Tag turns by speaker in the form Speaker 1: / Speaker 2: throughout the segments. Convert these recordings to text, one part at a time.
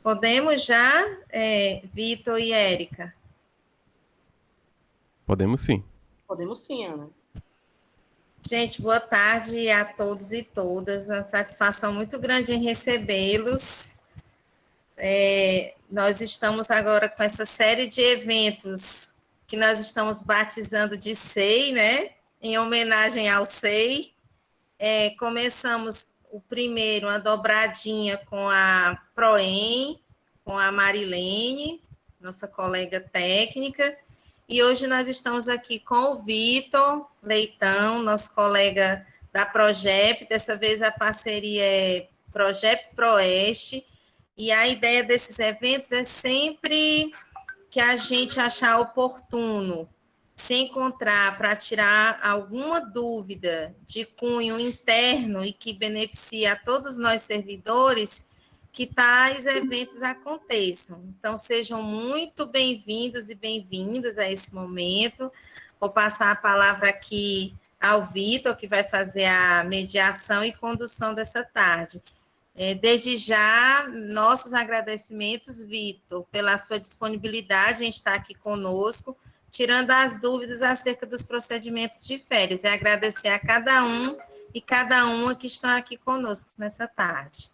Speaker 1: Podemos já, Vitor e Érica?
Speaker 2: Podemos sim.
Speaker 3: Podemos sim, Ana.
Speaker 1: Gente, boa tarde a todos e todas. Uma satisfação muito grande em recebê-los. Nós estamos agora com essa série de eventos que nós estamos batizando de SEI, né? Em homenagem ao SEI. Começamos o primeiro, uma dobradinha com a Proem, com a Marilene, nossa colega técnica. E hoje nós estamos aqui com o Vitor Leitão, nosso colega da Progep. Dessa vez a parceria é Progep Proeste. E a ideia desses eventos é sempre que a gente achar oportuno se encontrar para tirar alguma dúvida de cunho interno e que beneficie a todos nós servidores, que tais eventos aconteçam. Então, sejam muito bem-vindos e bem-vindas a esse momento. Vou passar a palavra aqui ao Vitor, que vai fazer a mediação e condução dessa tarde. Desde já, nossos agradecimentos, Vitor, pela sua disponibilidade em estar aqui conosco, tirando as dúvidas acerca dos procedimentos de férias. E agradecer a cada um e cada uma que estão aqui conosco nessa tarde.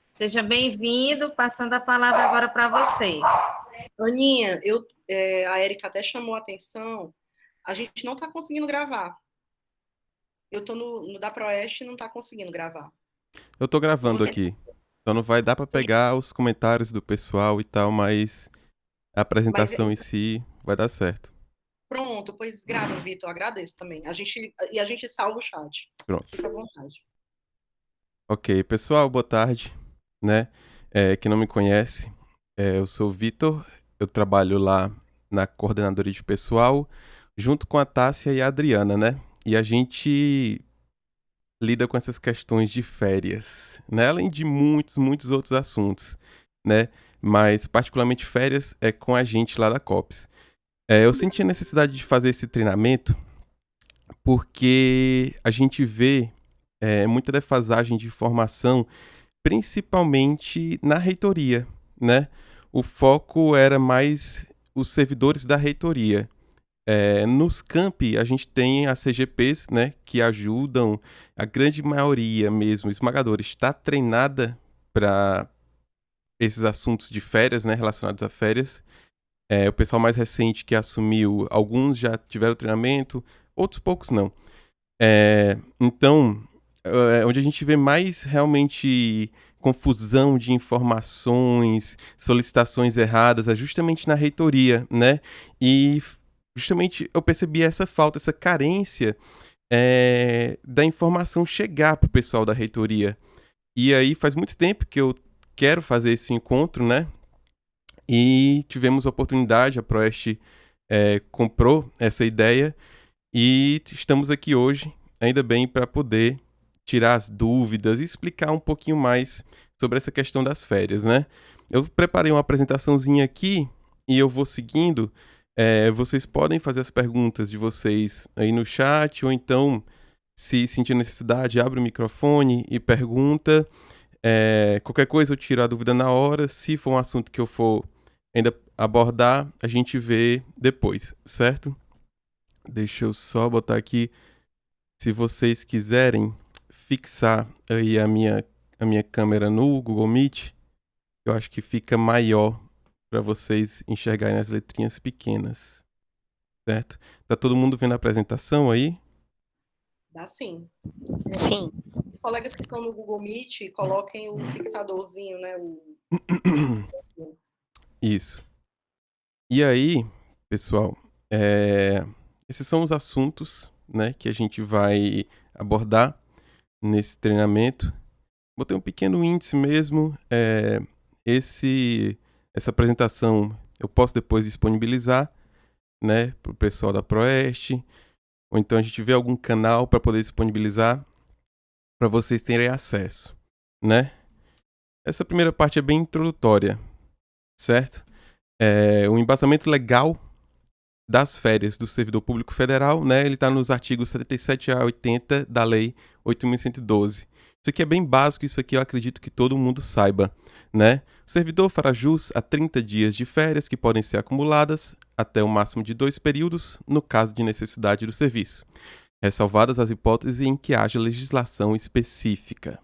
Speaker 1: Seja bem-vindo, passando a palavra agora para você.
Speaker 3: Aninha, a Érica até chamou a atenção, a gente não está conseguindo gravar. Eu estou no da Proeste e não está conseguindo gravar.
Speaker 2: Eu tô gravando aqui. Então não vai dar pra pegar os comentários do pessoal e tal, mas a apresentação em si vai dar certo.
Speaker 3: Pronto, pois grava, Vitor, agradeço também. A gente salva o chat.
Speaker 2: Pronto.
Speaker 3: Fica à vontade.
Speaker 2: Ok, pessoal, boa tarde, né? Quem não me conhece, eu sou o Vitor, eu trabalho lá na coordenadoria de pessoal, junto com a Tássia e a Adriana, né? E a gente lida com essas questões de férias, né? Além de muitos, muitos outros assuntos, né? Mas particularmente férias é com a gente lá da COPS. Eu senti a necessidade de fazer esse treinamento porque a gente vê muita defasagem de informação, principalmente na reitoria, né? O foco era mais os servidores da reitoria. Nos campi, a gente tem as CGPs, né, que ajudam, a grande maioria mesmo, esmagadora, está treinada para esses assuntos de férias, né, relacionados a férias. O pessoal mais recente que assumiu, alguns já tiveram treinamento, outros poucos não. Então, onde a gente vê mais realmente confusão de informações, solicitações erradas, é justamente na reitoria, né? E justamente eu percebi essa falta, essa carência da informação chegar para o pessoal da reitoria. E aí faz muito tempo que eu quero fazer esse encontro, né? E tivemos a oportunidade, a Proeste comprou essa ideia e estamos aqui hoje, ainda bem, para poder tirar as dúvidas e explicar um pouquinho mais sobre essa questão das férias, né? Eu preparei uma apresentaçãozinha aqui e eu vou seguindo. Vocês podem fazer as perguntas de vocês aí no chat, ou então, se sentir necessidade, abre o microfone e pergunta. Qualquer coisa eu tiro a dúvida na hora. Se for um assunto que eu for ainda abordar, a gente vê depois, certo? Deixa eu só botar aqui. Se vocês quiserem fixar aí a minha câmera no Google Meet, eu acho que fica maior para vocês enxergarem as letrinhas pequenas, certo? Tá todo mundo vendo a apresentação aí?
Speaker 3: Dá sim.
Speaker 4: Sim.
Speaker 3: Colegas que estão no Google Meet, coloquem o fixadorzinho, né?
Speaker 2: Isso. E aí, pessoal, esses são os assuntos, né, que a gente vai abordar nesse treinamento. Botei um pequeno índice mesmo. Essa apresentação eu posso depois disponibilizar, né, para o pessoal da Proeste, ou então a gente vê algum canal para poder disponibilizar para vocês terem acesso, né? Essa primeira parte é bem introdutória, certo? O embasamento legal das férias do servidor público federal, né? Ele está nos artigos 77 a 80 da Lei 8.112. Isso aqui é bem básico, isso aqui eu acredito que todo mundo saiba, né? O servidor fará jus a 30 dias de férias que podem ser acumuladas até o máximo de 2 períodos, no caso de necessidade do serviço, ressalvadas as hipóteses em que haja legislação específica.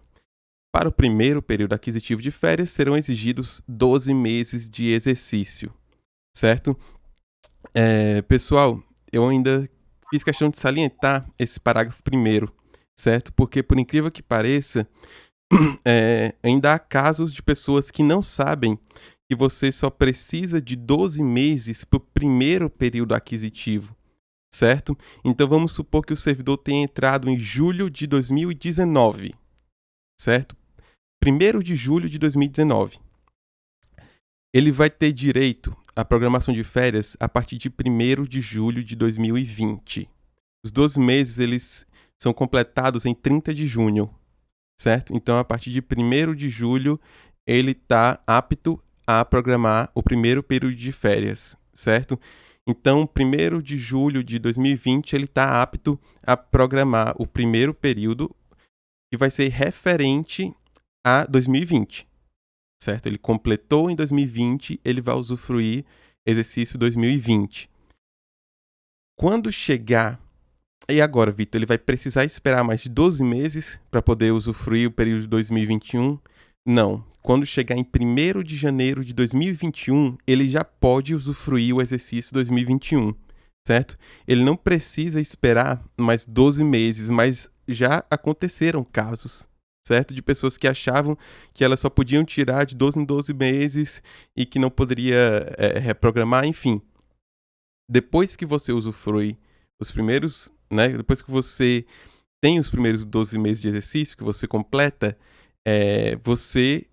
Speaker 2: Para o primeiro período aquisitivo de férias, serão exigidos 12 meses de exercício, certo? Pessoal, eu ainda fiz questão de salientar esse parágrafo primeiro, certo? Porque, por incrível que pareça, ainda há casos de pessoas que não sabem que você só precisa de 12 meses para o primeiro período aquisitivo, certo? Então, vamos supor que o servidor tenha entrado em julho de 2019, certo? 1º de julho de 2019. Ele vai ter direito à programação de férias a partir de 1º de julho de 2020. Os 12 meses, eles são completados em 30 de junho, certo? Então, a partir de 1º de julho, ele está apto a programar o primeiro período de férias, certo? Então, 1º de julho de 2020, ele está apto a programar o primeiro período que vai ser referente a 2020, certo? Ele completou em 2020, ele vai usufruir exercício 2020. Quando chegar... E agora, Vitor, ele vai precisar esperar mais de 12 meses para poder usufruir o período de 2021? Não. Quando chegar em 1º de janeiro de 2021, ele já pode usufruir o exercício 2021, certo? Ele não precisa esperar mais 12 meses, mas já aconteceram casos, certo? De pessoas que achavam que elas só podiam tirar de 12 em 12 meses e que não poderia reprogramar, enfim. Depois que você usufrui os primeiros, né? Depois que você tem os primeiros 12 meses de exercício, que você completa, você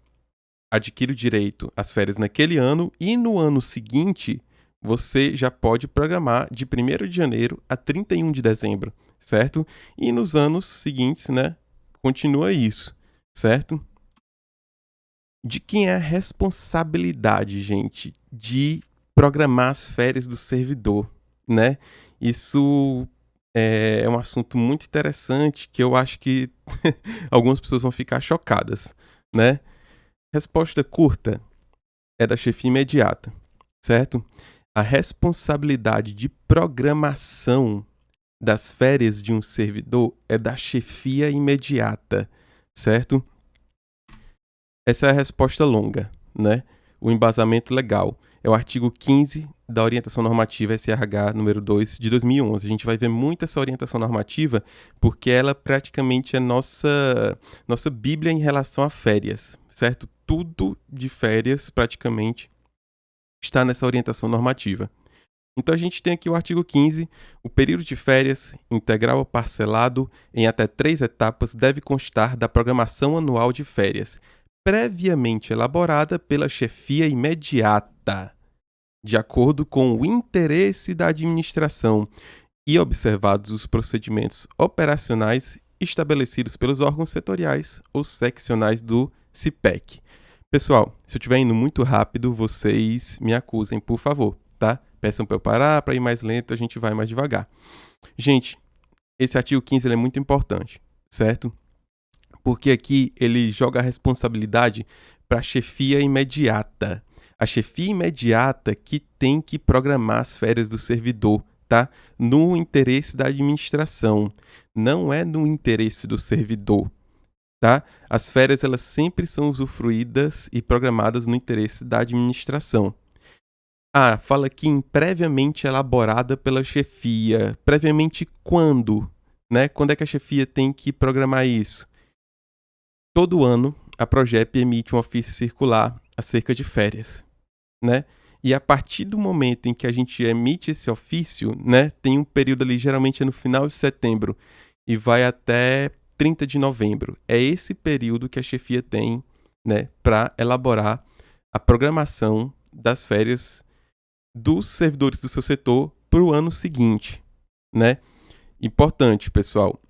Speaker 2: adquire o direito às férias naquele ano e no ano seguinte você já pode programar de 1º de janeiro a 31 de dezembro, certo? E nos anos seguintes, né, continua isso, certo? De quem é a responsabilidade, gente, de programar as férias do servidor, né? Isso é um assunto muito interessante que eu acho que algumas pessoas vão ficar chocadas, né? Resposta curta é da chefia imediata, certo? A responsabilidade de programação das férias de um servidor é da chefia imediata, certo? Essa é a resposta longa, né? O embasamento legal é o artigo 15 da Orientação Normativa SRH número 2 de 2011. A gente vai ver muito essa orientação normativa porque ela praticamente é nossa bíblia em relação a férias, certo? Tudo de férias praticamente está nessa orientação normativa. Então a gente tem aqui o artigo 15, o período de férias, integral ou parcelado, em até 3 etapas, deve constar da programação anual de férias, previamente elaborada pela chefia imediata, de acordo com o interesse da administração e observados os procedimentos operacionais estabelecidos pelos órgãos setoriais ou seccionais do CIPEC. Pessoal, se eu estiver indo muito rápido, vocês me acusem, por favor, tá? Peçam para eu parar, para ir mais lento, a gente vai mais devagar. Gente, esse artigo 15 ele é muito importante, certo? Porque aqui ele joga a responsabilidade para a chefia imediata. A chefia imediata que tem que programar as férias do servidor, tá? No interesse da administração, não é no interesse do servidor, tá? As férias elas sempre são usufruídas e programadas no interesse da administração. Ah, fala aqui em previamente elaborada pela chefia. Previamente quando? Né? Quando é que a chefia tem que programar isso? Todo ano, a Progep emite um ofício circular acerca de férias, né? E a partir do momento em que a gente emite esse ofício, né, tem um período ali, geralmente é no final de setembro, e vai até 30 de novembro. É esse período que a chefia tem, né, para elaborar a programação das férias dos servidores do seu setor para o ano seguinte, né? Importante, pessoal.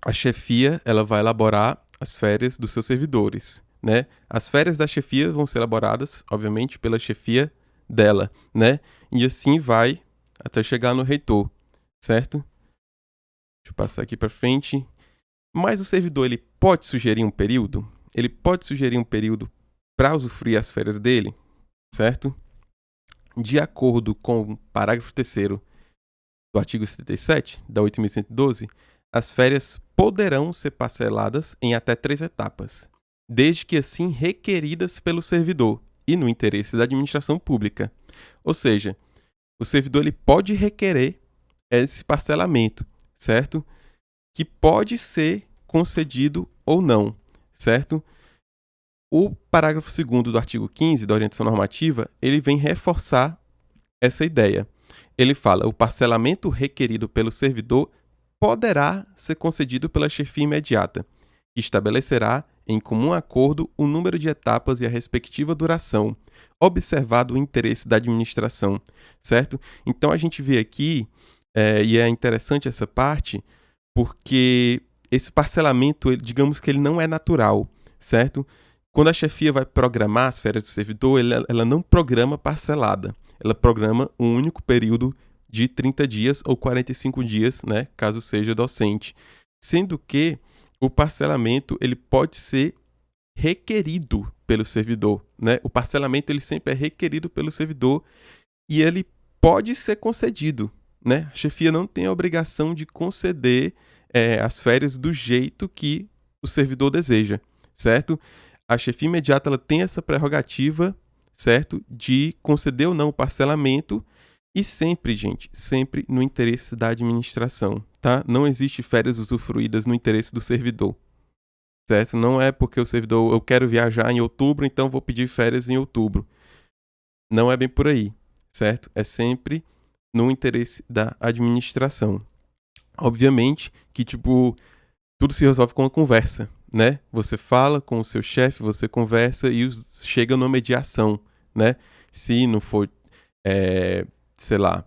Speaker 2: A chefia, ela vai elaborar as férias dos seus servidores, né? As férias da chefia vão ser elaboradas, obviamente, pela chefia dela, né? E assim vai até chegar no reitor, certo? Deixa eu passar aqui para frente. Mas o servidor, ele pode sugerir um período? Ele pode sugerir um período para usufruir as férias dele, certo? De acordo com o parágrafo 3º do artigo 77 da 8.112, as férias poderão ser parceladas em até 3 etapas, desde que assim requeridas pelo servidor e no interesse da administração pública. Ou seja, o servidor ele pode requerer esse parcelamento, certo? Que pode ser concedido ou não, certo? O parágrafo 2º do artigo 15 da orientação normativa, ele vem reforçar essa ideia. Ele fala: o parcelamento requerido pelo servidor poderá ser concedido pela chefia imediata, que estabelecerá em comum acordo o número de etapas e a respectiva duração, observado o interesse da administração, certo? Então a gente vê aqui, e é interessante essa parte, porque esse parcelamento, digamos que ele não é natural, certo? Quando a chefia vai programar as férias do servidor, ela não programa parcelada, ela programa um único período de 30 dias ou 45 dias, né, caso seja docente. Sendo que o parcelamento ele pode ser requerido pelo servidor, né? O parcelamento ele sempre é requerido pelo servidor e ele pode ser concedido, né? A chefia não tem a obrigação de conceder as férias do jeito que o servidor deseja, certo? A chefia imediata ela tem essa prerrogativa, certo? De conceder ou não o parcelamento e sempre, gente, sempre no interesse da administração, tá? Não existe férias usufruídas no interesse do servidor, certo? Não é porque o servidor, eu quero viajar em outubro, então vou pedir férias em outubro. Não é bem por aí, certo? É sempre no interesse da administração. Obviamente que, tipo, tudo se resolve com uma conversa, né? Você fala com o seu chefe, você conversa e chega numa mediação, né? Se não for, sei lá,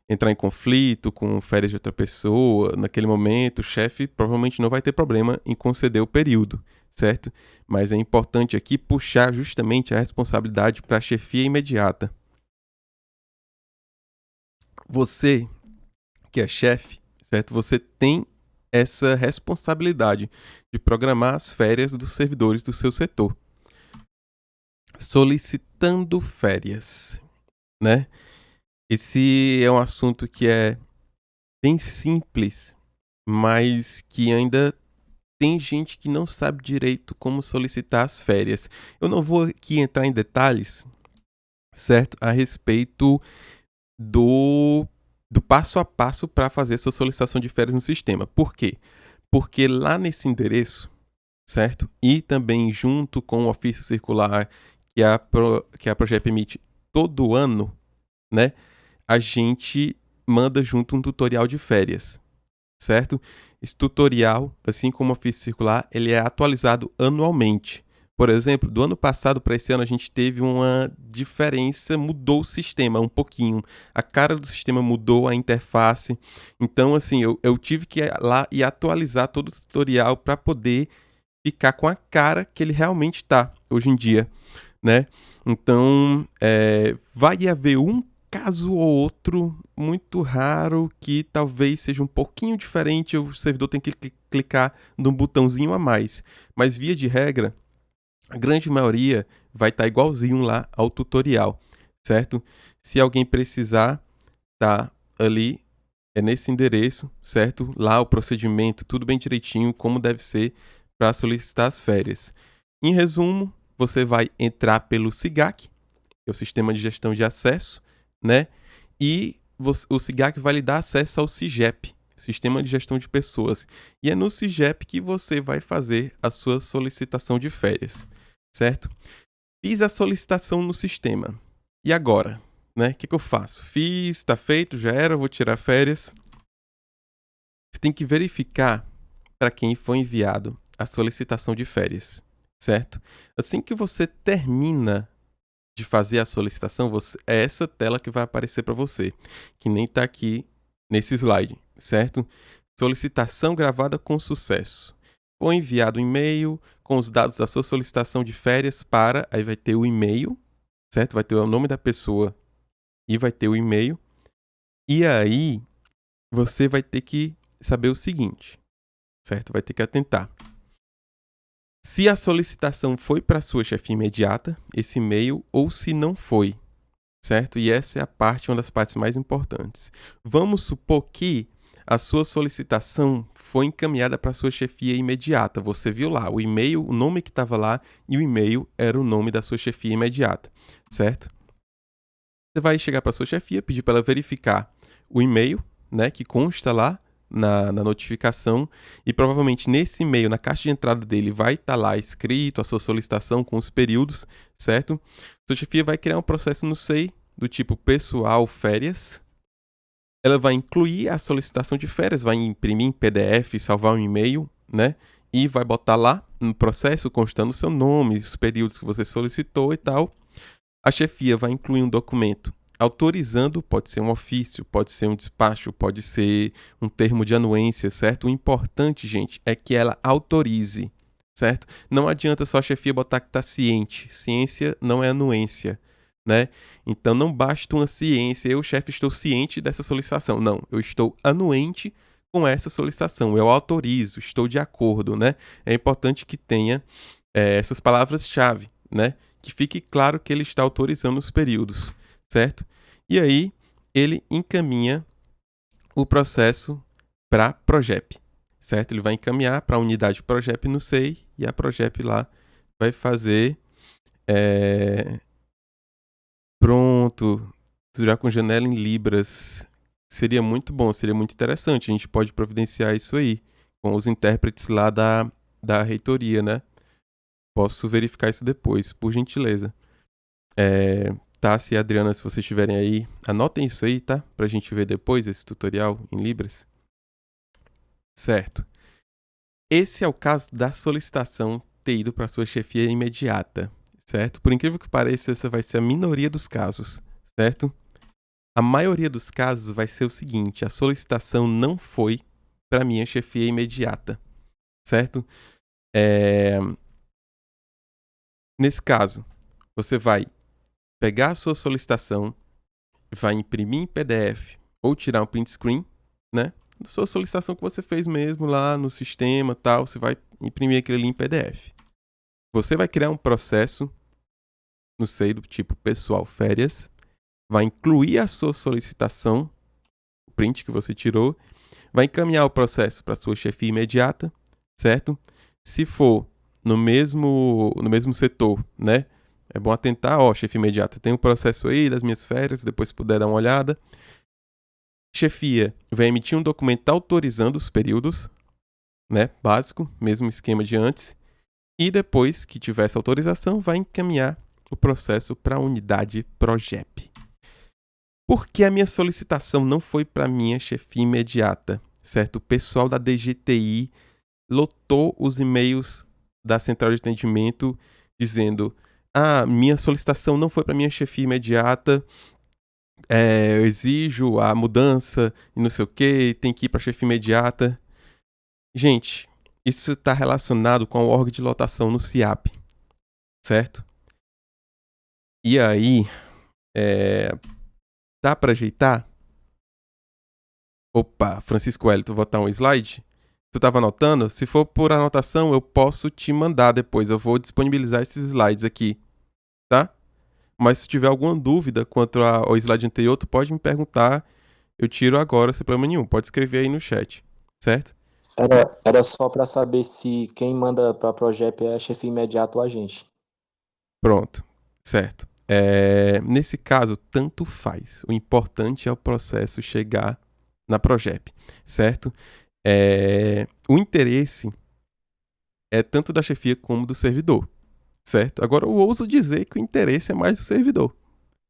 Speaker 2: entrar em conflito com férias de outra pessoa, naquele momento o chefe provavelmente não vai ter problema em conceder o período, certo? Mas é importante aqui puxar justamente a responsabilidade para a chefia imediata. Você, que é chefe, certo? Você tem essa responsabilidade de programar as férias dos servidores do seu setor. Solicitando férias, né? Esse é um assunto que é bem simples, mas que ainda tem gente que não sabe direito como solicitar as férias. Eu não vou aqui entrar em detalhes, certo? A respeito do passo a passo para fazer sua solicitação de férias no sistema. Por quê? Porque lá nesse endereço, certo? E também junto com o ofício circular que a Progep emite todo ano, né? A gente manda junto um tutorial de férias, certo? Esse tutorial, assim como o ofício circular, ele é atualizado anualmente. Por exemplo, do ano passado para esse ano a gente teve uma diferença, mudou o sistema um pouquinho. A cara do sistema mudou, a interface. Então, assim, eu tive que ir lá e atualizar todo o tutorial para poder ficar com a cara que ele realmente está hoje em dia, né? Então, vai haver um caso ou outro muito raro que talvez seja um pouquinho diferente, o servidor tem que clicar num botãozinho a mais. Mas, via de regra, a grande maioria vai estar igualzinho lá ao tutorial, certo? Se alguém precisar, tá ali, é nesse endereço, certo? Lá o procedimento, tudo bem direitinho, como deve ser para solicitar as férias. Em resumo, você vai entrar pelo SIGAC, que é o Sistema de Gestão de Acesso, né? E o SIGAC vai lhe dar acesso ao SIGEP, Sistema de Gestão de Pessoas. E é no SIGEP que você vai fazer a sua solicitação de férias, certo? Fiz a solicitação no sistema. E agora? Né? O que eu faço? Fiz, está feito, já era, vou tirar férias. Você tem que verificar para quem foi enviado a solicitação de férias, certo? Assim que você termina de fazer a solicitação, é essa tela que vai aparecer para você, que nem está aqui nesse slide, certo? Solicitação gravada com sucesso. Foi enviado um e-mail com os dados da sua solicitação de férias para... Aí vai ter o e-mail, certo? Vai ter o nome da pessoa e vai ter o e-mail. E aí, você vai ter que saber o seguinte, certo? Vai ter que atentar. Se a solicitação foi para sua chefia imediata, esse e-mail, ou se não foi, certo? E essa é uma das partes mais importantes. Vamos supor que a sua solicitação foi encaminhada para sua chefia imediata. Você viu lá o e-mail, o nome que estava lá, e o e-mail era o nome da sua chefia imediata, certo? Você vai chegar para sua chefia, pedir para ela verificar o e-mail, né, que consta lá na notificação, e provavelmente nesse e-mail, na caixa de entrada dele, vai estar lá escrito a sua solicitação com os períodos, certo? Sua chefia vai criar um processo no SEI do tipo pessoal férias. Ela vai incluir a solicitação de férias, vai imprimir em PDF, salvar um e-mail, né? E vai botar lá no processo constando o seu nome, os períodos que você solicitou e tal. A chefia vai incluir um documento autorizando, pode ser um ofício, pode ser um despacho, pode ser um termo de anuência, certo? O importante, gente, é que ela autorize, certo? Não adianta só a chefia botar que está ciente. Ciência não é anuência, né? Então não basta uma ciência, eu, chefe, estou ciente dessa solicitação. Não, eu estou anuente com essa solicitação, eu autorizo, estou de acordo, né? É importante que tenha essas palavras-chave, né? Que fique claro que ele está autorizando os períodos, certo? E aí, ele encaminha o processo para a Progep, certo? Ele vai encaminhar para a unidade Progep no SEI e a Progep lá vai fazer pronto, já com janela em Libras. Seria muito bom, seria muito interessante. A gente pode providenciar isso aí com os intérpretes lá da reitoria, né? Posso verificar isso depois, por gentileza. Tassi e Adriana, se vocês estiverem aí, anotem isso aí, tá? Pra gente ver depois esse tutorial em Libras. Certo. Esse é o caso da solicitação ter ido para sua chefia imediata, certo? Por incrível que pareça, essa vai ser a minoria dos casos, certo? A maioria dos casos vai ser o seguinte: a solicitação não foi para minha chefia imediata, certo? Nesse caso, você vai pegar a sua solicitação, vai imprimir em PDF ou tirar um print screen, né? Da sua solicitação que você fez mesmo lá no sistema, tal, você vai imprimir aquele ali em PDF. Você vai criar um processo no SEI do tipo pessoal férias, vai incluir a sua solicitação, o print que você tirou, vai encaminhar o processo para sua chefia imediata, certo? Se for no mesmo setor, né? É bom atentar, chefia imediata, tem um processo aí das minhas férias, depois se puder dar uma olhada. Chefia vai emitir um documento autorizando os períodos, né? Básico, mesmo esquema de antes. E depois que tiver essa autorização, vai encaminhar o processo para a unidade Progep. Por que a minha solicitação não foi para a minha chefia imediata, certo? O pessoal da DGTI lotou os e-mails da central de atendimento dizendo: minha solicitação não foi para minha chefia imediata, eu exijo a mudança e não sei o que, tem que ir para a chefia imediata. Gente, isso está relacionado com o órgão de lotação no CIAP, certo? E aí, dá para ajeitar? Opa, Francisco Hélio, tu botar um slide? Tu estava anotando? Se for por anotação, eu posso te mandar depois. Eu vou disponibilizar esses slides aqui, tá? Mas se tiver alguma dúvida quanto ao slide anterior, tu pode me perguntar. Eu tiro agora, sem problema nenhum. Pode escrever aí no chat, certo?
Speaker 4: Era só para saber se quem manda para a Progep é a chefia imediata ou a gente.
Speaker 2: Pronto, certo. Nesse caso, tanto faz. O importante é o processo chegar na Progep, certo? O interesse é tanto da chefia como do servidor, certo? Agora eu ouso dizer que o interesse é mais do servidor,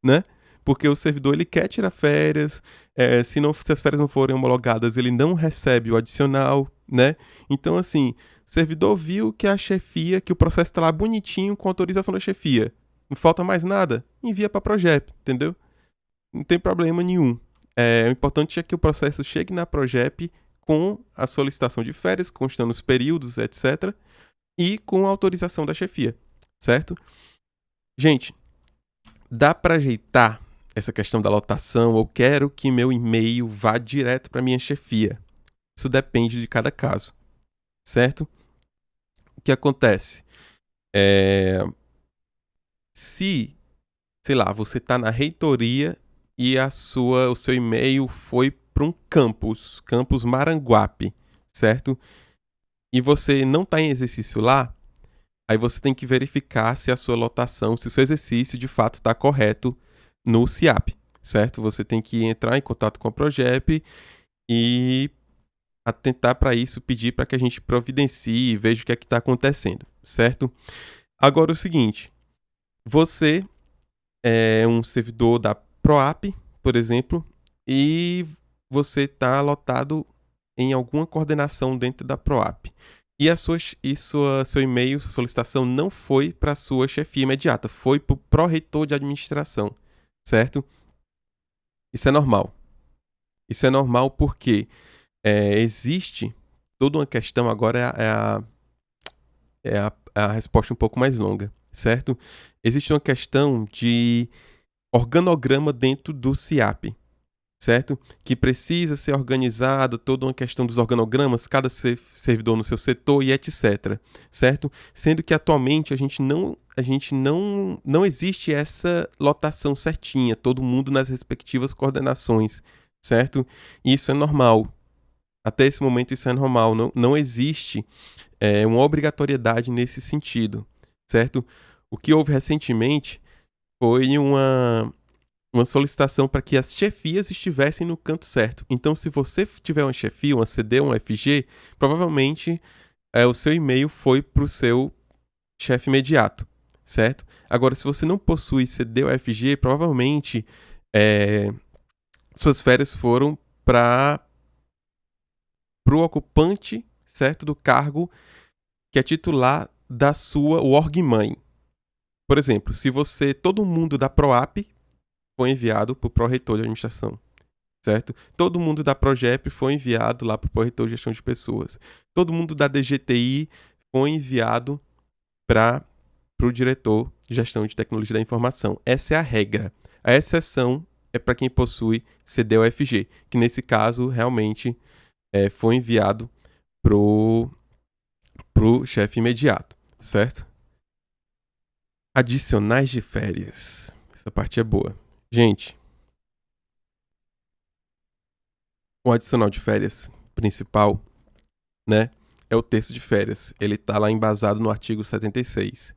Speaker 2: né? Porque o servidor ele quer tirar férias, se as férias não forem homologadas, ele não recebe o adicional, né? Então, assim, o servidor viu que a chefia, que o processo está lá bonitinho com autorização da chefia. Não falta mais nada, envia para a Progep, entendeu? Não tem problema nenhum. O importante é que o processo chegue na Progep com a solicitação de férias, constando os períodos, etc. E com a autorização da chefia, certo? Gente, dá para ajeitar essa questão da lotação? Eu quero que meu e-mail vá direto para minha chefia. Isso depende de cada caso, certo? que acontece? Se, sei lá, você está na reitoria e o seu e-mail foi para um campus Maranguape, certo? E você não está em exercício lá, aí você tem que verificar se a sua lotação, se o seu exercício de fato está correto no CIAP, certo? Você tem que entrar em contato com a Progep e atentar para isso, pedir para que a gente providencie e veja o que é que está acontecendo, certo? Agora o seguinte, você é um servidor da PROAP, por exemplo, e você está lotado em alguma coordenação dentro da PROAP. E seu e-mail, sua solicitação não foi para a sua chefia imediata, foi para o pró-reitor de administração, certo? Isso é normal. Isso é normal porque existe toda uma questão, agora a resposta um pouco mais longa, certo? Existe uma questão de organograma dentro do CIAP, certo? Que precisa ser organizado, toda uma questão dos organogramas, cada servidor no seu setor e etc, certo? Sendo que atualmente a gente não existe essa lotação certinha, todo mundo nas respectivas coordenações, certo? E isso é normal. Até esse momento isso é normal, não existe uma obrigatoriedade nesse sentido, certo? O que houve recentemente foi uma solicitação para que as chefias estivessem no canto certo. Então, se você tiver uma chefia, uma CD, um FG, provavelmente o seu e-mail foi para o seu chefe imediato, certo? Agora, se você não possui CD ou FG, provavelmente suas férias foram para o ocupante, certo, do cargo que é titular da sua org-mãe. Por exemplo, se todo mundo da PROAP foi enviado para o pró-reitor de administração, certo? Todo mundo da Progep foi enviado lá para o pró-reitor de gestão de pessoas. Todo mundo da DGTI foi enviado para o diretor de gestão de tecnologia da informação. Essa é a regra. A exceção é para quem possui CD ou FG, que nesse caso realmente foi enviado pro chefe imediato, certo? Adicionais de férias. Essa parte é boa. Gente, o adicional de férias principal, né, é o texto de férias. Ele está lá embasado no artigo 76.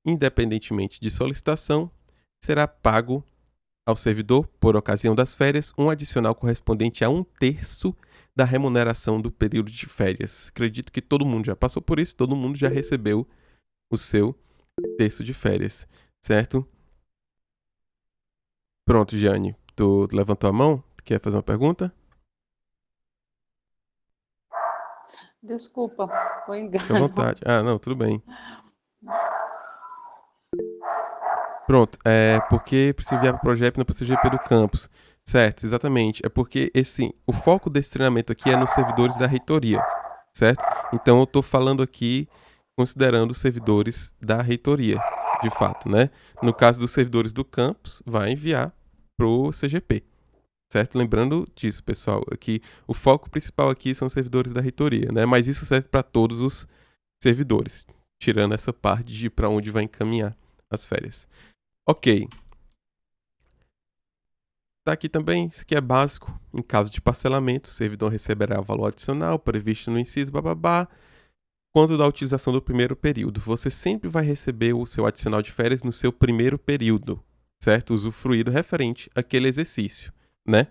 Speaker 2: Independentemente de solicitação, será pago ao servidor, por ocasião das férias, um adicional correspondente a 1/3 da remuneração do período de férias. Acredito que todo mundo já passou por isso, todo mundo já recebeu o seu texto de férias, certo? Pronto, Giane, tu levantou a mão? Quer fazer uma pergunta?
Speaker 5: Desculpa, foi engano.
Speaker 2: Fique à vontade. Ah, não, tudo bem. Pronto, porque precisa enviar para o projeto e não para o CGP do campus. Certo, exatamente. É porque o foco desse treinamento aqui é nos servidores da reitoria, certo? Então eu estou falando aqui considerando os servidores da reitoria, de fato, né? No caso dos servidores do campus, vai enviar para o CGP, certo? Lembrando disso, pessoal, que o foco principal aqui são os servidores da reitoria, né? Mas isso serve para todos os servidores, tirando essa parte de para onde vai encaminhar as férias. Ok. Tá aqui também, isso aqui é básico. Em caso de parcelamento, o servidor receberá o valor adicional previsto no inciso bababá. Quando da utilização do primeiro período, você sempre vai receber o seu adicional de férias no seu primeiro período, certo? Usufruído referente àquele exercício, né?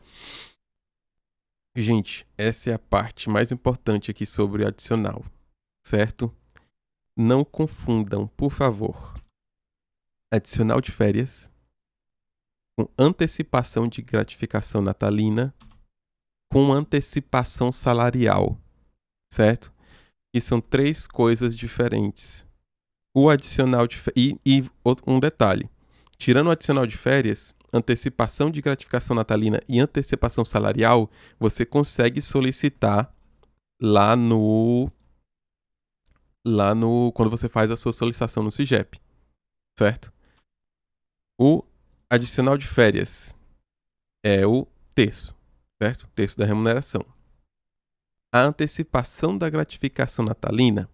Speaker 2: Gente, essa é a parte mais importante aqui sobre o adicional, certo? Não confundam, por favor, adicional de férias com antecipação de gratificação natalina com antecipação salarial, certo? E são 3 coisas diferentes. O adicional de férias... E um detalhe. Tirando o adicional de férias, antecipação de gratificação natalina e antecipação salarial, você consegue solicitar lá no quando você faz a sua solicitação no CIGEP, certo? O adicional de férias é o terço, certo? O terço da remuneração. A antecipação da gratificação natalina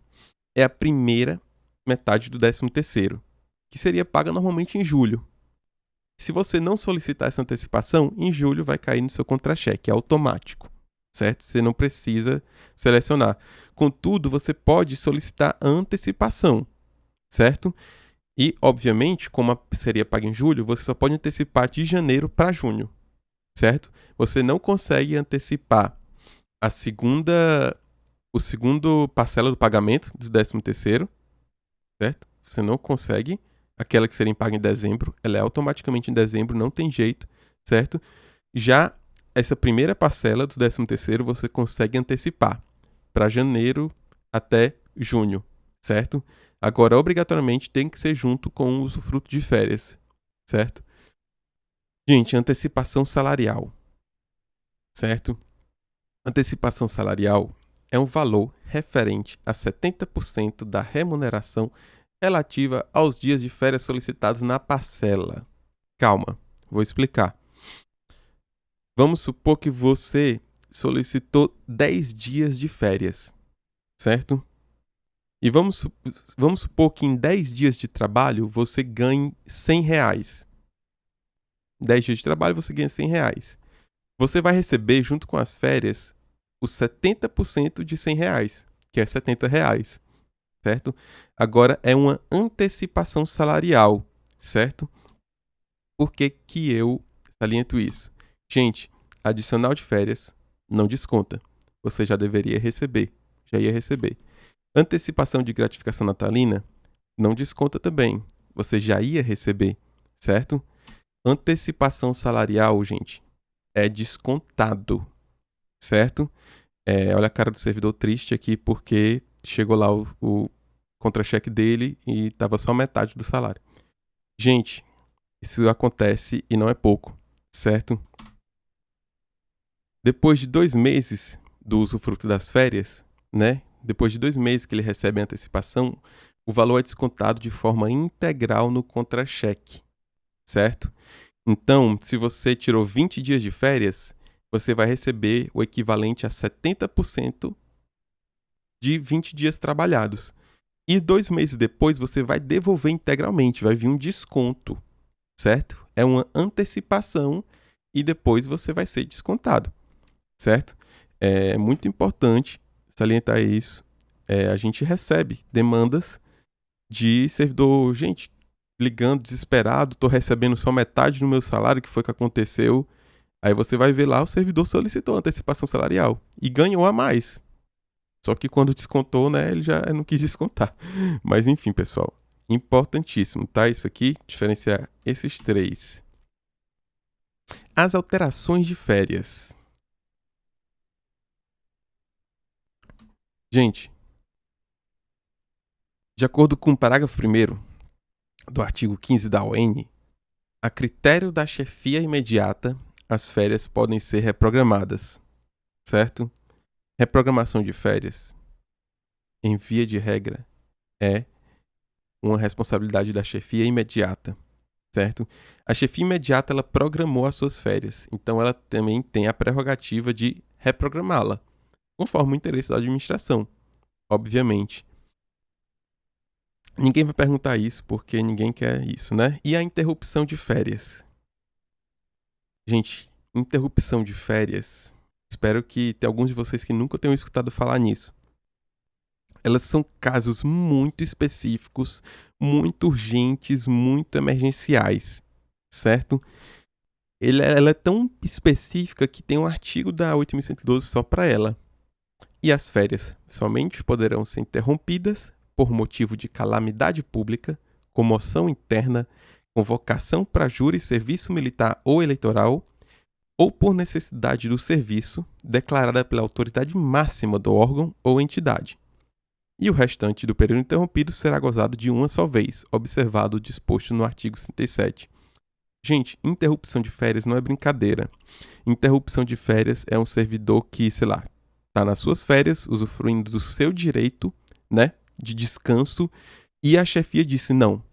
Speaker 2: é a primeira metade do 13º, que seria paga normalmente em julho. Se você não solicitar essa antecipação, em julho vai cair no seu contra-cheque, é automático, certo? Você não precisa selecionar. Contudo, você pode solicitar a antecipação, certo? E, obviamente, como seria paga em julho, você só pode antecipar de janeiro para junho, certo? Você não consegue antecipar o segundo parcela do pagamento do 13º, certo? Você não consegue. Aquela que seria paga em dezembro, ela é automaticamente em dezembro, não tem jeito, certo? Já essa primeira parcela do 13º você consegue antecipar para janeiro até junho, certo? Agora, obrigatoriamente, tem que ser junto com o usufruto de férias, certo? Gente, antecipação salarial, certo? Antecipação salarial é um valor referente a 70% da remuneração relativa aos dias de férias solicitados na parcela. Calma, vou explicar. Vamos supor que você solicitou 10 dias de férias, certo? E vamos supor que em 10 dias de trabalho você ganhe R$100. 10 dias de trabalho você ganha R$100. Você vai receber, junto com as férias, os 70% de R$100, que é R$70. Certo? Agora é uma antecipação salarial, certo? Por que que eu saliento isso? Gente, adicional de férias não desconta. Você já deveria receber, já ia receber. Antecipação de gratificação natalina não desconta também. Você já ia receber, certo? Antecipação salarial, gente, é descontado, certo? Olha a cara do servidor triste aqui porque chegou lá o contra-cheque dele e estava só metade do salário. Gente, isso acontece e não é pouco, certo? Depois de 2 meses do usufruto das férias, né? Depois de 2 meses que ele recebe a antecipação, o valor é descontado de forma integral no contra-cheque, certo? Então, se você tirou 20 dias de férias, você vai receber o equivalente a 70% de 20 dias trabalhados. E 2 meses depois você vai devolver integralmente, vai vir um desconto, certo? É uma antecipação e depois você vai ser descontado, certo? É muito importante salientar isso. A gente recebe demandas de servidor, gente, ligando desesperado, tô recebendo só metade do meu salário, que foi o que aconteceu. Aí você vai ver lá, o servidor solicitou antecipação salarial e ganhou a mais. Só que quando descontou, né, ele já não quis descontar. Mas enfim, pessoal, importantíssimo, tá? Isso aqui, diferenciar esses 3. As alterações de férias. Gente, de acordo com o parágrafo 1º do artigo 15 da ON, a critério da chefia imediata, as férias podem ser reprogramadas, certo? Reprogramação de férias, em via de regra, é uma responsabilidade da chefia imediata, certo? A chefia imediata, ela programou as suas férias, então ela também tem a prerrogativa de reprogramá-la, conforme o interesse da administração, obviamente. Ninguém vai perguntar isso, porque ninguém quer isso, né? E a interrupção de férias? Gente, interrupção de férias, espero que tenha alguns de vocês que nunca tenham escutado falar nisso. Elas são casos muito específicos, muito urgentes, muito emergenciais, certo? Ela é tão específica que tem um artigo da 8.112 só para ela. E as férias somente poderão ser interrompidas por motivo de calamidade pública, comoção interna, convocação para júri, serviço militar ou eleitoral, ou por necessidade do serviço declarada pela autoridade máxima do órgão ou entidade. E o restante do período interrompido será gozado de uma só vez, observado o disposto no artigo 67. Gente, interrupção de férias não é brincadeira. Interrupção de férias é um servidor que, sei lá, está nas suas férias, usufruindo do seu direito, né, de descanso, e a chefia disse, não,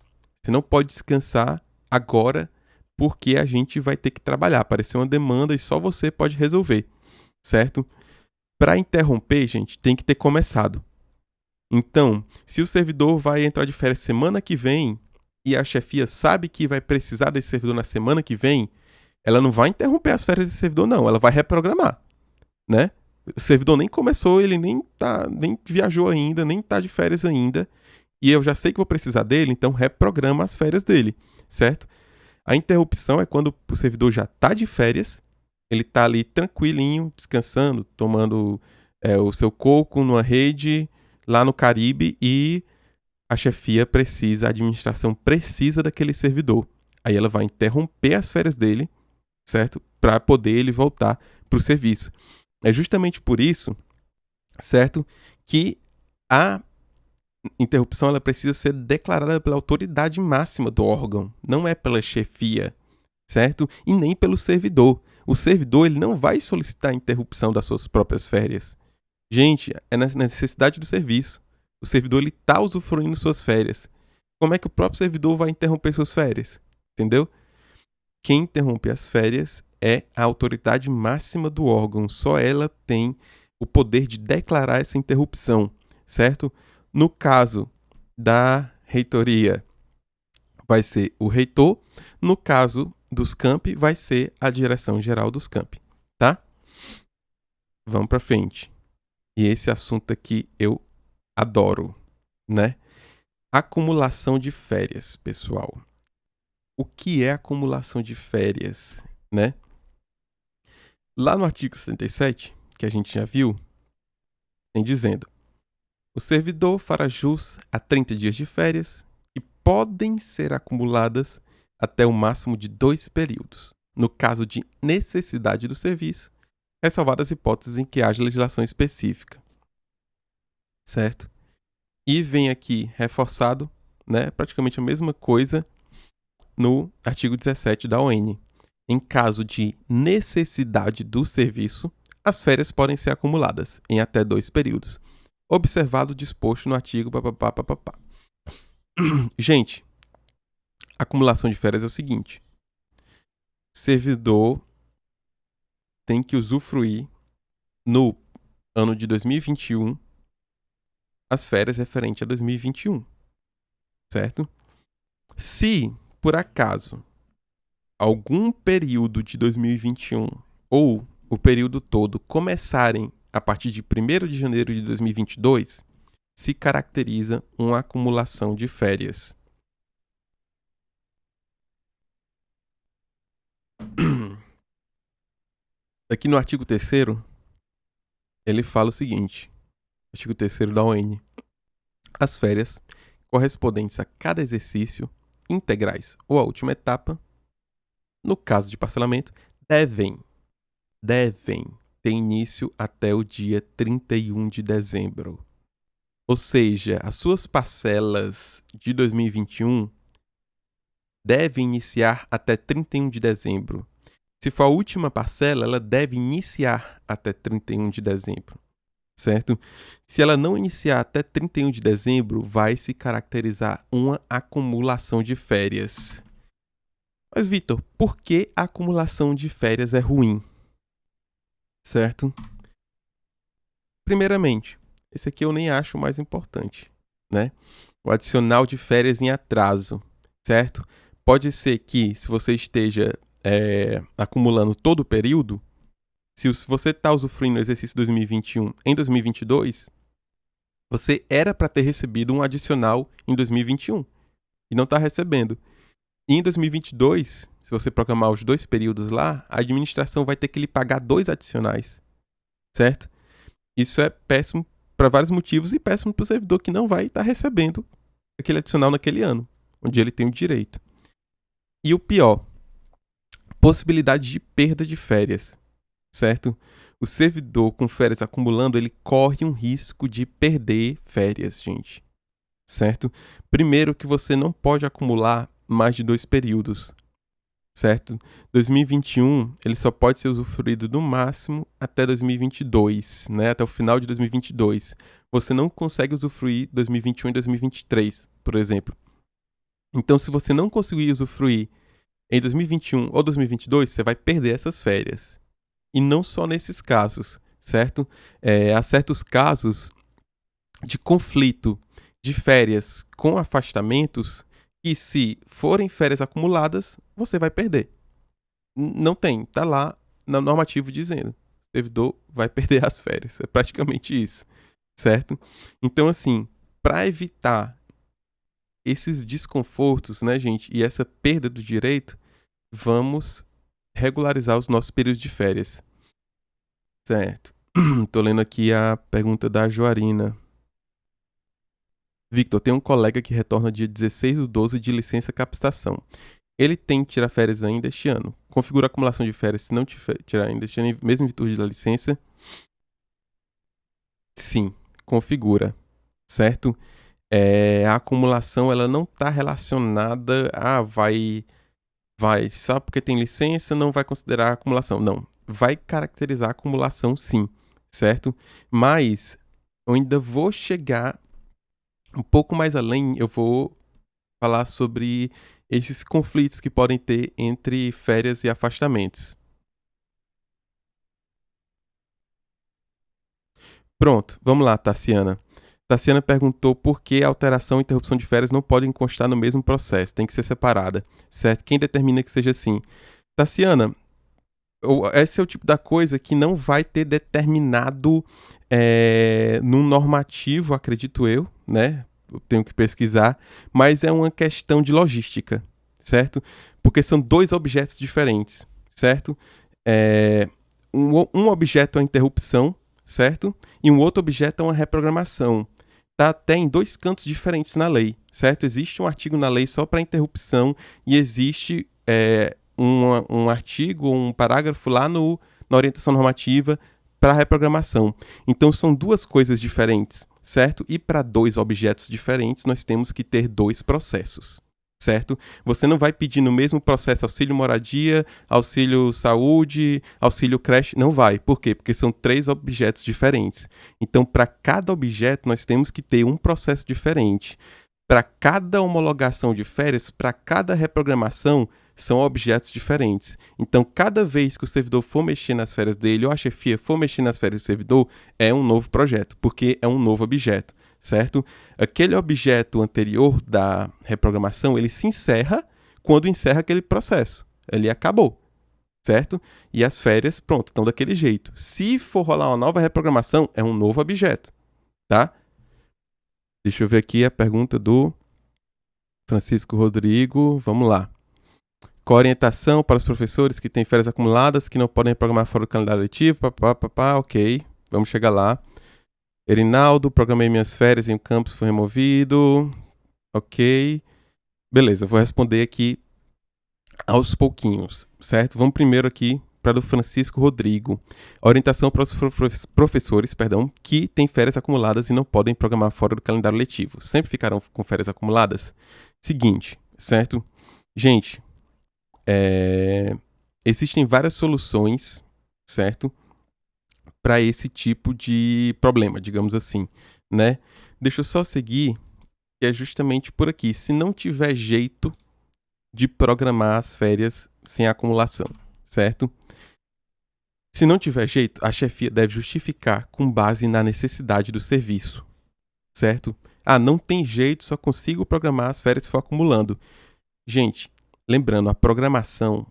Speaker 2: você não pode descansar agora porque a gente vai ter que trabalhar. Apareceu uma demanda e só você pode resolver, certo? Para interromper, gente, tem que ter começado. Então, se o servidor vai entrar de férias semana que vem e a chefia sabe que vai precisar desse servidor na semana que vem, ela não vai interromper as férias desse servidor, não. Ela vai reprogramar, né? O servidor nem começou, ele nem viajou ainda, nem tá de férias ainda. E eu já sei que vou precisar dele, então reprograma as férias dele, certo? A interrupção é quando o servidor já tá de férias, ele tá ali tranquilinho, descansando, tomando o seu coco numa rede lá no Caribe e a chefia precisa, a administração precisa daquele servidor. Aí ela vai interromper as férias dele, certo? Para poder ele voltar para o serviço. É justamente por isso, certo? Que a interrupção ela precisa ser declarada pela autoridade máxima do órgão, não é pela chefia, certo? E nem pelo servidor. O servidor ele não vai solicitar a interrupção das suas próprias férias. Gente, é na necessidade do serviço. O servidor ele está usufruindo suas férias. Como é que o próprio servidor vai interromper suas férias? Entendeu? Quem interrompe as férias é a autoridade máxima do órgão. Só ela tem o poder de declarar essa interrupção, certo? No caso da reitoria, vai ser o reitor. No caso dos campi, vai ser a direção-geral dos campi, tá? Vamos para frente. E esse assunto aqui eu adoro, né? Acumulação de férias, pessoal. O que é acumulação de férias, né? Lá no artigo 77, que a gente já viu, tem dizendo: o servidor fará jus a 30 dias de férias que podem ser acumuladas até o máximo de 2 períodos, no caso de necessidade do serviço, ressalvadas as hipóteses em que haja legislação específica. Certo? E vem aqui reforçado, né, praticamente a mesma coisa no artigo 17 da ON. Em caso de necessidade do serviço, as férias podem ser acumuladas em até 2 períodos, observado o disposto no artigo papapá. Gente, acumulação de férias é o seguinte: o servidor tem que usufruir no ano de 2021 as férias referentes a 2021, certo? Se, por acaso, algum período de 2021 ou o período todo começarem a partir de 1º de janeiro de 2022, se caracteriza uma acumulação de férias. Aqui no artigo 3º, ele fala o seguinte, artigo 3º da ON: as férias correspondentes a cada exercício, integrais ou a última etapa, no caso de parcelamento, devem ter início até o dia 31 de dezembro. Ou seja, as suas parcelas de 2021 devem iniciar até 31 de dezembro. Se for a última parcela, ela deve iniciar até 31 de dezembro, certo? Se ela não iniciar até 31 de dezembro, vai se caracterizar uma acumulação de férias. Mas, Vitor, por que a acumulação de férias é ruim? Certo? Primeiramente, esse aqui eu nem acho o mais importante, né? O adicional de férias em atraso, certo? Pode ser que, se você esteja acumulando todo o período, se você está usufruindo do exercício 2021 em 2022, você era para ter recebido um adicional em 2021 e não está recebendo. E em 2022, se você programar os 2 períodos lá, a administração vai ter que lhe pagar 2 adicionais, certo? Isso é péssimo para vários motivos e péssimo para o servidor que não vai estar recebendo aquele adicional naquele ano, onde ele tem o direito. E o pior, possibilidade de perda de férias, certo? O servidor com férias acumulando, ele corre um risco de perder férias, gente, certo? Primeiro que você não pode acumular mais de 2 períodos, certo? 2021, ele só pode ser usufruído no máximo até 2022, né? Até o final de 2022. Você não consegue usufruir 2021 e 2023, por exemplo. Então, se você não conseguir usufruir em 2021 ou 2022, você vai perder essas férias. E não só nesses casos, certo? Há certos casos de conflito de férias com afastamentos, e se forem férias acumuladas, você vai perder. Não tem, tá lá no normativo dizendo, o servidor vai perder as férias, é praticamente isso, certo? Então, assim, para evitar esses desconfortos, né, gente, e essa perda do direito, vamos regularizar os nossos períodos de férias, certo? Tô lendo aqui a pergunta da Joarina. Victor, tem um colega que retorna dia 16/12 de licença captação. Ele tem que tirar férias ainda este ano. Configura a acumulação de férias se não tirar ainda este ano, mesmo em virtude da licença? Sim, configura, certo? A acumulação ela não está relacionada a só porque tem licença não vai considerar a acumulação. Não, vai caracterizar a acumulação sim, certo? Mas eu ainda vou chegar um pouco mais além, eu vou falar sobre esses conflitos que podem ter entre férias e afastamentos. Pronto, vamos lá, Tassiana. Tassiana perguntou por que alteração e interrupção de férias não podem constar no mesmo processo, tem que ser separada, certo? Quem determina que seja assim? Tassiana, esse é o tipo da coisa que não vai ter determinado num normativo, acredito eu, né? Eu tenho que pesquisar, mas é uma questão de logística, certo? Porque são dois objetos diferentes, certo? Um objeto é a interrupção, certo? E um outro objeto é uma reprogramação. Tá até em dois cantos diferentes na lei, certo? Existe um artigo na lei só para interrupção e existe um artigo, um parágrafo lá na orientação normativa para reprogramação. Então são duas coisas diferentes, certo? E para dois objetos diferentes nós temos que ter dois processos, certo? Você não vai pedir no mesmo processo auxílio moradia, auxílio saúde, auxílio creche, não vai. Por quê? Porque são três objetos diferentes. Então para cada objeto nós temos que ter um processo diferente. Para cada homologação de férias, para cada reprogramação, são objetos diferentes. Então, cada vez que o servidor for mexer nas férias dele ou a chefia for mexer nas férias do servidor, é um novo projeto, porque é um novo objeto, certo? Aquele objeto anterior da reprogramação, ele se encerra quando encerra aquele processo. Ele acabou, certo? E as férias, pronto, estão daquele jeito. Se for rolar uma nova reprogramação, é um novo objeto, tá? Deixa eu ver aqui a pergunta do Francisco Rodrigo. Vamos lá. Com orientação para os professores que têm férias acumuladas, que não podem reprogramar fora do calendário letivo, ok, vamos chegar lá. Erinaldo, programei minhas férias em um campus, foi removido, ok. Beleza, vou responder aqui aos pouquinhos, certo? Vamos primeiro aqui para do Francisco Rodrigo. Orientação para os professores, que têm férias acumuladas e não podem programar fora do calendário letivo. Sempre ficarão com férias acumuladas? Seguinte, certo? Gente, existem várias soluções, certo? Para esse tipo de problema, digamos assim, né? Deixa eu só seguir, que é justamente por aqui. Se não tiver jeito de programar as férias sem acumulação, certo? Se não tiver jeito, a chefia deve justificar com base na necessidade do serviço, certo? Ah, não tem jeito, só consigo programar as férias se for acumulando. Gente, lembrando, a programação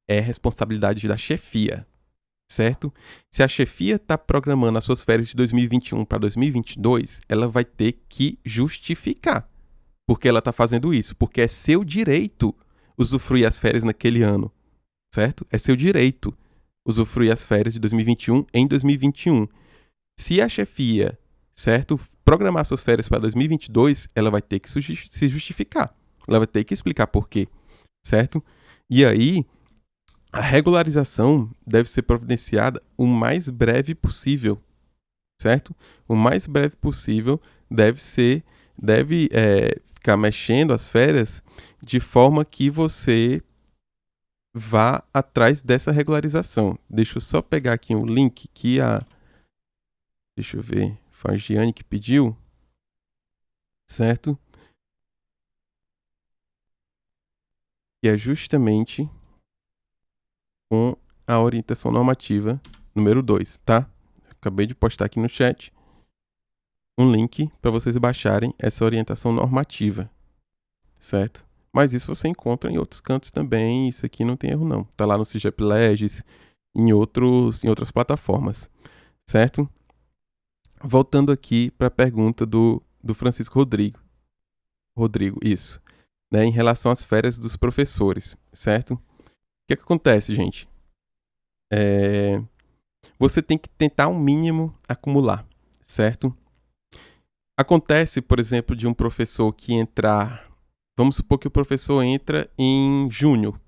Speaker 2: é responsabilidade da chefia, certo? Se a chefia está programando as suas férias de 2021 para 2022, ela vai ter que justificar porque ela está fazendo isso, porque é seu direito usufruir as férias naquele ano, certo? É seu direito usufruir as férias de 2021 em 2021. Se a chefia, certo, programar suas férias para 2022, ela vai ter que se justificar. Ela vai ter que explicar por quê, certo? E aí, a regularização deve ser providenciada o mais breve possível, certo? O mais breve possível deve ficar mexendo as férias de forma que você vá atrás dessa regularização. Deixa eu só pegar aqui um link que deixa eu ver, foi a Giane que pediu, certo? Que é justamente com a orientação normativa número 2, tá? Acabei de postar aqui no chat. um link para vocês baixarem essa orientação normativa, certo? Mas isso você encontra em outros cantos também, isso aqui não tem erro não. Tá lá no CIGEP Legis, em outras plataformas, certo? Voltando aqui para a pergunta do Francisco Rodrigo. Rodrigo, isso. Né, em relação às férias dos professores, certo? O que acontece, gente? Você tem que tentar ao mínimo acumular, certo? Acontece, por exemplo, de um professor que entrar... Vamos supor que o professor entra em junho,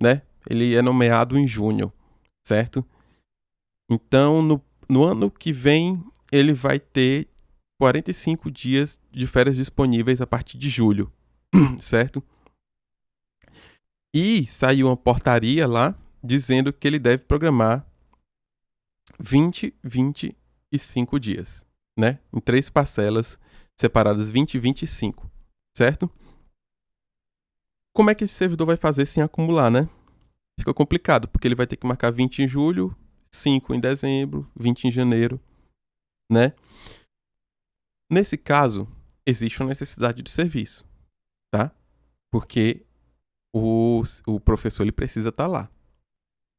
Speaker 2: né? Ele é nomeado em junho, certo? Então, no ano que vem, ele vai ter 45 dias de férias disponíveis a partir de julho, certo? E saiu uma portaria lá dizendo que ele deve programar 20, 25 dias, né? Em 3 parcelas separadas 20 e 25, certo? Como é que esse servidor vai fazer sem acumular, né? Fica complicado, porque ele vai ter que marcar 20 em julho, 5 em dezembro, 20 em janeiro, né? Nesse caso, existe uma necessidade de serviço, tá? Porque o professor ele precisa estar lá,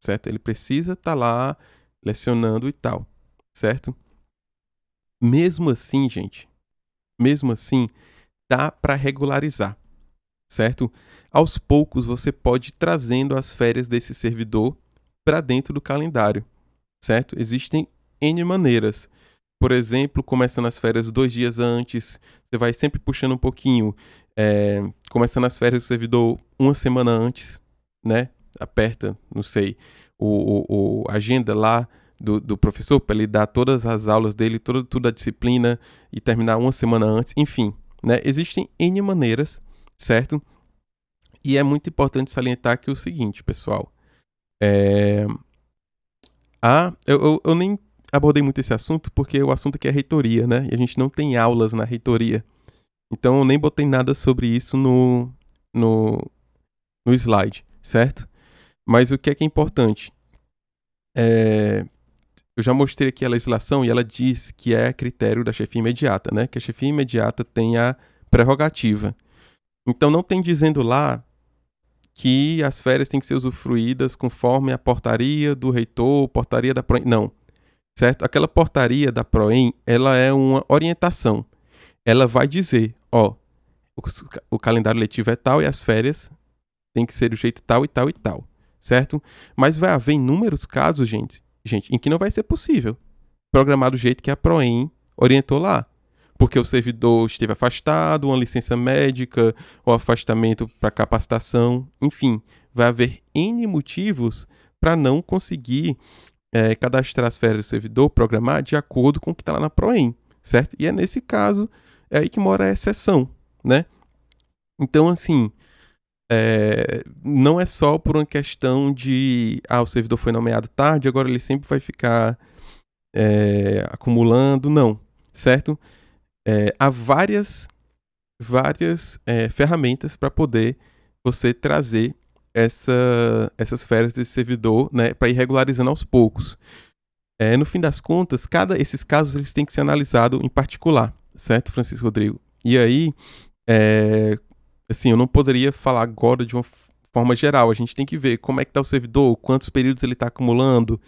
Speaker 2: certo? Ele precisa estar lá lecionando e tal, certo? Mesmo assim, gente, dá para regularizar, certo? Aos poucos você pode ir trazendo as férias desse servidor para dentro do calendário, certo? Existem N maneiras. Por exemplo, começando as férias 2 dias antes, você vai sempre puxando um pouquinho, começando as férias do servidor 1 semana antes, né? Aperta, não sei, a agenda lá do professor para ele dar todas as aulas dele, toda a disciplina e terminar 1 semana antes, enfim, né? Existem N maneiras, certo? E é muito importante salientar aqui o seguinte, pessoal. Eu nem abordei muito esse assunto porque o assunto aqui é reitoria, né? E a gente não tem aulas na reitoria. Então eu nem botei nada sobre isso no slide, certo? Mas o que é importante? Eu já mostrei aqui a legislação e ela diz que é critério da chefia imediata, né? Que a chefia imediata tem a prerrogativa. Então não tem dizendo lá que as férias têm que ser usufruídas conforme a portaria do reitor, portaria da PROEM. Não, certo? Aquela portaria da PROEM, ela é uma orientação. Ela vai dizer, ó, o calendário letivo é tal e as férias tem que ser do jeito tal e tal e tal, certo? Mas vai haver inúmeros casos, gente, em que não vai ser possível programar do jeito que a PROEM orientou lá. Porque o servidor esteve afastado, uma licença médica, ou afastamento para capacitação, enfim, vai haver N motivos para não conseguir cadastrar as férias do servidor, programar de acordo com o que está lá na PROEM, certo? E é nesse caso, é aí que mora a exceção, né? Então, assim, não é só por uma questão de, o servidor foi nomeado tarde, agora ele sempre vai ficar acumulando, não, certo? Há várias ferramentas para poder você trazer essas férias desse servidor, né, para ir regularizando aos poucos. No fim das contas, esses casos eles têm que ser analisados em particular, certo, Francisco Rodrigo? E aí, assim, eu não poderia falar agora de uma forma geral. A gente tem que ver como é que está o servidor, quantos períodos ele está acumulando,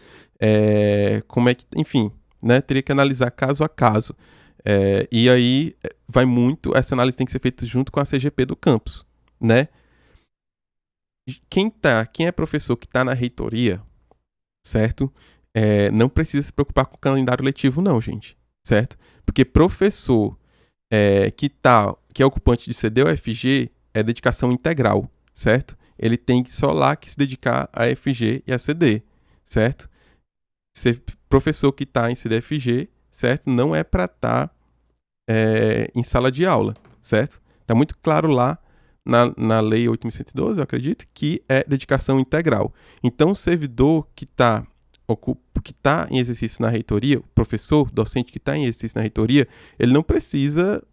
Speaker 2: como é que, enfim, né, teria que analisar caso a caso. E aí vai muito, essa análise tem que ser feita junto com a CGP do campus, né? Quem é professor que está na reitoria, certo? Não precisa se preocupar com o calendário letivo não, gente, certo? Porque professor que é ocupante de CD ou FG é dedicação integral, certo? Ele tem só lá que se dedicar a FG e a CD, certo? Ser professor que está em CDFG, certo? Não é para estar em sala de aula, certo? Está muito claro lá na Lei 8.112, eu acredito, que é dedicação integral. Então, o servidor que está em exercício na reitoria, o professor, docente que está em exercício na reitoria, ele não precisa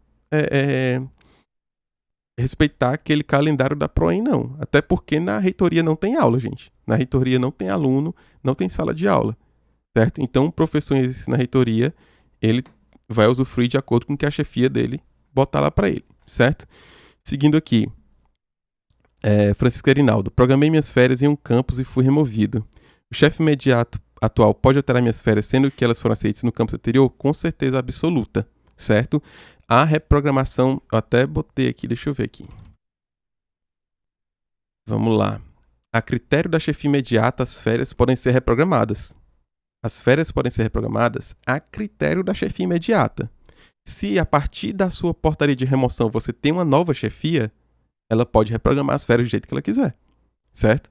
Speaker 2: respeitar aquele calendário da PROEM, não. Até porque na reitoria não tem aula, gente. Na reitoria não tem aluno, não tem sala de aula, certo? Então, o professor em exercício na reitoria, ele vai usufruir de acordo com o que a chefia dele botar lá para ele, certo? Seguindo aqui, Francisco Erinaldo. Programei minhas férias em um campus e fui removido. O chefe imediato atual pode alterar minhas férias, sendo que elas foram aceitas no campus anterior? Com certeza absoluta, certo? A reprogramação, eu até botei aqui, deixa eu ver aqui. Vamos lá. A critério da chefia imediata, as férias podem ser reprogramadas. As férias podem ser reprogramadas a critério da chefia imediata. Se a partir da sua portaria de remoção você tem uma nova chefia, ela pode reprogramar as férias do jeito que ela quiser, certo?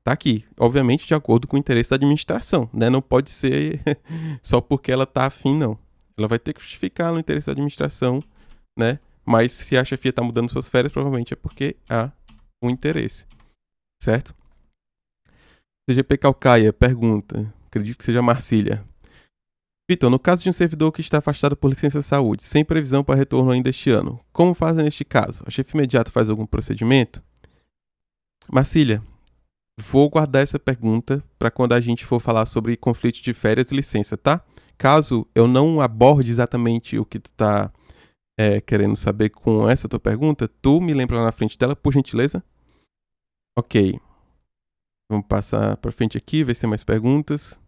Speaker 2: Tá aqui, obviamente de acordo com o interesse da administração, né? Não pode ser só porque ela tá afim, não. Ela vai ter que justificar no interesse da administração, né? Mas se a chefia tá mudando suas férias, provavelmente é porque há um interesse, certo? CGP Calcaia pergunta, acredito que seja Marcília. Vitor, no caso de um servidor que está afastado por licença de saúde, sem previsão para retorno ainda este ano, como fazem neste caso? A chefia imediata faz algum procedimento? Marcília, vou guardar essa pergunta para quando a gente for falar sobre conflito de férias e licença, tá? Caso eu não aborde exatamente o que tu tá querendo saber com essa tua pergunta, tu me lembra lá na frente dela, por gentileza? Ok. Vamos passar para frente aqui, ver se tem mais perguntas.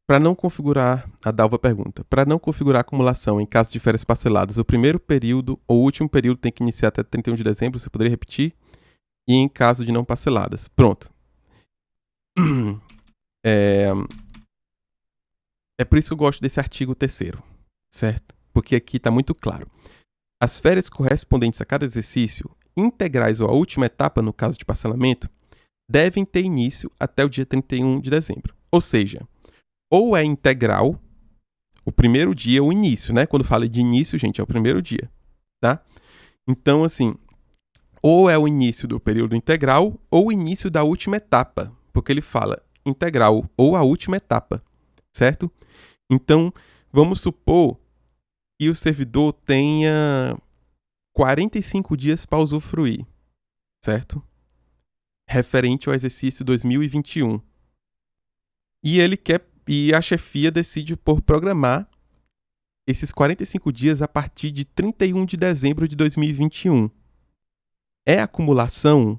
Speaker 2: Para não configurar, a Dalva pergunta, para não configurar acumulação em caso de férias parceladas, o primeiro período ou o último período tem que iniciar até 31 de dezembro, você poderia repetir? E em caso de não parceladas. Pronto. É por isso que eu gosto desse artigo 3º, certo? Porque aqui está muito claro. As férias correspondentes a cada exercício, integrais ou a última etapa, no caso de parcelamento, devem ter início até o dia 31 de dezembro. Ou seja, ou é integral, o primeiro dia, o início, né? Quando fala de início, gente, é o primeiro dia, tá? Então, assim, ou é o início do período integral ou o início da última etapa, porque ele fala integral ou a última etapa, certo? Então, vamos supor que o servidor tenha 45 dias para usufruir, certo? Referente ao exercício 2021. E a chefia decide por programar esses 45 dias a partir de 31 de dezembro de 2021. É acumulação?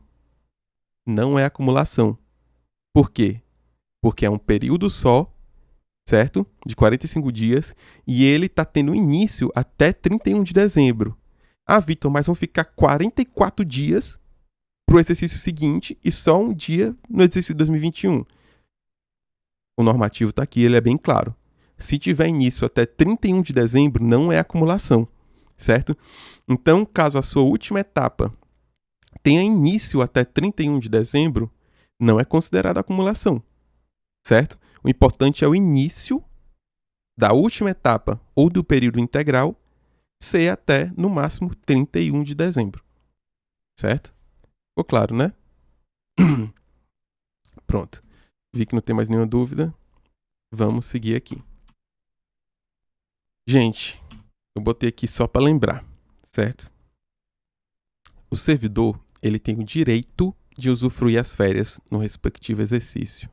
Speaker 2: Não é acumulação. Por quê? Porque é um período só, certo? De 45 dias, e ele está tendo início até 31 de dezembro. Ah, Vitor, mas vão ficar 44 dias para o exercício seguinte e só um dia no exercício 2021. O normativo está aqui, ele é bem claro. Se tiver início até 31 de dezembro, não é acumulação, certo? Então, caso a sua última etapa tenha início até 31 de dezembro, não é considerada acumulação, certo? O importante é o início da última etapa ou do período integral ser até, no máximo, 31 de dezembro, certo? Ficou claro, né? Pronto. Vi que não tem mais nenhuma dúvida. Vamos seguir aqui. Gente, eu botei aqui só para lembrar, certo? O servidor, ele tem o direito de usufruir as férias no respectivo exercício.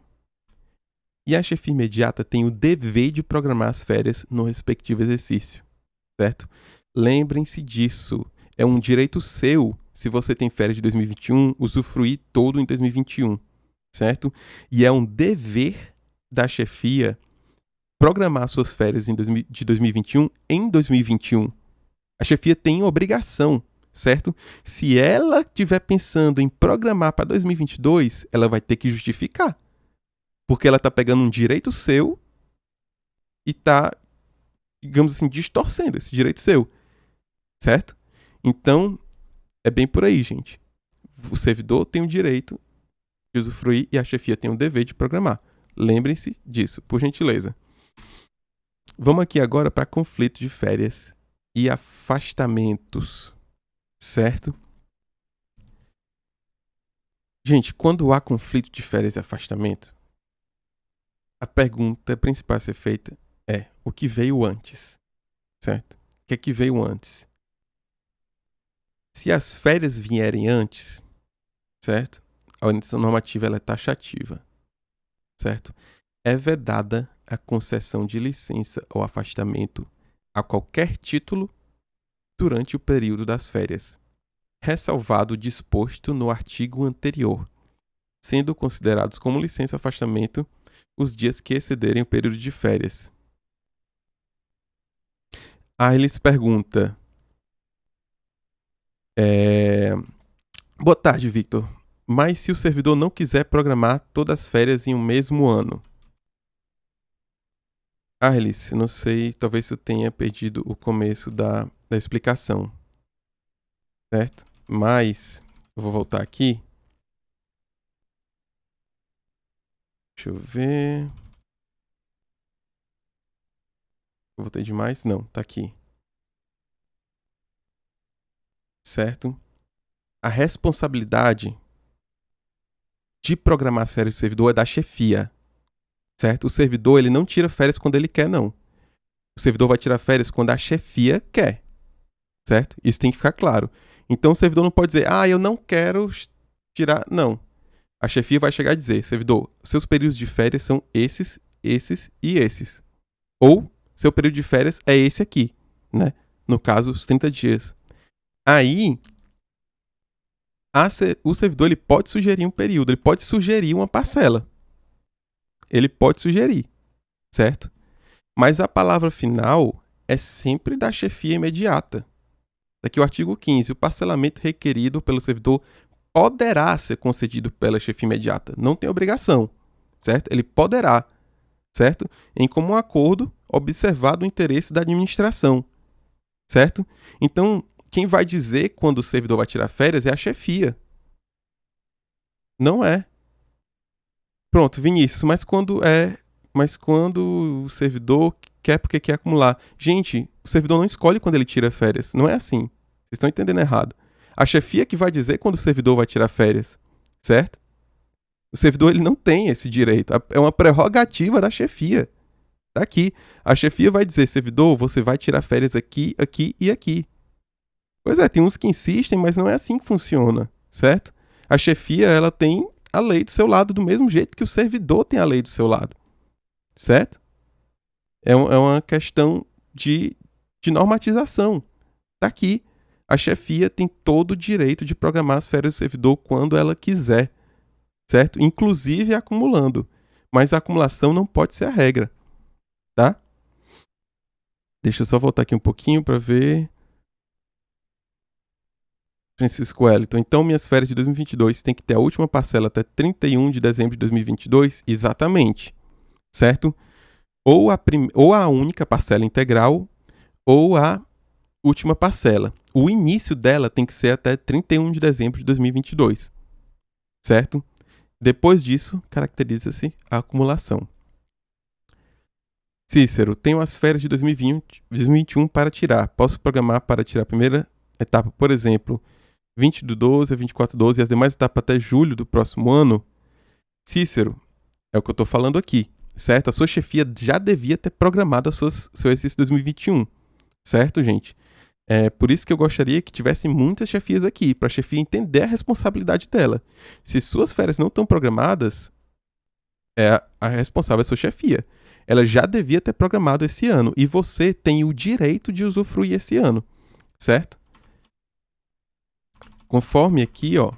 Speaker 2: E a chefia imediata tem o dever de programar as férias no respectivo exercício, certo? Lembrem-se disso. É um direito seu, se você tem férias de 2021, usufruir todo em 2021, certo? E é um dever da chefia programar suas férias de 2021 em 2021. A chefia tem obrigação, certo? Se ela estiver pensando em programar para 2022, ela vai ter que justificar. Porque ela está pegando um direito seu e está, digamos assim, distorcendo esse direito seu, certo? Então, é bem por aí, gente. O servidor tem o direito de usufruir e a chefia tem o dever de programar. Lembrem-se disso, por gentileza. Vamos aqui agora para conflito de férias e afastamentos, certo? Gente, quando há conflito de férias e afastamento, a pergunta principal a ser feita é o que veio antes, certo? O que é que veio antes? Se as férias vierem antes, certo? A orientação normativa ela é taxativa, certo? É vedada a concessão de licença ou afastamento a qualquer título durante o período das férias, ressalvado o disposto no artigo anterior, sendo considerados como licença ou afastamento os dias que excederem o período de férias. Aí eles perguntam... Boa tarde, Victor. Mas se o servidor não quiser programar todas as férias em um mesmo ano? Arlis, não sei, talvez eu tenha perdido o começo da explicação. Certo? Mas, eu vou voltar aqui. Deixa eu ver. Eu voltei demais? Não, tá aqui. Certo? A responsabilidade de programar as férias do servidor é da chefia. Certo? O servidor, ele não tira férias quando ele quer, não. O servidor vai tirar férias quando a chefia quer. Certo? Isso tem que ficar claro. Então, o servidor não pode dizer, eu não quero tirar. Não. A chefia vai chegar e dizer, servidor, seus períodos de férias são esses, esses e esses. Ou, seu período de férias é esse aqui, né? No caso, os 30 dias. Aí, o servidor ele pode sugerir um período, ele pode sugerir uma parcela. Ele pode sugerir, certo? Mas a palavra final é sempre da chefia imediata. Aqui o artigo 15, o parcelamento requerido pelo servidor poderá ser concedido pela chefia imediata. Não tem obrigação, certo? Ele poderá, certo? Em comum acordo, observado o interesse da administração, certo? Então, quem vai dizer quando o servidor vai tirar férias é a chefia. Não é. Pronto, Vinícius, mas quando o servidor quer porque quer acumular. Gente, o servidor não escolhe quando ele tira férias. Não é assim. Vocês estão entendendo errado. A chefia que vai dizer quando o servidor vai tirar férias, certo? O servidor ele não tem esse direito. É uma prerrogativa da chefia. Tá aqui. A chefia vai dizer, servidor, você vai tirar férias aqui, aqui e aqui. Pois é, tem uns que insistem, mas não é assim que funciona, certo? A chefia, ela tem a lei do seu lado do mesmo jeito que o servidor tem a lei do seu lado, certo? É uma questão de normatização. Tá aqui. A chefia tem todo o direito de programar as férias do servidor quando ela quiser, certo? Inclusive acumulando. Mas a acumulação não pode ser a regra, tá? Deixa eu só voltar aqui um pouquinho para ver. Francisco Wellington. Então, minhas férias de 2022 tem que ter a última parcela até 31 de dezembro de 2022? Exatamente, certo? Ou a única parcela integral ou a última parcela. O início dela tem que ser até 31 de dezembro de 2022, certo? Depois disso, caracteriza-se a acumulação. Cícero, tenho as férias de 2021 para tirar. Posso programar para tirar a primeira etapa, por exemplo, 20 do 12 a 24 do 12 e as demais etapas até julho do próximo ano? Cícero, é o que eu estou falando aqui, certo? A sua chefia já devia ter programado seu exercício 2021, certo, gente? É por isso que eu gostaria que tivesse muitas chefias aqui, para a chefia entender a responsabilidade dela. Se suas férias não estão programadas, a responsável é a sua chefia. Ela já devia ter programado esse ano e você tem o direito de usufruir esse ano, certo? Conforme aqui, ó.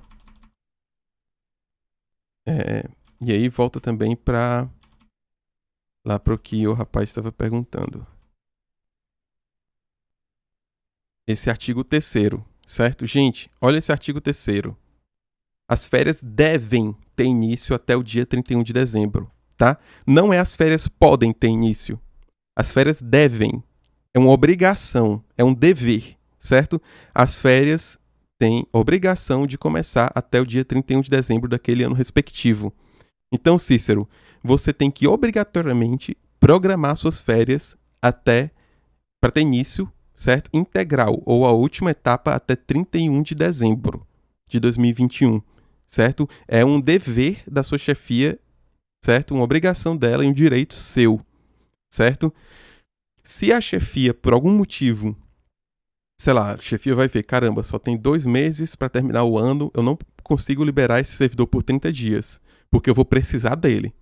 Speaker 2: E aí volta também para lá para o que o rapaz estava perguntando. Esse artigo 3º, certo? Gente, olha esse artigo 3º. As férias devem ter início até o dia 31 de dezembro, tá? Não é as férias podem ter início. As férias devem. É uma obrigação, é um dever, certo? As férias têm obrigação de começar até o dia 31 de dezembro daquele ano respectivo. Então, Cícero, você tem que obrigatoriamente programar suas férias para ter início, certo? Integral, ou a última etapa até 31 de dezembro de 2021, certo? É um dever da sua chefia, certo? Uma obrigação dela e um direito seu, certo? Se a chefia, por algum motivo, sei lá, a chefia vai ver, caramba, só tem 2 meses para terminar o ano, eu não consigo liberar esse servidor por 30 dias, porque eu vou precisar dele.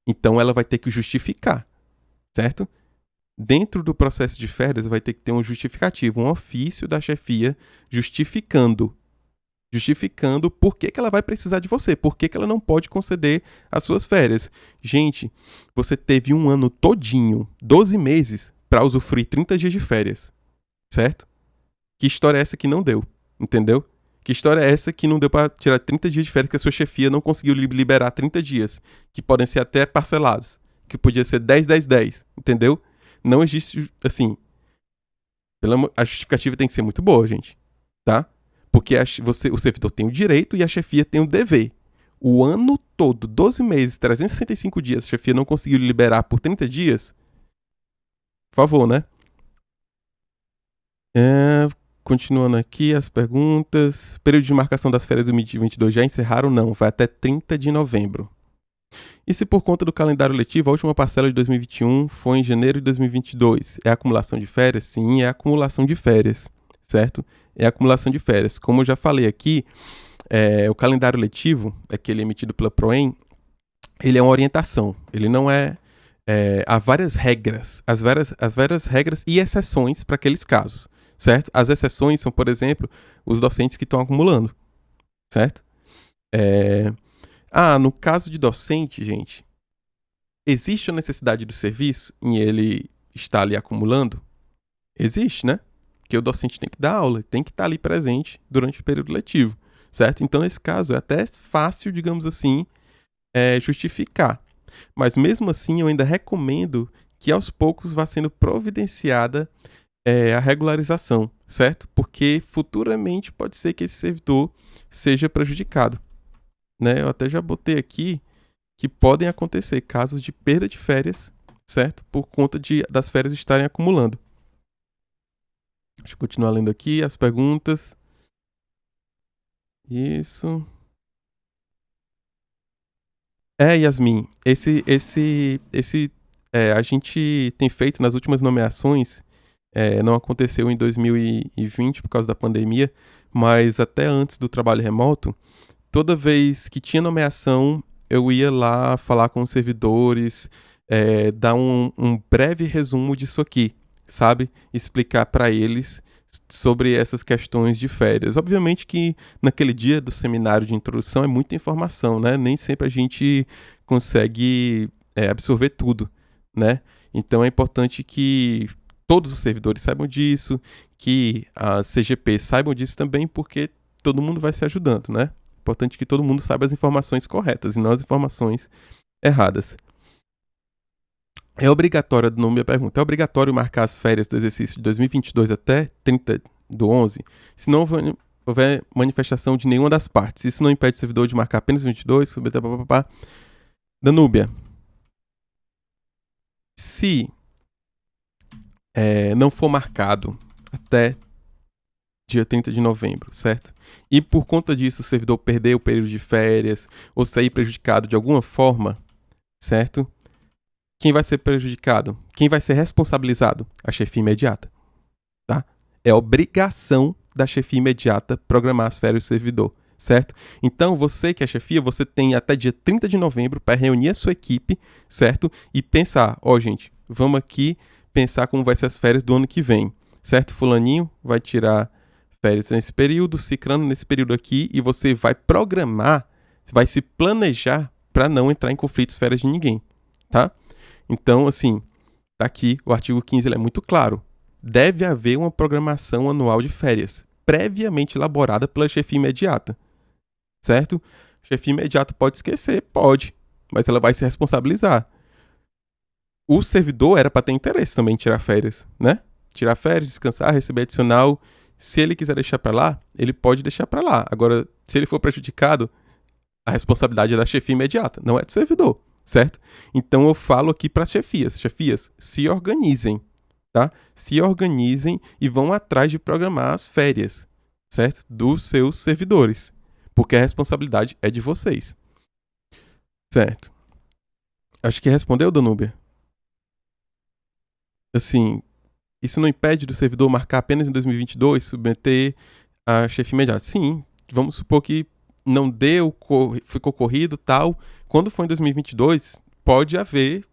Speaker 2: Então ela vai ter que justificar, certo? Dentro do processo de férias vai ter que ter um justificativo, um ofício da chefia justificando por que ela vai precisar de você, por que ela não pode conceder as suas férias. Gente, você teve um ano todinho, 12 meses, para usufruir 30 dias de férias, certo? Que história é essa que não deu, entendeu? Que história é essa que não deu para tirar 30 dias de férias, que a sua chefia não conseguiu liberar 30 dias, que podem ser até parcelados, que podia ser 10, 10, 10, entendeu? Não existe, assim, a justificativa tem que ser muito boa, gente, tá? Porque o servidor tem o direito e a chefia tem o dever. O ano todo, 12 meses, 365 dias, a chefia não conseguiu liberar por 30 dias, por favor, né? Continuando aqui as perguntas. Período de marcação das férias do 2022 já encerraram? Não, vai até 30 de novembro. E se por conta do calendário letivo, a última parcela de 2021 foi em janeiro de 2022? É acumulação de férias? Sim, é acumulação de férias, certo? É acumulação de férias. Como eu já falei aqui, o calendário letivo, aquele emitido pela Proem, ele é uma orientação, ele não é... há várias regras, as várias regras e exceções para aqueles casos, certo? As exceções são, por exemplo, os docentes que estão acumulando, certo? No caso de docente, gente, existe a necessidade do serviço em ele estar ali acumulando? Existe, né? Porque o docente tem que dar aula, tem que estar ali presente durante o período letivo, certo? Então, nesse caso, é até fácil, digamos assim, justificar. Mas mesmo assim, eu ainda recomendo que aos poucos vá sendo providenciada a regularização, certo? Porque futuramente pode ser que esse servidor seja prejudicado, né? Eu até já botei aqui que podem acontecer casos de perda de férias, certo? Por conta das férias estarem acumulando. Deixa eu continuar lendo aqui as perguntas. Isso. Yasmin, a gente tem feito nas últimas nomeações, não aconteceu em 2020 por causa da pandemia, mas até antes do trabalho remoto, toda vez que tinha nomeação, eu ia lá falar com os servidores, dar um breve resumo disso aqui, sabe? Explicar para eles sobre essas questões de férias. Obviamente que naquele dia do seminário de introdução é muita informação, né? Nem sempre a gente consegue absorver tudo, né? Então é importante que todos os servidores saibam disso, que as CGPs saibam disso também, porque todo mundo vai se ajudando, né? É importante que todo mundo saiba as informações corretas e não as informações erradas. É obrigatório, no minha pergunta, é obrigatório marcar as férias do exercício de 2022 até 30/11, se não houver manifestação de nenhuma das partes. Isso não impede o servidor de marcar apenas 22, Danúbia, se não for marcado até dia 30 de novembro, certo? E por conta disso o servidor perder o período de férias ou sair prejudicado de alguma forma, certo? Quem vai ser prejudicado? Quem vai ser responsabilizado? A chefia imediata, tá? É obrigação da chefia imediata programar as férias do servidor, certo? Então, você que é chefia, você tem até dia 30 de novembro para reunir a sua equipe, certo? E pensar, gente, vamos aqui pensar como vai ser as férias do ano que vem, certo? Fulaninho vai tirar férias nesse período, ciclano nesse período aqui, e você vai programar, vai se planejar para não entrar em conflitos férias de ninguém, tá? Então, assim, tá aqui, o artigo 15 ele é muito claro. Deve haver uma programação anual de férias, previamente elaborada pela chefia imediata, certo? A chefia imediata pode esquecer? Pode, mas ela vai se responsabilizar. O servidor era para ter interesse também em tirar férias, né? Tirar férias, descansar, receber adicional. Se ele quiser deixar para lá, ele pode deixar para lá. Agora, se ele for prejudicado, a responsabilidade é da chefia imediata, não é do servidor. Certo? Então eu falo aqui para as chefias. Chefias, se organizem, tá? Se organizem e vão atrás de programar as férias, certo? Dos seus servidores. Porque a responsabilidade é de vocês. Certo? Acho que respondeu, Danúbia? Assim, isso não impede do servidor marcar apenas em 2022, submeter a chefia imediata. Sim, vamos supor que não deu, ficou corrido, tal. Quando for em 2022, pode haver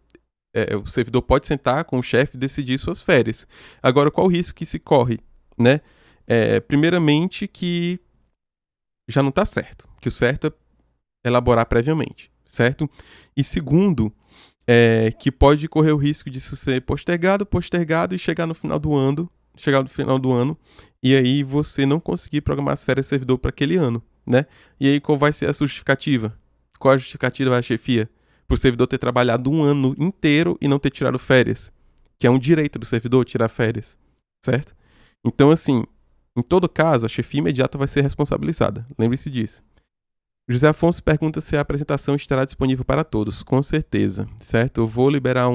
Speaker 2: o servidor pode sentar com o chefe e decidir suas férias. Agora, qual o risco que se corre, né? Primeiramente, que já não está certo. Que o certo é elaborar previamente, certo? E segundo, que pode correr o risco disso ser postergado e chegar no final do ano, e aí você não conseguir programar as férias do servidor para aquele ano, né? E aí qual vai ser a justificativa? Qual a justificativa da chefia? Por o servidor ter trabalhado um ano inteiro e não ter tirado férias, que é um direito do servidor tirar férias, certo? Então, assim, em todo caso, a chefia imediata vai ser responsabilizada. Lembre-se disso. José Afonso pergunta se a apresentação estará disponível para todos. Com certeza, certo? Eu vou liberar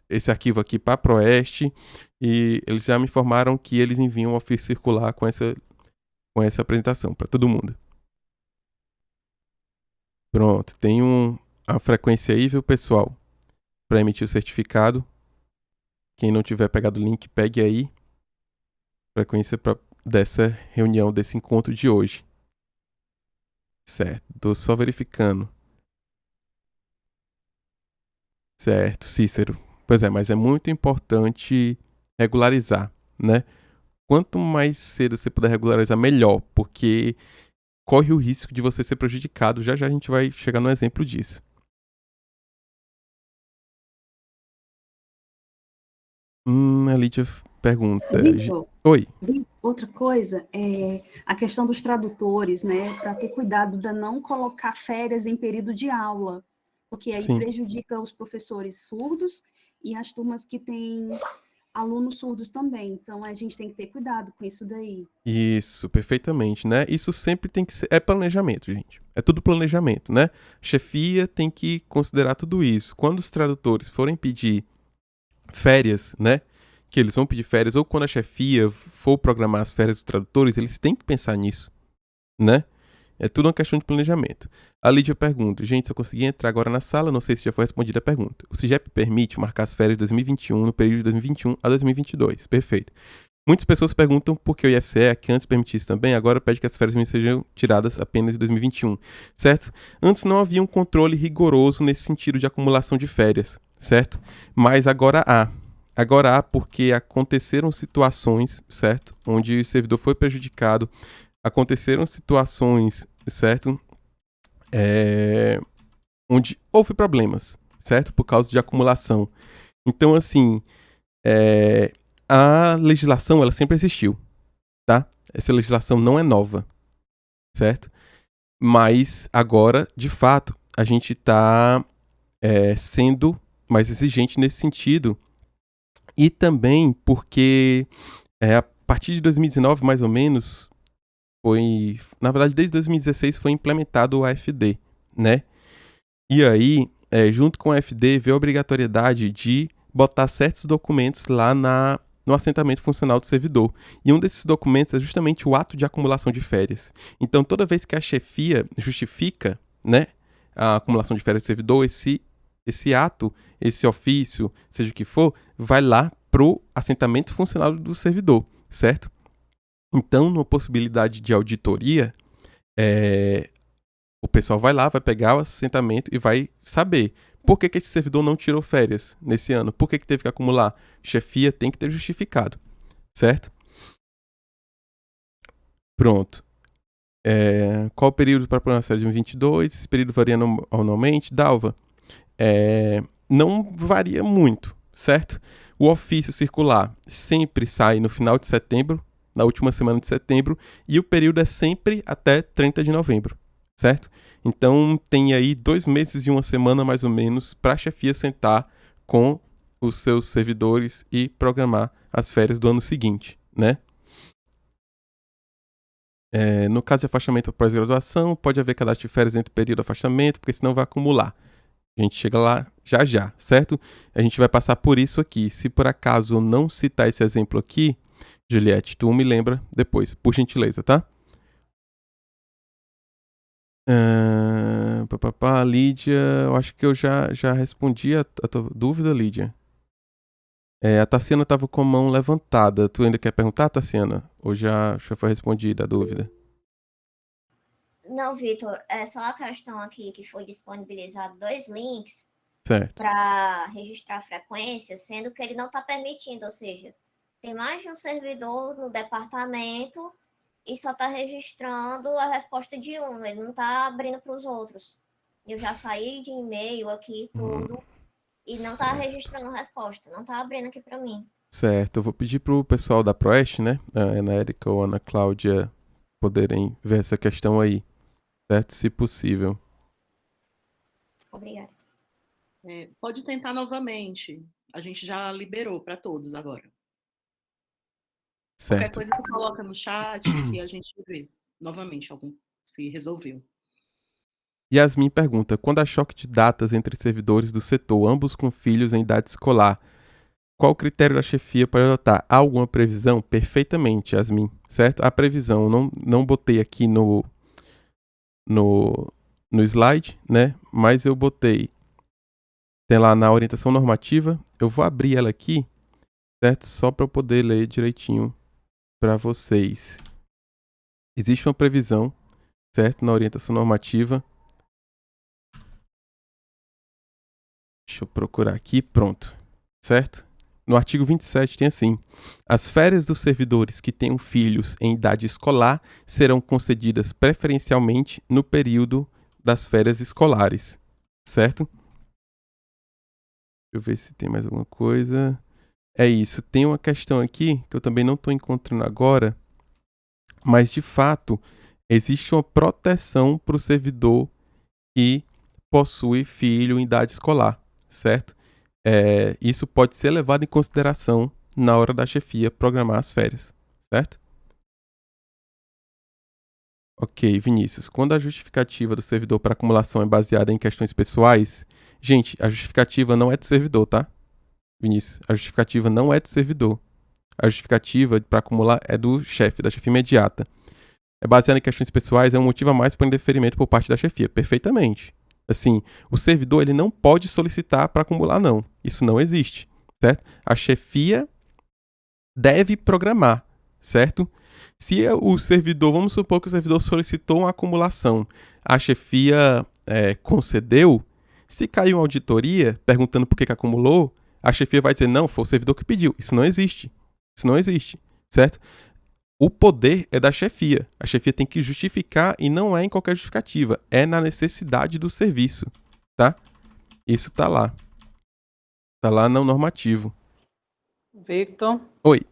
Speaker 2: esse arquivo aqui para a Proeste e eles já me informaram que eles enviam um ofício circular com essa apresentação para todo mundo. Pronto, tem a frequência aí, viu, pessoal? Para emitir o certificado. Quem não tiver pegado o link, pegue aí. Frequência dessa reunião, desse encontro de hoje. Certo, tô só verificando. Certo, Cícero. Pois é, mas é muito importante regularizar, né? Quanto mais cedo você puder regularizar, melhor, porque corre o risco de você ser prejudicado. Já já a gente vai chegar no exemplo disso. A Lídia pergunta.
Speaker 5: Vitor,
Speaker 2: Oi.
Speaker 5: outra coisa é a questão dos tradutores, né? Para ter cuidado para não colocar férias em período de aula, porque aí
Speaker 2: Sim.
Speaker 5: prejudica os professores surdos e as turmas que têm alunos surdos também. Então a gente tem que ter cuidado com isso daí.
Speaker 2: Isso, perfeitamente, né? Isso sempre tem que ser. É planejamento, gente. É tudo planejamento, né? Chefia tem que considerar tudo isso. Quando os tradutores forem pedir férias, né? Que eles vão pedir férias, ou quando a chefia for programar as férias dos tradutores, eles têm que pensar nisso, né? É tudo uma questão de planejamento. A Lídia pergunta, gente, se eu conseguir entrar agora na sala, não sei se já foi respondida a pergunta. O CIGEP permite marcar as férias de 2021 no período de 2021 a 2022. Perfeito. Muitas pessoas perguntam por que o IFCE, que antes permitisse também, agora pede que as férias sejam tiradas apenas em 2021, certo? Antes não havia um controle rigoroso nesse sentido de acumulação de férias, certo? Mas agora há. Agora há porque aconteceram situações, certo? Onde o servidor foi prejudicado, aconteceram situações, certo? Onde houve problemas, certo? Por causa de acumulação. Então, assim, a legislação, ela sempre existiu, tá? Essa legislação não é nova, certo? Mas agora, de fato, a gente está sendo mais exigente nesse sentido. E também porque a partir de 2019, mais ou menos, na verdade, desde 2016 foi implementado o AFD, né? E aí, junto com o AFD, veio a obrigatoriedade de botar certos documentos lá no assentamento funcional do servidor. E um desses documentos é justamente o ato de acumulação de férias. Então, toda vez que a chefia justifica, né, a acumulação de férias do servidor, esse ato, esse ofício, seja o que for, vai lá pro assentamento funcional do servidor, certo? Então, numa possibilidade de auditoria, o pessoal vai lá, vai pegar o assentamento e vai saber por que esse servidor não tirou férias nesse ano, por que teve que acumular. Chefia tem que ter justificado, certo? Pronto. Qual o período para programar as férias de 2022? Esse período varia anualmente? Dalva? Não varia muito, certo? O ofício circular sempre sai no final de setembro, na última semana de setembro, e o período é sempre até 30 de novembro, certo? Então tem aí 2 meses e 1 semana mais ou menos para a chefia sentar com os seus servidores e programar as férias do ano seguinte, né? No caso de afastamento para pós-graduação, pode haver cadastro de férias entre o período de afastamento, porque senão vai acumular. A gente chega lá já, certo? A gente vai passar por isso aqui. Se por acaso eu não citar esse exemplo aqui, Juliette, tu me lembra depois, por gentileza, tá? Lídia, eu acho que eu já respondi a tua dúvida, Lídia. A Tassiana estava com a mão levantada. Tu ainda quer perguntar, Tassiana? Ou já foi respondida a dúvida?
Speaker 6: Não, Vitor, é só a questão aqui que foi disponibilizado 2 links
Speaker 2: Certo.
Speaker 6: para registrar a frequência, sendo que ele não está permitindo, ou seja, tem mais de um servidor no departamento e só está registrando a resposta de um, ele não está abrindo para os outros. Eu já saí de e-mail aqui, tudo, e não está registrando a resposta, não está abrindo aqui para mim.
Speaker 2: Certo, eu vou pedir pro pessoal da Proeste, né, a Ana Érica ou a Ana Cláudia, poderem ver essa questão aí, certo? Se possível.
Speaker 6: Obrigada.
Speaker 3: Pode tentar novamente. A gente já liberou para todos agora. Qualquer
Speaker 2: Certo.
Speaker 3: coisa que coloca no chat que a gente vê novamente algum se resolveu.
Speaker 2: Yasmin pergunta, quando há choque de datas entre servidores do setor, ambos com filhos em idade escolar, qual o critério da chefia para adotar? Há alguma previsão? Perfeitamente, Yasmin, certo? A previsão, não botei aqui no slide, né? Mas eu botei, tem lá na orientação normativa, eu vou abrir ela aqui, certo? Só para eu poder ler direitinho para vocês. Existe uma previsão, certo? Na orientação normativa. Deixa eu procurar aqui, pronto, certo? No artigo 27 tem assim, as férias dos servidores que tenham filhos em idade escolar serão concedidas preferencialmente no período das férias escolares, certo? Deixa eu ver se tem mais alguma coisa. É isso, tem uma questão aqui que eu também não estou encontrando agora, mas de fato existe uma proteção para o servidor que possui filho em idade escolar, certo? Isso pode ser levado em consideração na hora da chefia programar as férias, certo? Ok, Vinícius. Quando a justificativa do servidor para acumulação é baseada em questões pessoais, gente, a justificativa não é do servidor, tá? Vinícius, a justificativa não é do servidor. A justificativa para acumular é do chefe, da chefia imediata. É baseada em questões pessoais, é um motivo a mais para indeferimento por parte da chefia. Perfeitamente. Assim, o servidor ele não pode solicitar para acumular, não. Isso não existe, certo? A chefia deve programar, certo? Se o servidor, vamos supor que o servidor solicitou uma acumulação, a chefia concedeu, se caiu uma auditoria perguntando por que acumulou, a chefia vai dizer, não, foi o servidor que pediu. Isso não existe. Isso não existe, certo? O poder é da chefia. A chefia tem que justificar e não é em qualquer justificativa. É na necessidade do serviço, tá? Isso tá lá. Tá lá no normativo.
Speaker 7: Victor?
Speaker 2: Oi.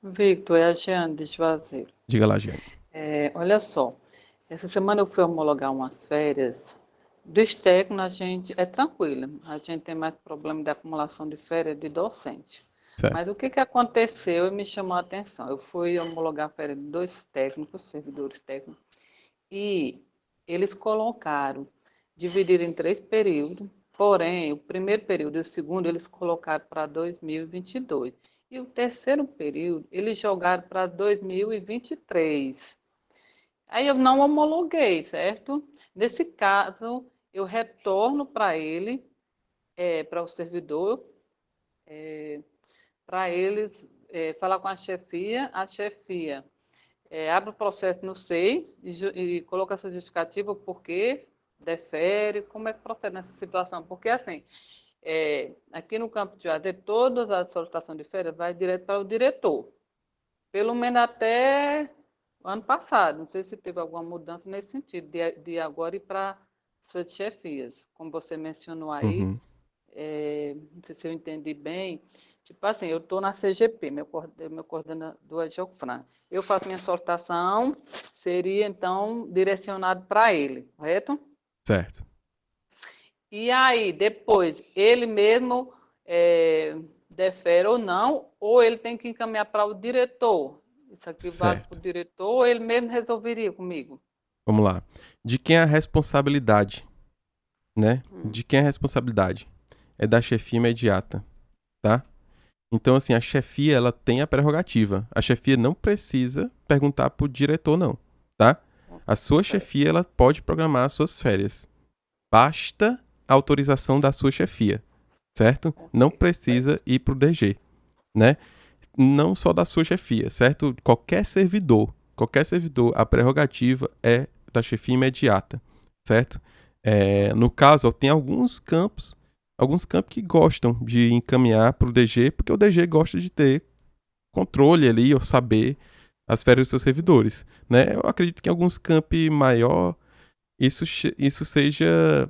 Speaker 7: Victor, é a Jeane de Juazeiro.
Speaker 2: Diga lá, Jeane.
Speaker 7: Olha só, essa semana eu fui homologar umas férias. Do externo, a gente é tranquilo. A gente tem mais problema de acumulação de férias de docente.
Speaker 2: Certo.
Speaker 7: Mas o que aconteceu e me chamou a atenção? Eu fui homologar a férias de 2 técnicos, servidores técnicos, e eles colocaram, dividido em 3 períodos, porém, o primeiro período e o segundo eles colocaram para 2022. E o terceiro período eles jogaram para 2023. Aí eu não homologuei, certo? Nesse caso, eu retorno para ele, para o servidor, para eles falar com a chefia abre o processo no SEI e coloca essa justificativa porque defere, como é que procede nessa situação? Porque, assim, aqui no campo de Juazeiro, todas as solicitações de férias vai direto para o diretor, pelo menos até o ano passado. Não sei se teve alguma mudança nesse sentido, de agora e para suas chefias, como você mencionou aí.
Speaker 2: Uhum.
Speaker 7: Não sei se eu entendi bem. Tipo assim, eu estou na CGP, meu coordenador é Geofran. Eu faço minha solicitação, seria então direcionado para ele, correto?
Speaker 2: Certo.
Speaker 7: E aí, depois, ele mesmo defere ou não, ou ele tem que encaminhar para o diretor. Isso aqui vale para o diretor, ou ele mesmo resolveria comigo?
Speaker 2: Vamos lá. De quem é a responsabilidade? Né? De quem é a responsabilidade? É da chefia imediata, tá? Então, assim, a chefia, ela tem a prerrogativa. A chefia não precisa perguntar pro diretor, não, tá? A sua chefia, ela pode programar as suas férias. Basta a autorização da sua chefia, certo? Não precisa ir pro DG, né? Não só da sua chefia, certo? Qualquer servidor, a prerrogativa é da chefia imediata, certo? No caso, tem alguns campos que gostam de encaminhar para o DG, porque o DG gosta de ter controle ali, ou saber as férias dos seus servidores, né? Eu acredito que em alguns campi maior, isso seja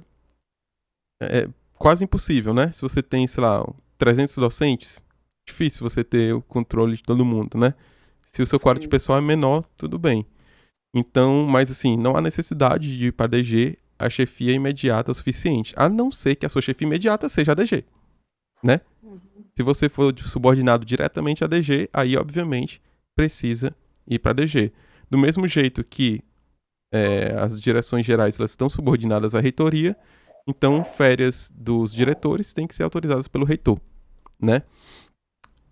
Speaker 2: quase impossível, né? Se você tem, sei lá, 300 docentes, difícil você ter o controle de todo mundo, né? Se o seu quadro de pessoal é menor, tudo bem. Então, mas assim, não há necessidade de ir para a DG a chefia imediata o suficiente, a não ser que a sua chefia imediata seja a DG, né? Se você for subordinado diretamente à DG, aí, obviamente, precisa ir para a DG. Do mesmo jeito que as direções gerais elas estão subordinadas à reitoria, então férias dos diretores têm que ser autorizadas pelo reitor, né?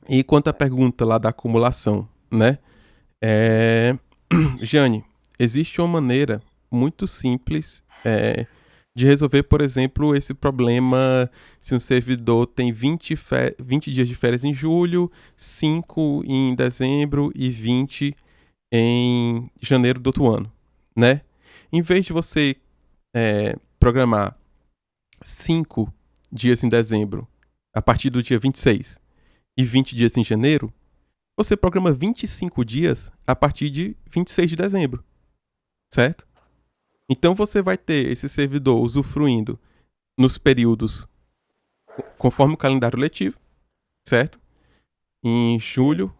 Speaker 2: E quanto à pergunta lá da acumulação, né? Jane, existe uma maneira muito simples de resolver, por exemplo, esse problema se um servidor tem 20 dias de férias em julho, 5 em dezembro e 20 em janeiro do outro ano, né? Em vez de você programar 5 dias em dezembro a partir do dia 26 e 20 dias em janeiro, você programa 25 dias a partir de 26 de dezembro, certo? Então você vai ter esse servidor usufruindo nos períodos conforme o calendário letivo, certo? Em julho,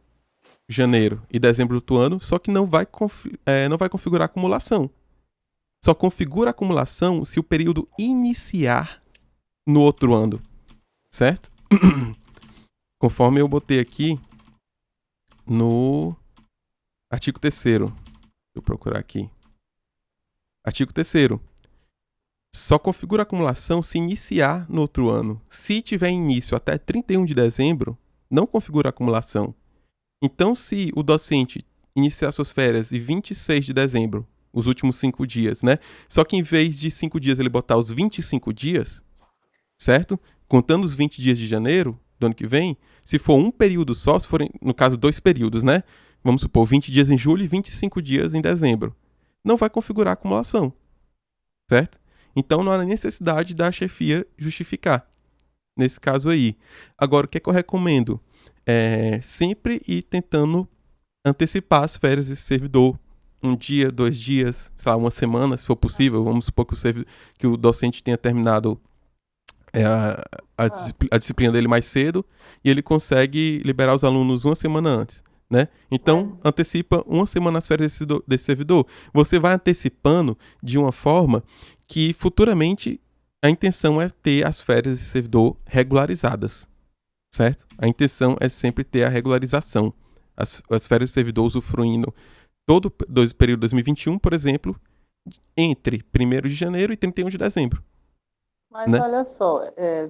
Speaker 2: janeiro e dezembro do outro ano, só que não vai configurar acumulação. Só configura acumulação se o período iniciar no outro ano, certo? Conforme eu botei aqui no artigo 3º. Deixa eu procurar aqui. Artigo 3º. Só configura acumulação se iniciar no outro ano. Se tiver início até 31 de dezembro, não configura acumulação. Então, se o docente iniciar suas férias em 26 de dezembro, os últimos 5 dias, né? Só que em vez de 5 dias ele botar os 25 dias, certo? Contando os 20 dias de janeiro do ano que vem, se for um período só, se forem, no caso, 2 períodos, né? Vamos supor, 20 dias em julho e 25 dias em dezembro. Não vai configurar acumulação, certo? Então não há necessidade da chefia justificar, nesse caso aí. Agora, o que é que eu recomendo? Sempre ir tentando antecipar as férias desse servidor. 1 dia, 2 dias, sei lá, 1 semana, se for possível. Vamos supor que o docente tenha terminado a disciplina dele mais cedo e ele consegue liberar os alunos 1 semana antes, né? Então, antecipa 1 semana as férias desse servidor. Você vai antecipando de uma forma que futuramente a intenção é ter as férias desse servidor regularizadas, certo? A intenção é sempre ter a regularização. As férias do servidor usufruindo todo o período de 2021, por exemplo, entre 1º de janeiro e 31 de dezembro.
Speaker 7: Mas
Speaker 2: né?
Speaker 7: olha só,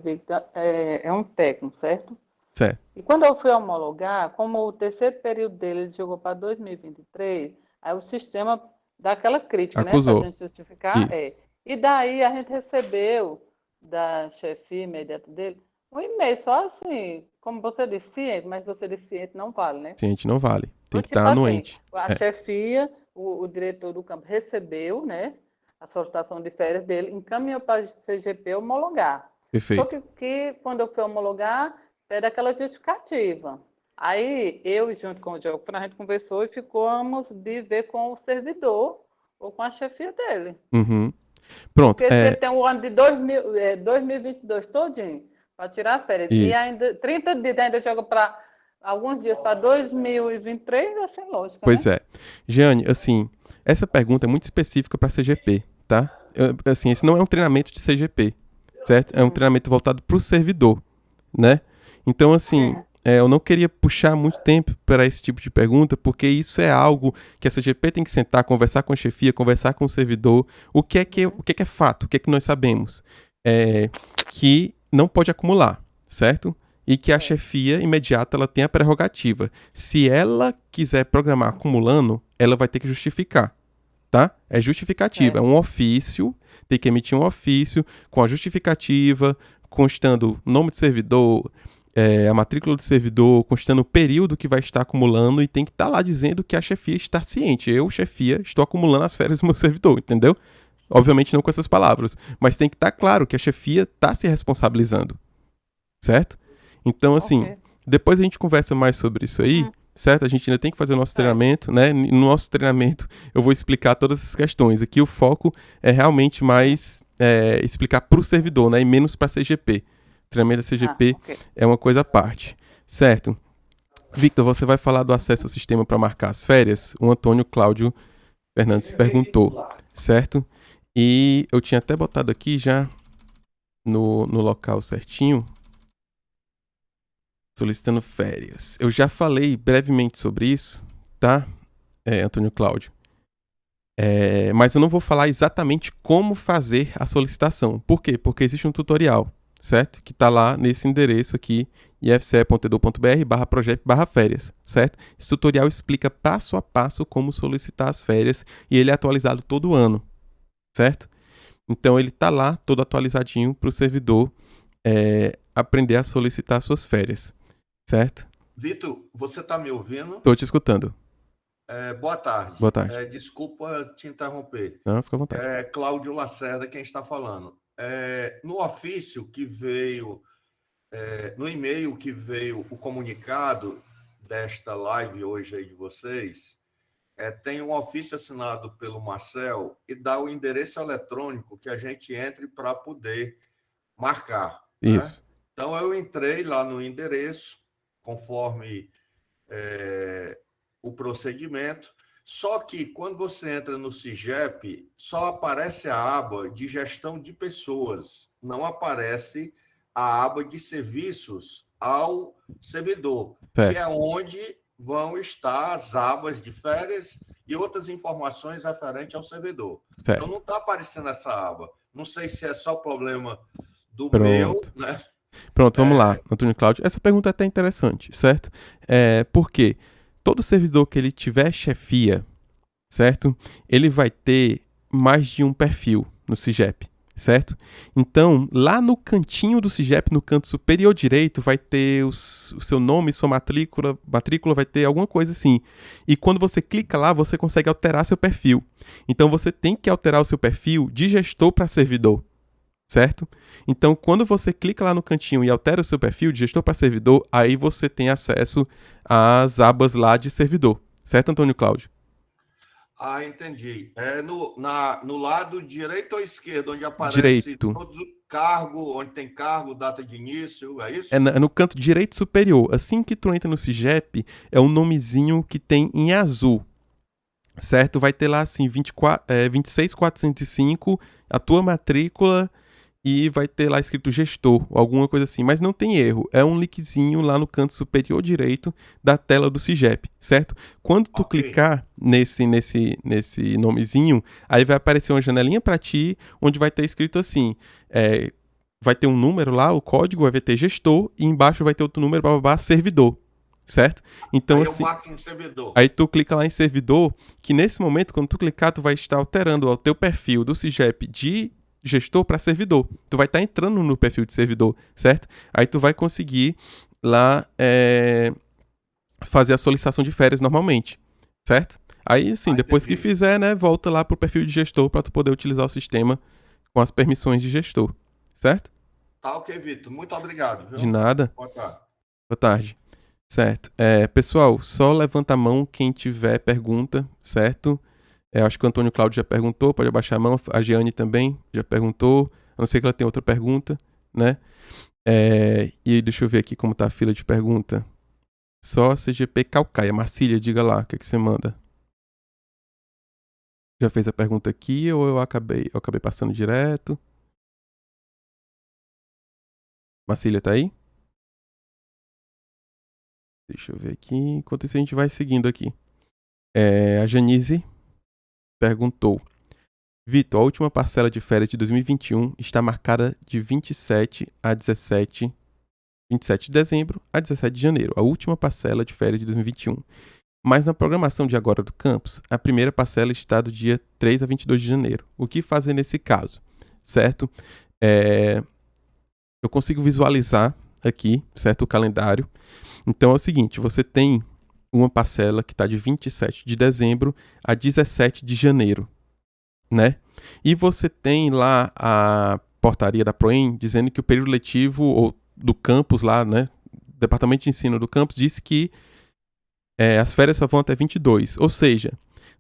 Speaker 7: Victor, é um técnico, certo?
Speaker 2: Certo.
Speaker 7: E quando eu fui homologar, como o terceiro período dele ele jogou para 2023, aí o sistema dá aquela crítica,
Speaker 2: Acusou.
Speaker 7: né, para a gente justificar.
Speaker 2: Isso.
Speaker 7: E daí a gente recebeu da chefia imediata dele um e-mail só assim, como você disse, ciente, mas você disse ciente não vale, né?
Speaker 2: Ciente não vale. Tem que
Speaker 7: Tipo
Speaker 2: estar anuente.
Speaker 7: a chefia, o diretor do campo recebeu, né, a solicitação de férias dele, encaminhou para a CGP homologar.
Speaker 2: Perfeito.
Speaker 7: Só que quando eu fui homologar, pede aquela justificativa. Aí eu, junto com o Geofran, a gente conversou e ficamos de ver com o servidor ou com a chefia dele.
Speaker 2: Uhum. Pronto.
Speaker 7: Porque se ele tem o ano de 2022 todinho para tirar férias,
Speaker 2: Isso.
Speaker 7: e ainda 30 dias ainda joga para alguns dias para 2023, é sem lógica,
Speaker 2: Pois
Speaker 7: né?
Speaker 2: é. Jeane, assim, essa pergunta é muito específica para CGP, tá? Assim, esse não é um treinamento de CGP, certo? É um treinamento voltado para o servidor, né? Então, assim, eu não queria puxar muito tempo para esse tipo de pergunta, porque isso é algo que a CGP tem que sentar, conversar com a chefia, conversar com o servidor. O que é fato? O que é que nós sabemos? Que não pode acumular, certo? E que a chefia imediata ela tem a prerrogativa. Se ela quiser programar acumulando, ela vai ter que justificar, tá? É justificativa, é um ofício, tem que emitir um ofício com a justificativa, constando o nome do servidor, a matrícula do servidor, constando o período que vai estar acumulando e tem que estar lá dizendo que a chefia está ciente. Eu, chefia, estou acumulando as férias do meu servidor, entendeu? Obviamente não com essas palavras, mas tem que estar claro que a chefia está se responsabilizando, certo? Então, assim,
Speaker 7: Ok.
Speaker 2: depois a gente conversa mais sobre isso aí, certo? A gente ainda tem que fazer o nosso treinamento, né? No nosso treinamento eu vou explicar todas essas questões. Aqui o foco é realmente mais explicar para o servidor, né? E menos para a CGP. O treinamento da CGP
Speaker 7: Ok.
Speaker 2: é uma coisa à parte, certo? Victor, você vai falar do acesso ao sistema para marcar as férias? O Antônio Cláudio Fernandes perguntou, certo? E eu tinha até botado aqui já no local certinho, solicitando férias. Eu já falei brevemente sobre isso, tá, Antônio Cláudio? Mas eu não vou falar exatamente como fazer a solicitação. Por quê? Porque existe um tutorial, certo? Que está lá nesse endereço aqui, ifce.edu.br/projep/férias, certo? Esse tutorial explica passo a passo como solicitar as férias e ele é atualizado todo ano, certo? Então ele está lá todo atualizadinho para o servidor aprender a solicitar suas férias, certo?
Speaker 8: Vitor, você está me ouvindo?
Speaker 2: Estou te escutando.
Speaker 8: Boa tarde.
Speaker 2: Boa tarde.
Speaker 8: Desculpa te interromper.
Speaker 2: Não, fica à vontade.
Speaker 8: É Cláudio Lacerda quem está falando. No ofício que veio, no e-mail que veio o comunicado desta live hoje aí de vocês, tem um ofício assinado pelo Marcel e dá o endereço eletrônico que a gente entre para poder marcar.
Speaker 2: Isso.
Speaker 8: Né? Então, eu entrei lá no endereço, conforme o procedimento, só que quando você entra no CIGEP, só aparece a aba de gestão de pessoas, não aparece a aba de serviços ao servidor,
Speaker 2: Certo.
Speaker 8: que é onde vão estar as abas de férias e outras informações referentes ao servidor.
Speaker 2: Certo.
Speaker 8: Então, não está aparecendo essa aba. Não sei se é só problema do
Speaker 2: Pronto.
Speaker 8: meu, né?
Speaker 2: Pronto, vamos lá, Antônio Cláudio. Essa pergunta é até interessante, certo? Porque todo servidor que ele tiver chefia, certo? Ele vai ter mais de um perfil no CIGEP, certo? Então, lá no cantinho do CIGEP, no canto superior direito, vai ter o seu nome, sua matrícula vai ter alguma coisa assim. E quando você clica lá, você consegue alterar seu perfil. Então, você tem que alterar o seu perfil de gestor para servidor, certo? Então, quando você clica lá no cantinho e altera o seu perfil de gestor para servidor, aí você tem acesso às abas lá de servidor, certo, Antônio Cláudio?
Speaker 8: Entendi. No lado direito ou esquerdo, onde aparece
Speaker 2: Direito.
Speaker 8: todos o cargo, onde tem cargo, data de início, é isso?
Speaker 2: É no canto direito superior. Assim que tu entra no CIGEP, é um nomezinho que tem em azul, certo? Vai ter lá assim, 26405, a tua matrícula, e vai ter lá escrito gestor, ou alguma coisa assim, mas não tem erro, é um linkzinho lá no canto superior direito da tela do CIGEP, certo? Quando tu clicar nesse nomezinho, aí vai aparecer uma janelinha para ti, onde vai ter escrito assim, vai ter um número lá, o código, vai ter gestor, e embaixo vai ter outro número, servidor, certo? Então,
Speaker 8: aí
Speaker 2: assim,
Speaker 8: eu marco em servidor.
Speaker 2: Aí tu clica lá em servidor, que nesse momento, quando tu clicar, tu vai estar alterando o teu perfil do CIGEP de gestor para servidor. Tu vai estar entrando no perfil de servidor, certo? Aí tu vai conseguir lá fazer a solicitação de férias normalmente, certo? Aí, assim, depois que fizer, né, volta lá pro perfil de gestor para tu poder utilizar o sistema com as permissões de gestor, certo?
Speaker 8: Tá ok, Vitor. Muito obrigado. Viu?
Speaker 2: De nada.
Speaker 8: Boa tarde.
Speaker 2: Boa tarde. Certo. Pessoal, só levanta a mão quem tiver pergunta, certo? Acho que o Antônio Cláudio já perguntou, pode abaixar a mão. A Giane também já perguntou. A não ser que ela tenha outra pergunta, né? E deixa eu ver aqui como tá a fila de pergunta. Só CGP Calcaia. Marcília, diga lá, o que você manda? Já fez a pergunta aqui ou eu acabei passando direto? Marcília, tá aí? Deixa eu ver aqui. Enquanto isso, a gente vai seguindo aqui. A Janise perguntou: Vitor, a última parcela de férias de 2021 está marcada de 27 de dezembro a 17 de janeiro. A última parcela de férias de 2021. Mas na programação de agora do campus, a primeira parcela está do dia 3 a 22 de janeiro. O que fazer nesse caso? Certo? Eu consigo visualizar aqui, certo, o calendário. Então é o seguinte, você tem uma parcela que está de 27 de dezembro a 17 de janeiro, né? E você tem lá a portaria da Proem dizendo que o período letivo ou do campus lá, né, Departamento de Ensino do campus, disse que as férias só vão até 22. Ou seja,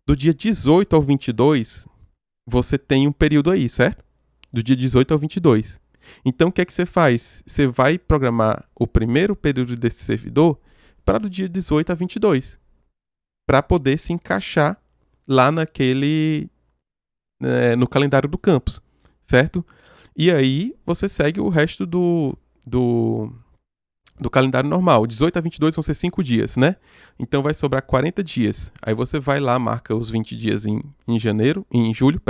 Speaker 2: do dia 18 ao 22, você tem um período aí, certo? Do dia 18 ao 22. Então, o que é que você faz? Você vai programar o primeiro período desse servidor para do dia 18 a 22, para poder se encaixar lá no calendário do campus, certo? E aí, você segue o resto do calendário normal. 18 a 22 vão ser 5 dias, né? Então vai sobrar 40 dias. Aí você vai lá, marca os 20 dias em julho,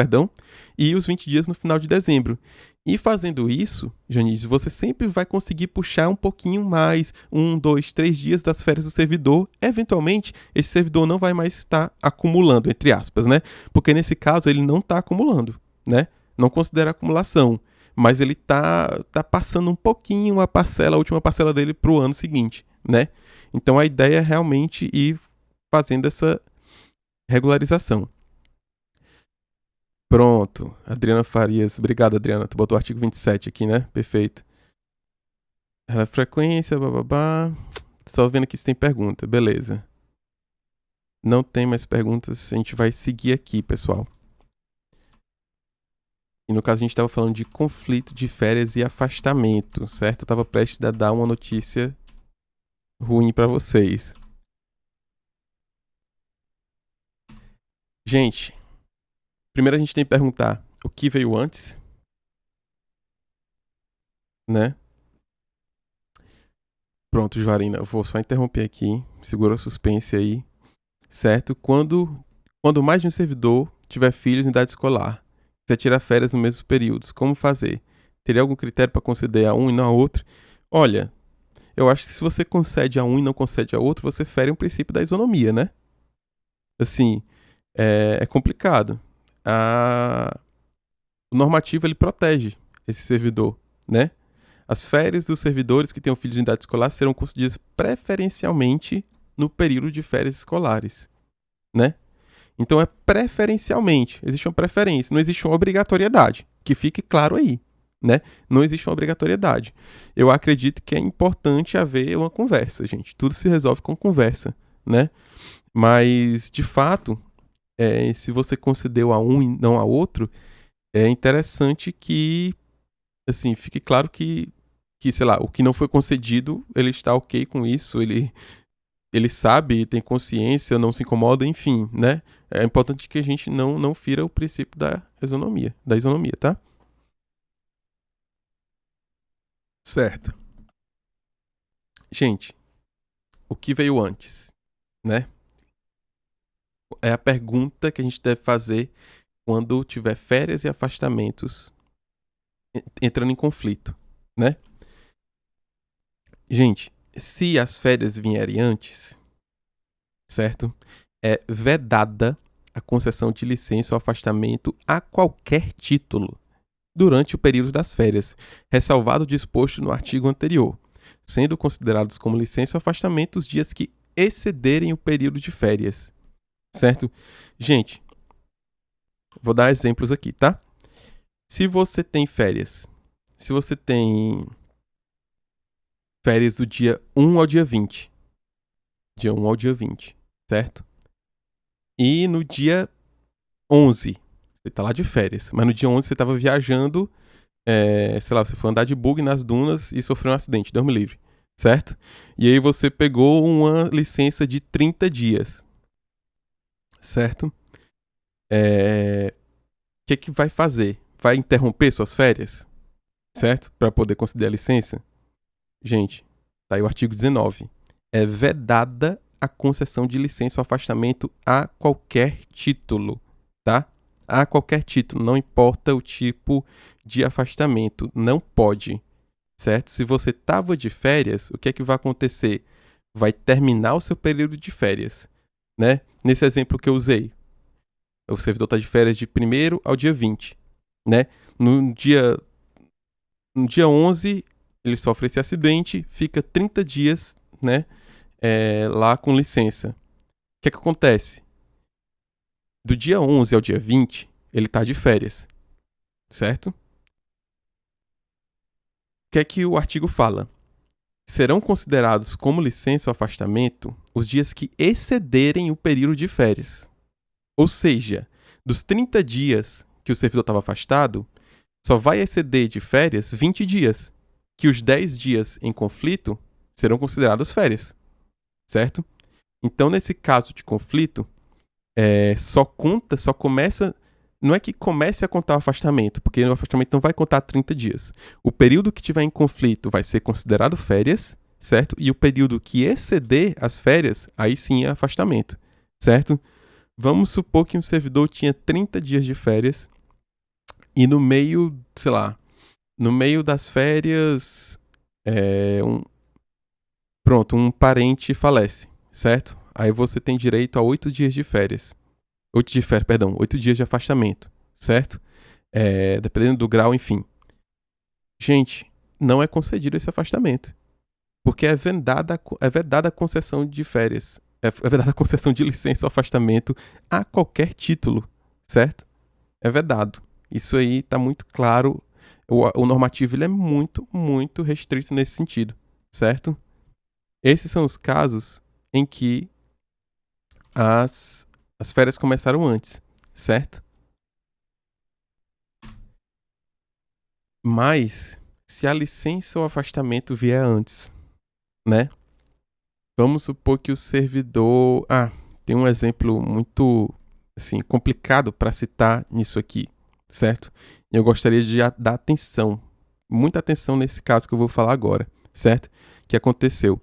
Speaker 2: e os 20 dias no final de dezembro. E fazendo isso, Janice, você sempre vai conseguir puxar um pouquinho mais, 1, 2, 3 dias das férias do servidor. Eventualmente, esse servidor não vai mais estar acumulando, entre aspas, né? Porque nesse caso ele não está acumulando, né? Não considera acumulação. Mas ele tá passando um pouquinho a última parcela dele para o ano seguinte, né? Então a ideia é realmente ir fazendo essa regularização. Pronto, Adriana Farias. Obrigado, Adriana. Tu botou o artigo 27 aqui, né? Perfeito. Frequência, bababá. Só vendo aqui se tem pergunta. Beleza. Não tem mais perguntas. A gente vai seguir aqui, pessoal. E no caso a gente estava falando de conflito de férias e afastamento, certo? Eu estava prestes a dar uma notícia ruim para vocês. Gente, primeiro a gente tem que perguntar o que veio antes, né? Pronto, Juarina, eu vou só interromper aqui, segura o suspense aí, certo? Quando mais de um servidor tiver filhos em idade escolar, você tira férias no mesmo período, como fazer? Teria algum critério para conceder a um e não a outro? Olha, eu acho que se você concede a um e não concede a outro, você fere um princípio da isonomia, né? Assim, é complicado. O normativo, ele protege esse servidor, né? As férias dos servidores que tenham filhos em idade escolar serão concedidas preferencialmente no período de férias escolares, né? Então é preferencialmente, existe uma preferência, não existe uma obrigatoriedade, que fique claro aí, né? Não existe uma obrigatoriedade. Eu acredito que é importante haver uma conversa, gente. Tudo se resolve com conversa, né? Mas, de fato, se você concedeu a um e não a outro, é interessante que, assim, fique claro que, sei lá, o que não foi concedido, ele está ok com isso, ele sabe, tem consciência, não se incomoda, enfim, né? É importante que a gente não fira o princípio da isonomia, tá? Certo. Gente, o que veio antes, né? É a pergunta que a gente deve fazer quando tiver férias e afastamentos entrando em conflito, né? Gente, se as férias vierem antes, certo? É vedada a concessão de licença ou afastamento a qualquer título durante o período das férias, ressalvado o disposto no artigo anterior, sendo considerados como licença ou afastamento os dias que excederem o período de férias, certo? Gente, vou dar exemplos aqui, tá? Se você tem férias, do dia 1 ao dia 20, certo? E no dia 11, você tá lá de férias, mas no dia 11 você tava viajando, sei lá, você foi andar de bug nas dunas e sofreu um acidente, Deus me livre, certo? E aí você pegou uma licença de 30 dias, certo? O que vai fazer? Vai interromper suas férias, certo? Para poder conceder a licença? Gente, tá aí o artigo 19. É vedada a concessão de licença ou afastamento a qualquer título, tá? A qualquer título, não importa o tipo de afastamento, não pode, certo? Se você estava de férias, o que é que vai acontecer? Vai terminar o seu período de férias, né? Nesse exemplo que eu usei, o servidor está de férias de 1º ao dia 20, né? No dia 11, ele sofre esse acidente, fica 30 dias, né? Lá com licença. O que é que acontece? Do dia 11 ao dia 20, ele está de férias, certo? O que é que o artigo fala? Serão considerados como licença ou afastamento os dias que excederem o período de férias. Ou seja, dos 30 dias que o servidor estava afastado, só vai exceder de férias 20 dias, que os 10 dias em conflito serão considerados férias, certo? Então, nesse caso de conflito, só começa... Não é que comece a contar o afastamento, porque o afastamento não vai contar 30 dias. O período que tiver em conflito vai ser considerado férias, certo? E o período que exceder as férias, aí sim é afastamento, certo? Vamos supor que um servidor tinha 30 dias de férias e no meio, sei lá, no meio das férias, um parente falece, certo? Aí você tem direito a 8 dias de férias. 8 dias de afastamento, certo? Dependendo do grau, enfim. Gente, não é concedido esse afastamento. Porque é vedada a concessão de férias. É vedada a concessão de licença ou afastamento a qualquer título, certo? É vedado. Isso aí está muito claro. O normativo ele é muito, muito restrito nesse sentido, certo? Esses são os casos em que as férias começaram antes, certo? Mas, se a licença ou afastamento vier antes, né? Vamos supor que o servidor... tem um exemplo muito, assim, complicado para citar nisso aqui, certo? Eu gostaria de dar atenção, muita atenção nesse caso que eu vou falar agora, certo? Que aconteceu.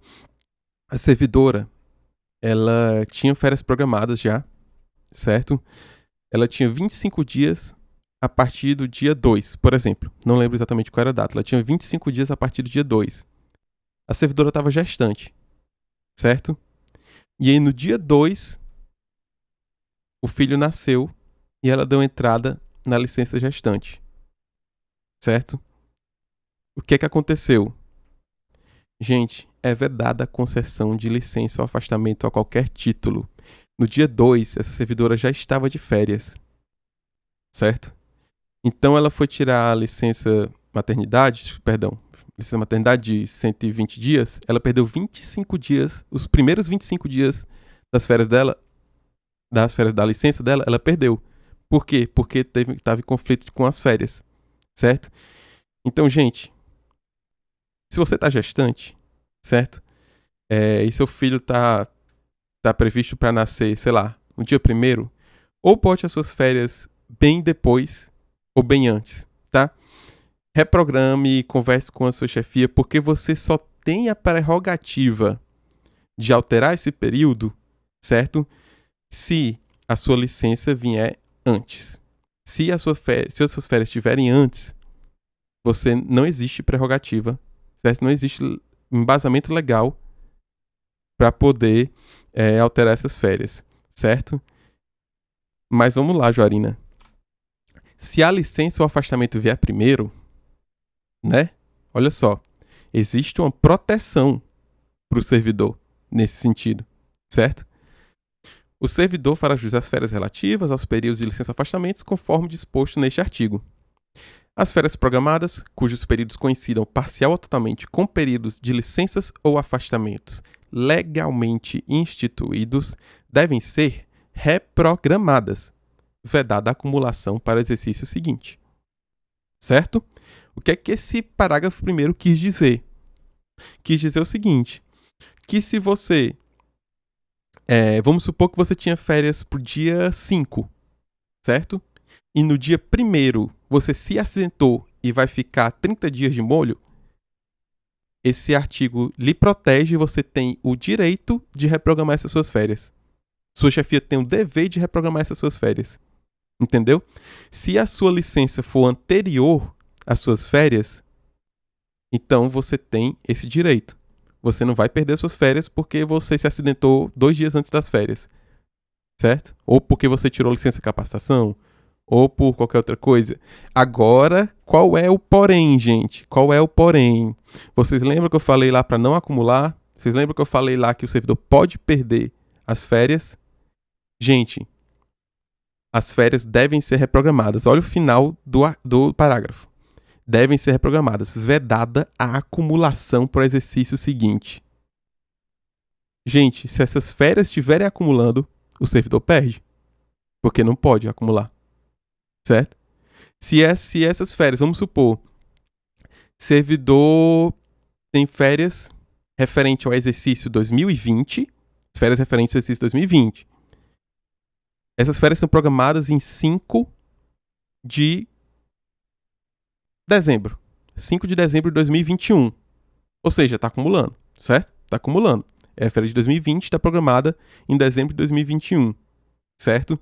Speaker 2: A servidora, ela tinha férias programadas já, certo? Ela tinha 25 dias a partir do dia 2, por exemplo. Não lembro exatamente qual era a data. Ela tinha 25 dias a partir do dia 2. A servidora estava gestante, certo? E aí no dia 2, o filho nasceu e ela deu entrada na licença gestante, certo? O que é que aconteceu? Gente, é vedada a concessão de licença ou afastamento a qualquer título. No dia 2, essa servidora já estava de férias, certo? Então ela foi tirar a licença maternidade de 120 dias, ela perdeu 25 dias, os primeiros 25 dias das férias dela, da licença dela, ela perdeu. Por quê? Porque estava em conflito com as férias, certo? Então, gente, se você está gestante, certo? E seu filho está previsto para nascer, sei lá, no dia 1º, ou bote as suas férias bem depois ou bem antes, tá? Reprograme, converse com a sua chefia, porque você só tem a prerrogativa de alterar esse período, certo? Se a sua licença vier antes. Se as suas férias estiverem antes, você não existe prerrogativa, certo? Não existe embasamento legal para poder alterar essas férias, certo? Mas vamos lá, Joarina. Se a licença ou afastamento vier primeiro, né? Olha só, existe uma proteção para o servidor nesse sentido, certo? O servidor fará jus às férias relativas aos períodos de licença e afastamentos conforme disposto neste artigo. As férias programadas, cujos períodos coincidam parcial ou totalmente com períodos de licenças ou afastamentos legalmente instituídos, devem ser reprogramadas, vedada a acumulação para o exercício seguinte. Certo? O que é que esse parágrafo primeiro quis dizer? Quis dizer o seguinte, que se você... vamos supor que você tinha férias para o dia 5, certo? E no dia 1º você se acidentou e vai ficar 30 dias de molho, esse artigo lhe protege e você tem o direito de reprogramar essas suas férias. Sua chefia tem o dever de reprogramar essas suas férias. Entendeu? Se a sua licença for anterior às suas férias, então você tem esse direito. Você não vai perder suas férias porque você se acidentou 2 dias antes das férias. Certo? Ou porque você tirou licença de capacitação, ou por qualquer outra coisa. Agora, qual é o porém, gente? Qual é o porém? Vocês lembram que eu falei lá para não acumular? Vocês lembram que eu falei lá que o servidor pode perder as férias? Gente, as férias devem ser reprogramadas. Olha o final do parágrafo. Devem ser reprogramadas, vedada a acumulação para o exercício seguinte. Gente, se essas férias estiverem acumulando, o servidor perde. Porque não pode acumular. Certo? Se essas férias, vamos supor, servidor tem férias referente ao exercício 2020, férias referentes ao exercício 2020. Essas férias são programadas em 5 de dezembro. 5 de dezembro de 2021. Ou seja, está acumulando, certo? Está acumulando. A férias de 2020 está programada em dezembro de 2021, certo?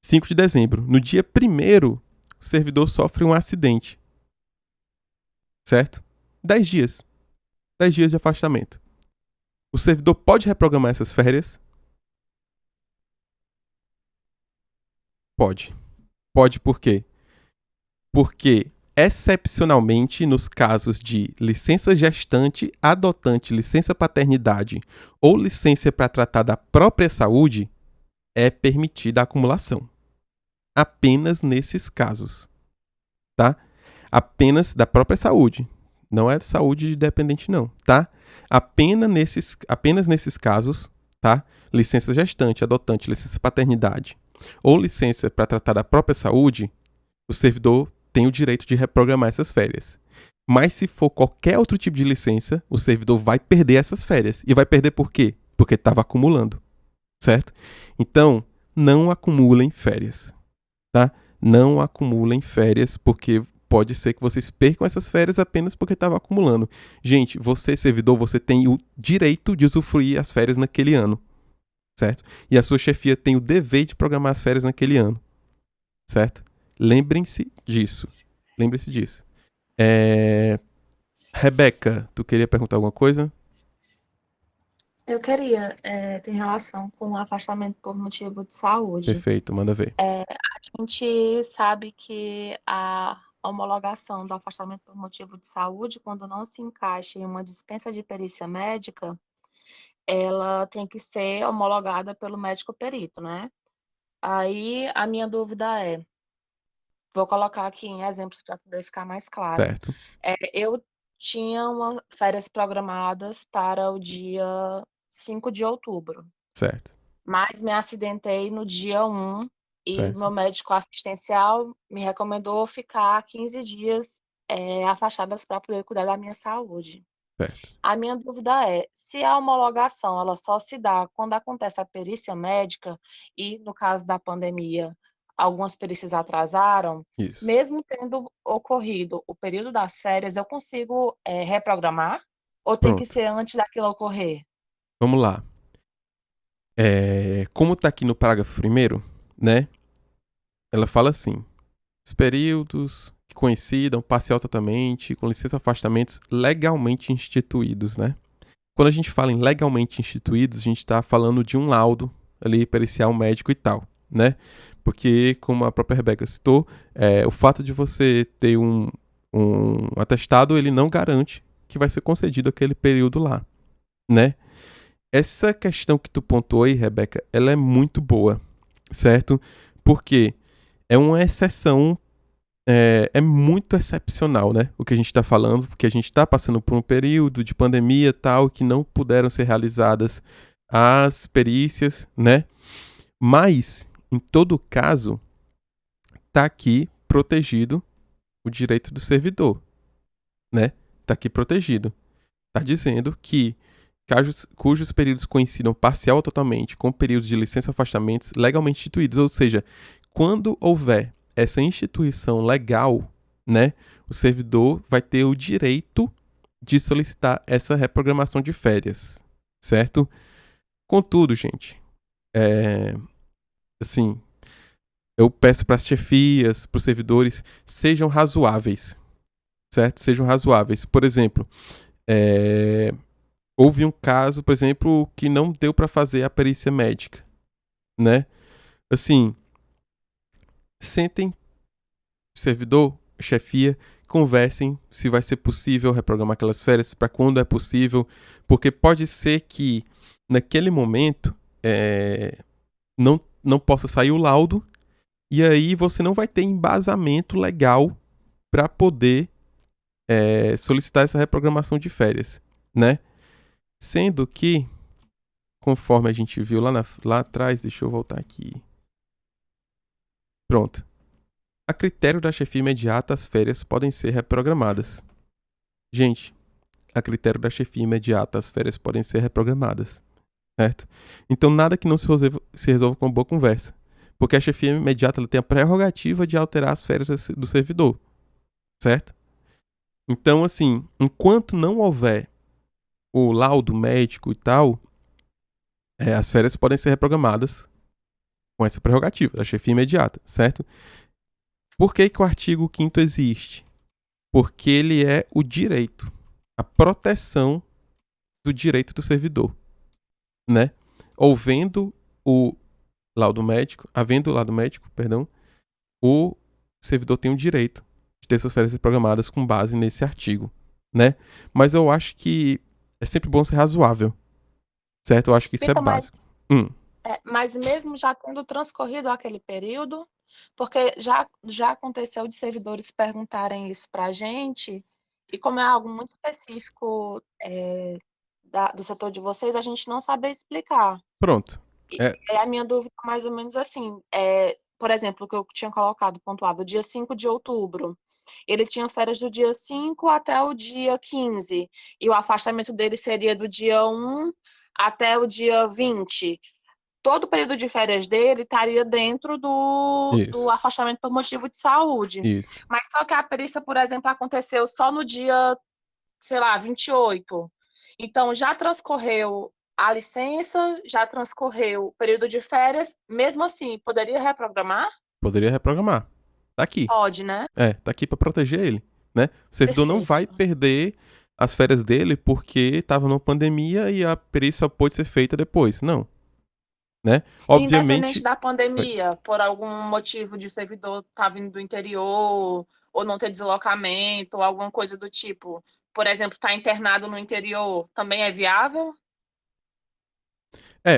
Speaker 2: 5 de dezembro. No dia 1º, o servidor sofre um acidente, certo? 10 dias. 10 dias de afastamento. O servidor pode reprogramar essas férias? Pode. Pode por quê? Porque, excepcionalmente, nos casos de licença gestante, adotante, licença paternidade ou licença para tratar da própria saúde, é permitida a acumulação. Apenas nesses casos. Tá? Apenas da própria saúde. Não é saúde dependente, não. Tá? Apenas nesses casos, tá? Licença gestante, adotante, licença paternidade ou licença para tratar da própria saúde, o servidor tem o direito de reprogramar essas férias. Mas se for qualquer outro tipo de licença, o servidor vai perder essas férias. E vai perder por quê? Porque estava acumulando. Certo? Então, não acumulem férias. Tá? Não acumulem férias, porque pode ser que vocês percam essas férias apenas porque estava acumulando. Gente, você, servidor, você tem o direito de usufruir as férias naquele ano. Certo? E a sua chefia tem o dever de programar as férias naquele ano. Certo? Lembrem-se disso. Lembrem-se disso. Rebeca, tu queria perguntar alguma coisa?
Speaker 9: Eu queria, tem relação com o afastamento por motivo de saúde.
Speaker 2: Perfeito, manda ver.
Speaker 9: A gente sabe que a homologação do afastamento por motivo de saúde, quando não se encaixa em uma dispensa de perícia médica, ela tem que ser homologada pelo médico perito, né? Aí a minha dúvida é, vou colocar aqui em exemplos para poder ficar mais claro.
Speaker 2: Certo.
Speaker 9: Eu tinha férias programadas para o dia 5 de outubro,
Speaker 2: Certo.
Speaker 9: mas me acidentei no dia 1 e
Speaker 2: Certo.
Speaker 9: meu médico assistencial me recomendou ficar 15 dias afastadas para poder cuidar da minha saúde.
Speaker 2: Certo.
Speaker 9: A minha dúvida é, se a homologação ela só se dá quando acontece a perícia médica e, no caso da pandemia, algumas perícias atrasaram,
Speaker 2: Isso.
Speaker 9: mesmo tendo ocorrido o período das férias, eu consigo reprogramar? Ou tem que
Speaker 2: Pronto.
Speaker 9: ser antes daquilo ocorrer?
Speaker 2: Vamos lá. Como está aqui no parágrafo 1º, né? Ela fala assim: os períodos que coincidam parcial totalmente com licença afastamentos legalmente instituídos, né? Quando a gente fala em legalmente instituídos, a gente está falando de um laudo ali pericial médico e tal, né? Porque, como a própria Rebeca citou, o fato de você ter um atestado, ele não garante que vai ser concedido aquele período lá, né? Essa questão que tu pontuou aí, Rebeca, ela é muito boa, certo? Porque é uma exceção, é muito excepcional, né? O que a gente está falando, porque a gente está passando por um período de pandemia tal, que não puderam ser realizadas as perícias, né? Mas, em todo caso, está aqui protegido o direito do servidor, né? Está aqui protegido. Está dizendo que cujos períodos coincidam parcial ou totalmente com períodos de licença afastamentos legalmente instituídos, ou seja, quando houver essa instituição legal, né, o servidor vai ter o direito de solicitar essa reprogramação de férias, certo? Contudo, gente, assim, eu peço para as chefias, para os servidores, sejam razoáveis, certo? Sejam razoáveis. Por exemplo, houve um caso, por exemplo, que não deu para fazer a perícia médica, né? Assim, sentem, servidor, chefia, conversem se vai ser possível reprogramar aquelas férias, para quando é possível, porque pode ser que naquele momento não não possa sair o laudo, e aí você não vai ter embasamento legal para poder solicitar essa reprogramação de férias, né? Sendo que, conforme a gente viu lá atrás, deixa eu voltar aqui. Pronto. A critério da chefia imediata, as férias podem ser reprogramadas. Gente, a critério da chefia imediata, as férias podem ser reprogramadas, certo? Então, nada que não se resolva com uma boa conversa. Porque a chefia imediata ela tem a prerrogativa de alterar as férias do servidor, certo? Então, assim, enquanto não houver o laudo médico e tal, as férias podem ser reprogramadas com essa prerrogativa da chefia imediata, certo? Por que o artigo 5º existe? Porque ele é o direito, a proteção do direito do servidor, né? Havendo o laudo médico, o servidor tem o direito de ter suas férias programadas com base nesse artigo, né? Mas eu acho que é sempre bom ser razoável, certo? Eu acho que isso
Speaker 9: Vitor,
Speaker 2: é básico.
Speaker 9: Mas mesmo já tendo transcorrido aquele período, porque já aconteceu de servidores perguntarem isso para a gente, e como é algo muito específico do setor de vocês, a gente não sabe explicar.
Speaker 2: Pronto.
Speaker 9: A minha dúvida é mais ou menos assim, por exemplo, o que eu tinha colocado, pontuado, dia 5 de outubro, ele tinha férias do dia 5 até o dia 15, e o afastamento dele seria do dia 1 até o dia 20. Todo o período de férias dele estaria dentro do afastamento por motivo de saúde.
Speaker 2: Isso.
Speaker 9: Mas só que a perícia, por exemplo, aconteceu só no dia, sei lá, 28. Então, já transcorreu a licença, já transcorreu o período de férias, mesmo assim, poderia reprogramar?
Speaker 2: Poderia reprogramar. Tá aqui.
Speaker 9: Pode, né?
Speaker 2: Tá aqui para proteger ele, né? O servidor não vai perder as férias dele porque estava numa pandemia e a perícia pode ser feita depois. Não. Né? Obviamente,
Speaker 9: independente da pandemia, por algum motivo de servidor estar vindo do interior, ou não ter deslocamento, ou alguma coisa do tipo, por exemplo, estar internado no interior, também é viável?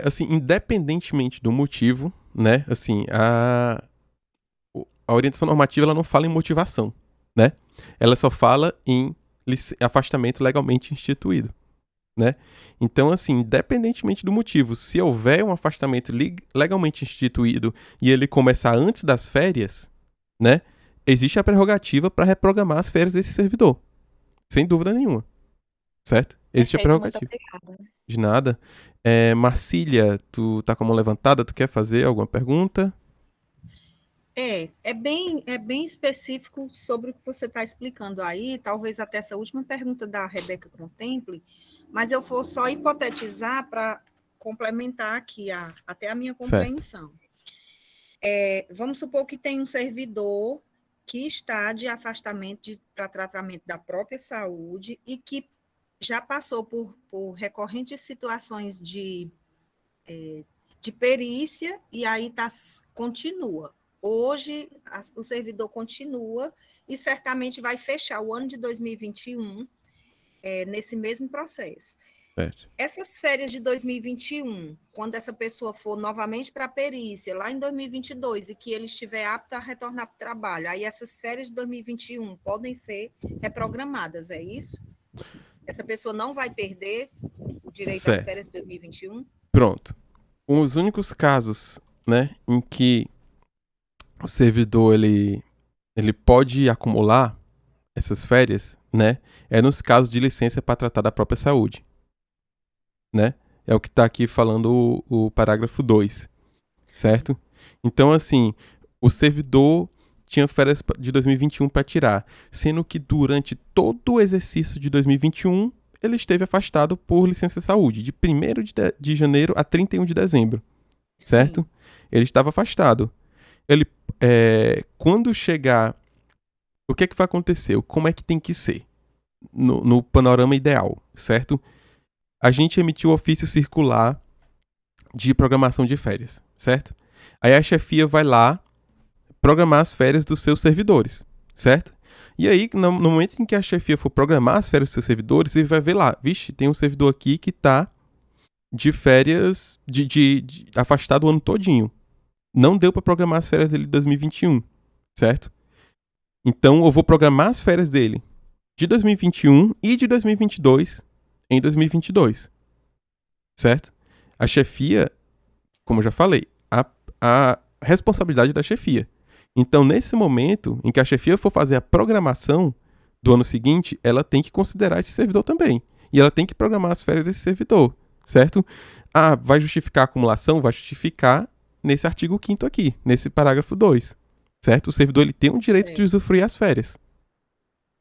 Speaker 2: Assim, independentemente do motivo, né? Assim, a orientação normativa ela não fala em motivação, né? Ela só fala em afastamento legalmente instituído, né? Então, assim, independentemente do motivo, se houver um afastamento legalmente instituído e ele começar antes das férias, né? Existe a prerrogativa para reprogramar as férias desse servidor. Sem dúvida nenhuma. Certo? Existe a prerrogativa.
Speaker 9: Muito obrigada.
Speaker 2: De nada. Marcília, tu tá com a mão levantada, tu quer fazer alguma pergunta?
Speaker 10: É bem específico sobre o que você está explicando aí, talvez até essa última pergunta da Rebeca contemple, mas eu vou só hipotetizar para complementar aqui até a minha compreensão. Vamos supor que tem um servidor que está de afastamento para tratamento da própria saúde e que já passou por recorrentes situações de perícia e aí continua. Hoje, o servidor continua e certamente vai fechar o ano de 2021 nesse mesmo processo.
Speaker 2: Certo.
Speaker 10: Essas férias de 2021, quando essa pessoa for novamente para a perícia, lá em 2022, e que ele estiver apto a retornar para o trabalho, aí essas férias de 2021 podem ser reprogramadas, é isso? Essa pessoa não vai perder o direito às férias de 2021?
Speaker 2: Pronto. Os únicos casos, né, em que o servidor ele pode acumular essas férias, né, é nos casos de licença para tratar da própria saúde, né? É o que está aqui falando o parágrafo 2, certo? Então, assim, o servidor tinha férias de 2021 para tirar, sendo que durante todo o exercício de 2021 ele esteve afastado por licença de saúde, de 1º de janeiro a 31 de dezembro, certo? Sim. Ele estava afastado. Ele, quando chegar, o que é que vai acontecer? Como é que tem que ser? No panorama ideal, certo? A gente emitiu o ofício circular de programação de férias, certo? Aí a chefia vai lá programar as férias dos seus servidores, certo? E aí, no momento em que a chefia for programar as férias dos seus servidores, ele vai ver lá, vixe, tem um servidor aqui que tá de férias, de afastado o ano todinho, não deu para programar as férias dele de 2021, certo? Então, eu vou programar as férias dele de 2021 e de 2022 em 2022, certo? A chefia, como eu já falei, a responsabilidade da chefia. Então, nesse momento em que a chefia for fazer a programação do ano seguinte, ela tem que considerar esse servidor também. E ela tem que programar as férias desse servidor, certo? Ah, vai justificar a acumulação? Vai justificar nesse artigo 5º aqui, nesse parágrafo 2, certo? O servidor ele tem o direito de usufruir as férias,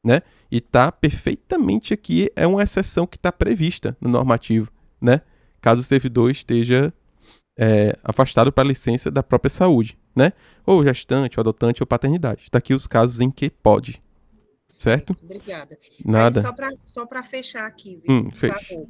Speaker 2: né? E tá perfeitamente aqui, é uma exceção que está prevista no normativo, né? Caso o servidor esteja afastado para licença da própria saúde, né? Ou gestante, ou adotante, ou paternidade. Tá aqui os casos em que pode, certo?
Speaker 10: Obrigada.
Speaker 2: Nada.
Speaker 10: Aí, só para fechar aqui, Vitor, por
Speaker 2: Feche.
Speaker 10: favor.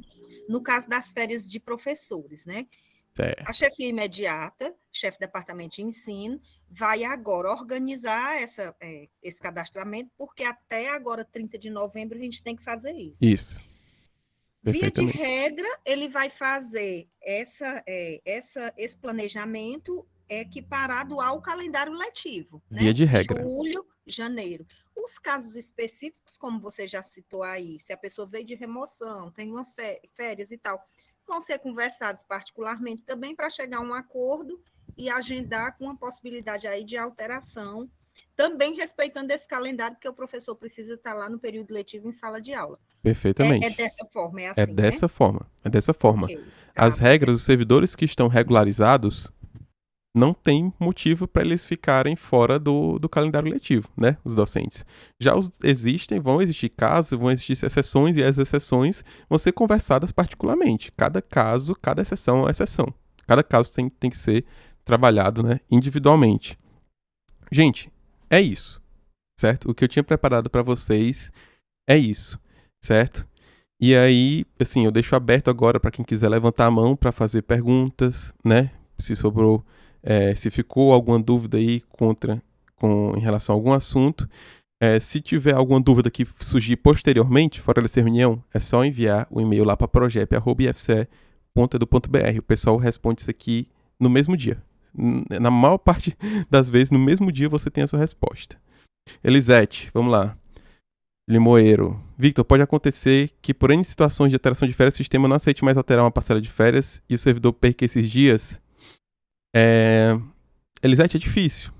Speaker 10: No caso das férias de professores, né?
Speaker 2: Certo.
Speaker 10: A chefia imediata, chefe do departamento de ensino, vai agora organizar esse cadastramento, porque até agora, 30 de novembro, a gente tem que fazer isso.
Speaker 2: Isso.
Speaker 10: Via de regra, ele vai fazer esse planejamento equiparado ao calendário letivo.
Speaker 2: Via
Speaker 10: né?
Speaker 2: de regra.
Speaker 10: Julho, janeiro. Os casos específicos, como você já citou aí, se a pessoa veio de remoção, tem uma férias e tal, vão ser conversados particularmente também para chegar a um acordo e agendar com uma possibilidade aí de alteração, também respeitando esse calendário, porque o professor precisa estar lá no período letivo em sala de aula.
Speaker 2: Perfeitamente.
Speaker 10: É dessa forma, é assim,
Speaker 2: É dessa forma. É dessa forma.
Speaker 10: Okay. Tá,
Speaker 2: as regras, os servidores que estão regularizados, não tem motivo para eles ficarem fora do calendário letivo, né? Os docentes. Já vão existir casos, vão existir exceções, e as exceções vão ser conversadas particularmente. Cada caso, cada exceção é uma exceção. Cada caso tem que ser trabalhado, né, individualmente. Gente, é isso, certo? O que eu tinha preparado para vocês é isso, certo? E aí, assim, eu deixo aberto agora para quem quiser levantar a mão para fazer perguntas, né? Se sobrou, se ficou alguma dúvida aí em relação a algum assunto. Se tiver alguma dúvida que surgir posteriormente, fora dessa reunião, é só enviar o e-mail lá para projep@ifce.edu.br. O pessoal responde isso aqui no mesmo dia. Na maior parte das vezes, no mesmo dia, você tem a sua resposta. Elisete, vamos lá. Limoeiro. Victor, pode acontecer que por N situações de alteração de férias, o sistema não aceite mais alterar uma parcela de férias e o servidor perca esses dias? Elisete, é difícil.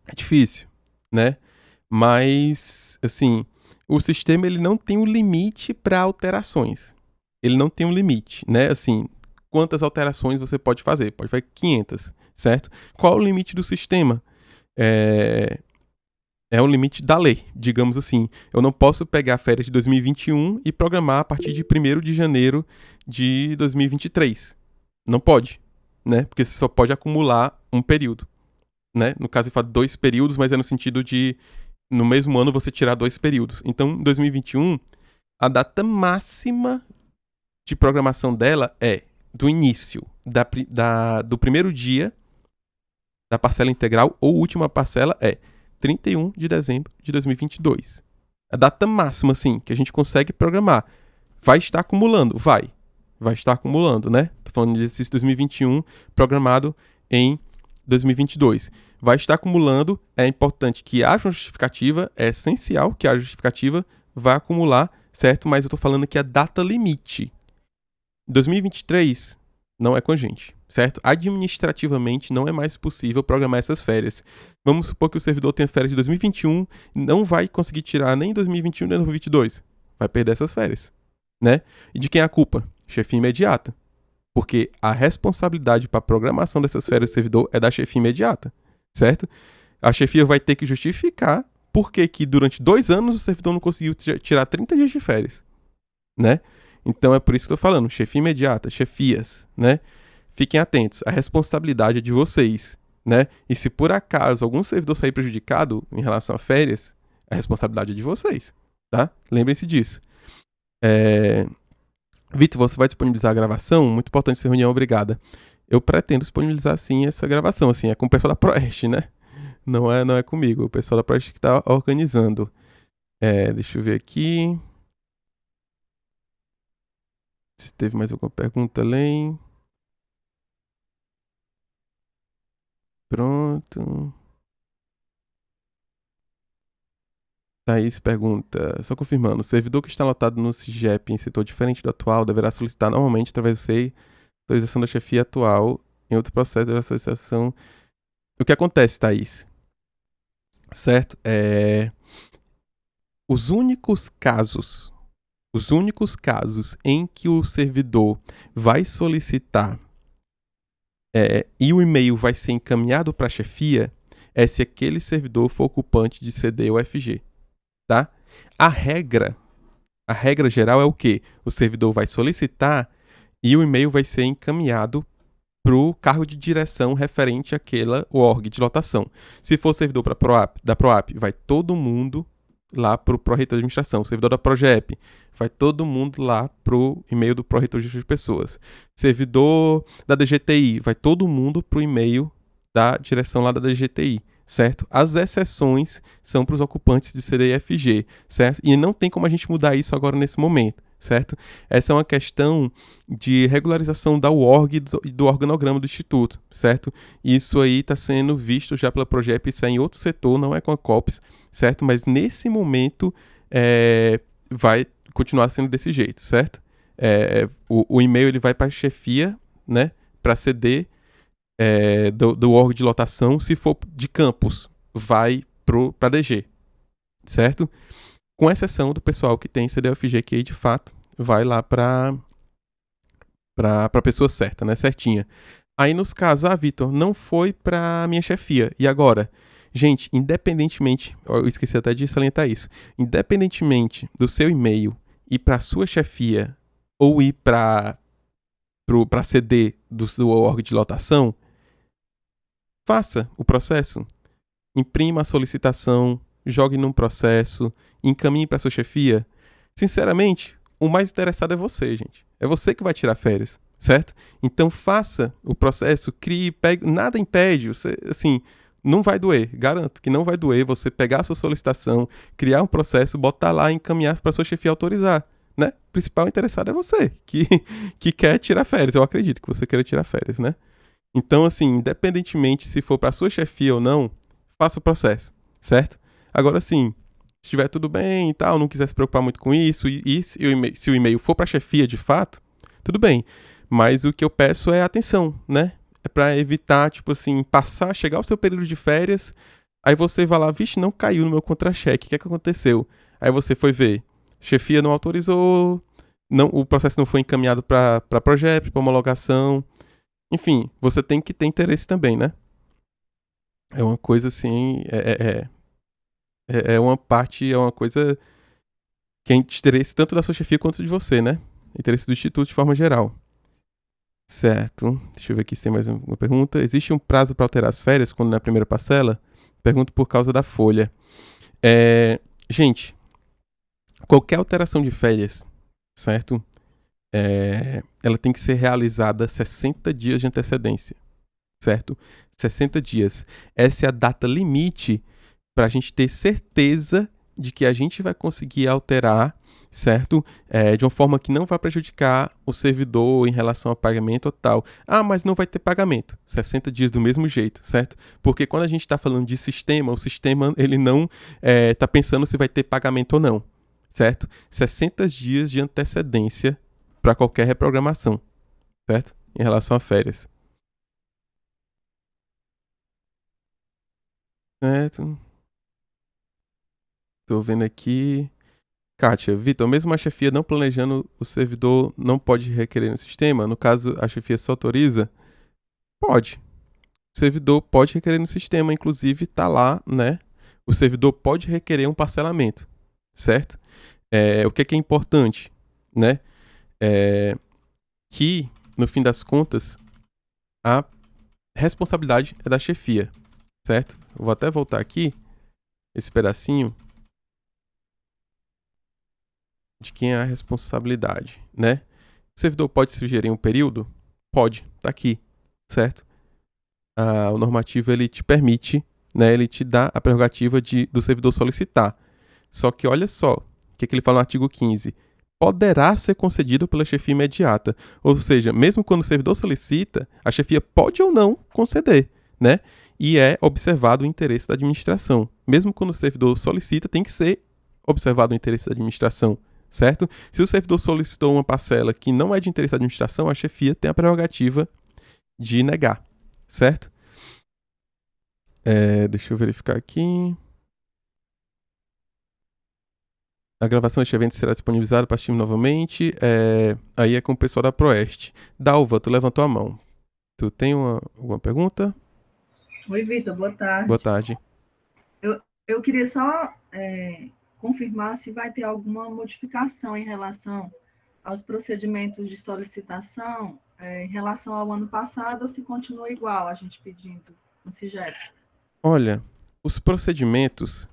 Speaker 2: É difícil, né? Mas, assim, o sistema ele não tem um limite para alterações. Ele não tem um limite, né? Assim, quantas alterações você pode fazer? Pode fazer 500, certo? Qual o limite do sistema? É o limite da lei, digamos assim. Eu não posso pegar férias de 2021 e programar a partir de 1º de janeiro de 2023. Não pode, né? Porque você só pode acumular um período, né? No caso, eu falo 2 períodos, mas é no sentido de, no mesmo ano, você tirar 2 períodos. Então, em 2021, a data máxima de programação dela é do início do primeiro dia da parcela integral, ou última parcela é 31 de dezembro de 2022. A data máxima, assim, que a gente consegue programar. Vai estar acumulando? Vai estar acumulando, né? Tô falando de exercício 2021 programado em 2022. Vai estar acumulando, é importante que haja uma justificativa, é essencial que haja justificativa, vai acumular, certo? Mas eu tô falando aqui a data limite. 2023 não é com a gente, certo? Administrativamente não é mais possível programar essas férias. Vamos supor que o servidor tenha férias de 2021, não vai conseguir tirar nem em 2021 nem em 2022. Vai perder essas férias, né? E de quem é a culpa? Chefia imediata. Porque a responsabilidade para a programação dessas férias do servidor é da chefia imediata, certo? A chefia vai ter que justificar por que durante 2 anos o servidor não conseguiu tirar 30 dias de férias, né? Então é por isso que eu tô falando, chefia imediata, chefias, né? Fiquem atentos, a responsabilidade é de vocês, né? E se por acaso algum servidor sair prejudicado em relação a férias, a responsabilidade é de vocês, tá? Lembrem-se disso. Vitor, você vai disponibilizar a gravação? Muito importante essa reunião, obrigada. Eu pretendo disponibilizar sim essa gravação, assim, é com o pessoal da Proeste, né? Não é comigo, o pessoal da Proeste que tá organizando. Deixa eu ver aqui. Se teve mais alguma pergunta além. Pronto. Thaís pergunta, só confirmando, o servidor que está lotado no CIGEP em setor diferente do atual deverá solicitar normalmente através do SEI autorização da chefia atual em outro processo da solicitação. O que acontece, Thaís? Certo? Os únicos casos em que o servidor vai solicitar e o e-mail vai ser encaminhado para a chefia é se aquele servidor for ocupante de CD ou FG. Tá? A regra geral é o quê? O servidor vai solicitar e o e-mail vai ser encaminhado para o cargo de direção referente àquela org de lotação. Se for servidor da PROAP, vai todo mundo lá para o Pró-Reitor de Administração. O servidor da PROGEP, vai todo mundo lá para o e-mail do Pró-Reitor de Pessoas. Servidor da DGTI, vai todo mundo para o e-mail da direção lá da DGTI. Certo? As exceções são para os ocupantes de CD e FG, certo? E não tem como a gente mudar isso agora nesse momento, certo? Essa é uma questão de regularização da UORG e do organograma do Instituto, certo? Isso aí está sendo visto já pela PROGEP, isso é em outro setor, não é com a COPS, certo? Mas nesse momento vai continuar sendo desse jeito, certo? O e-mail ele vai para a chefia, né? Para CD do órgão de lotação. Se for de campus, vai para DG, certo? Com exceção do pessoal que tem CDFG, que aí de fato vai lá para a pessoa certa, né? Certinha. Aí nos casos, Vitor, não foi para minha chefia. E agora? Gente, independentemente, eu esqueci até de salientar isso, independentemente do seu e-mail ir para sua chefia ou ir para CD do órgão de lotação, faça o processo, imprima a solicitação, jogue num processo, encaminhe para sua chefia. Sinceramente, o mais interessado é você, gente. É você que vai tirar férias, certo? Então faça o processo, crie, pegue, nada impede, você, assim, não vai doer, garanto que não vai doer você pegar a sua solicitação, criar um processo, botar lá e encaminhar para sua chefia autorizar, né? O principal interessado é você, que quer tirar férias. Eu acredito que você queira tirar férias, né? Então, assim, independentemente se for para sua chefia ou não, faça o processo, certo? Agora, sim, se estiver tudo bem e tal, não quiser se preocupar muito com isso, e se o e-mail for para a chefia de fato, tudo bem. Mas o que eu peço é atenção, né? É para evitar, tipo assim, chegar o seu período de férias, aí você vai lá, vixe, não caiu no meu contra-cheque, o que é que aconteceu? Aí você foi ver, chefia não autorizou, o processo não foi encaminhado para PROGEP, para homologação. Enfim, você tem que ter interesse também, né? É uma coisa assim, é uma parte, é uma coisa que é interesse tanto da sua chefia quanto de você, né? Interesse do Instituto de forma geral. Certo. Deixa eu ver aqui se tem mais uma pergunta. Existe um prazo para alterar as férias quando na primeira parcela? Pergunto por causa da folha. Gente, qualquer alteração de férias, certo? Ela tem que ser realizada 60 dias de antecedência, certo? 60 dias. Essa é a data limite para a gente ter certeza de que a gente vai conseguir alterar, certo? De uma forma que não vai prejudicar o servidor em relação ao pagamento ou tal. Ah, mas não vai ter pagamento. 60 dias do mesmo jeito, certo? Porque quando a gente está falando de sistema, o sistema ele não está pensando se vai ter pagamento ou não, certo? 60 dias de antecedência para qualquer reprogramação, certo? Em relação a férias. Certo. Tô vendo aqui. Kátia, Vitor, mesmo a chefia não planejando, o servidor não pode requerer no sistema? No caso, a chefia só autoriza? Pode. O servidor pode requerer no sistema, inclusive tá lá, né? O servidor pode requerer um parcelamento, certo? O que é importante, né? Que, no fim das contas, a responsabilidade é da chefia, certo? Eu vou até voltar aqui, esse pedacinho, de quem é a responsabilidade, né? O servidor pode sugerir um período? Pode, tá aqui, certo? O normativo, ele te permite, né? Ele te dá a prerrogativa do servidor solicitar. Só que olha só, o que ele fala no artigo 15? Poderá ser concedido pela chefia imediata. Ou seja, mesmo quando o servidor solicita, a chefia pode ou não conceder, né? e é observado o interesse da administração. Mesmo quando o servidor solicita, tem que ser observado o interesse da administração, certo? Se o servidor solicitou uma parcela que não é de interesse da administração, a chefia tem a prerrogativa de negar, certo? Deixa eu verificar aqui. A gravação deste evento será disponibilizada para stream novamente. Aí é com o pessoal da Proeste. Dalva, tu levantou a mão. Tu tem alguma pergunta?
Speaker 11: Oi, Vitor, boa tarde.
Speaker 2: Boa tarde.
Speaker 11: Eu queria só confirmar se vai ter alguma modificação em relação aos procedimentos de solicitação em relação ao ano passado ou se continua igual a gente pedindo no CIGEP.
Speaker 2: Olha, os procedimentos,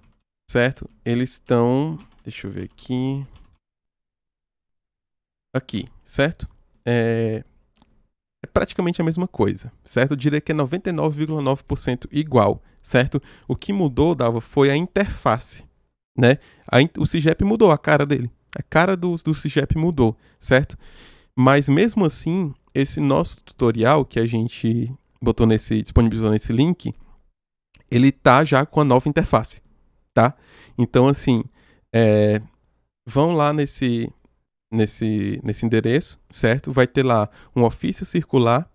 Speaker 2: certo? Eles estão... Deixa eu ver aqui. Aqui, certo? É praticamente a mesma coisa, certo? Eu diria que é 99,9% igual, certo? O que mudou, Dalva, foi a interface, né? O CIGEP mudou a cara dele. A cara do CIGEP mudou, certo? Mas mesmo assim, esse nosso tutorial que a gente disponibilizou nesse link, ele tá já com a nova interface, tá? Então, assim, vão lá nesse endereço, certo? Vai ter lá um ofício circular,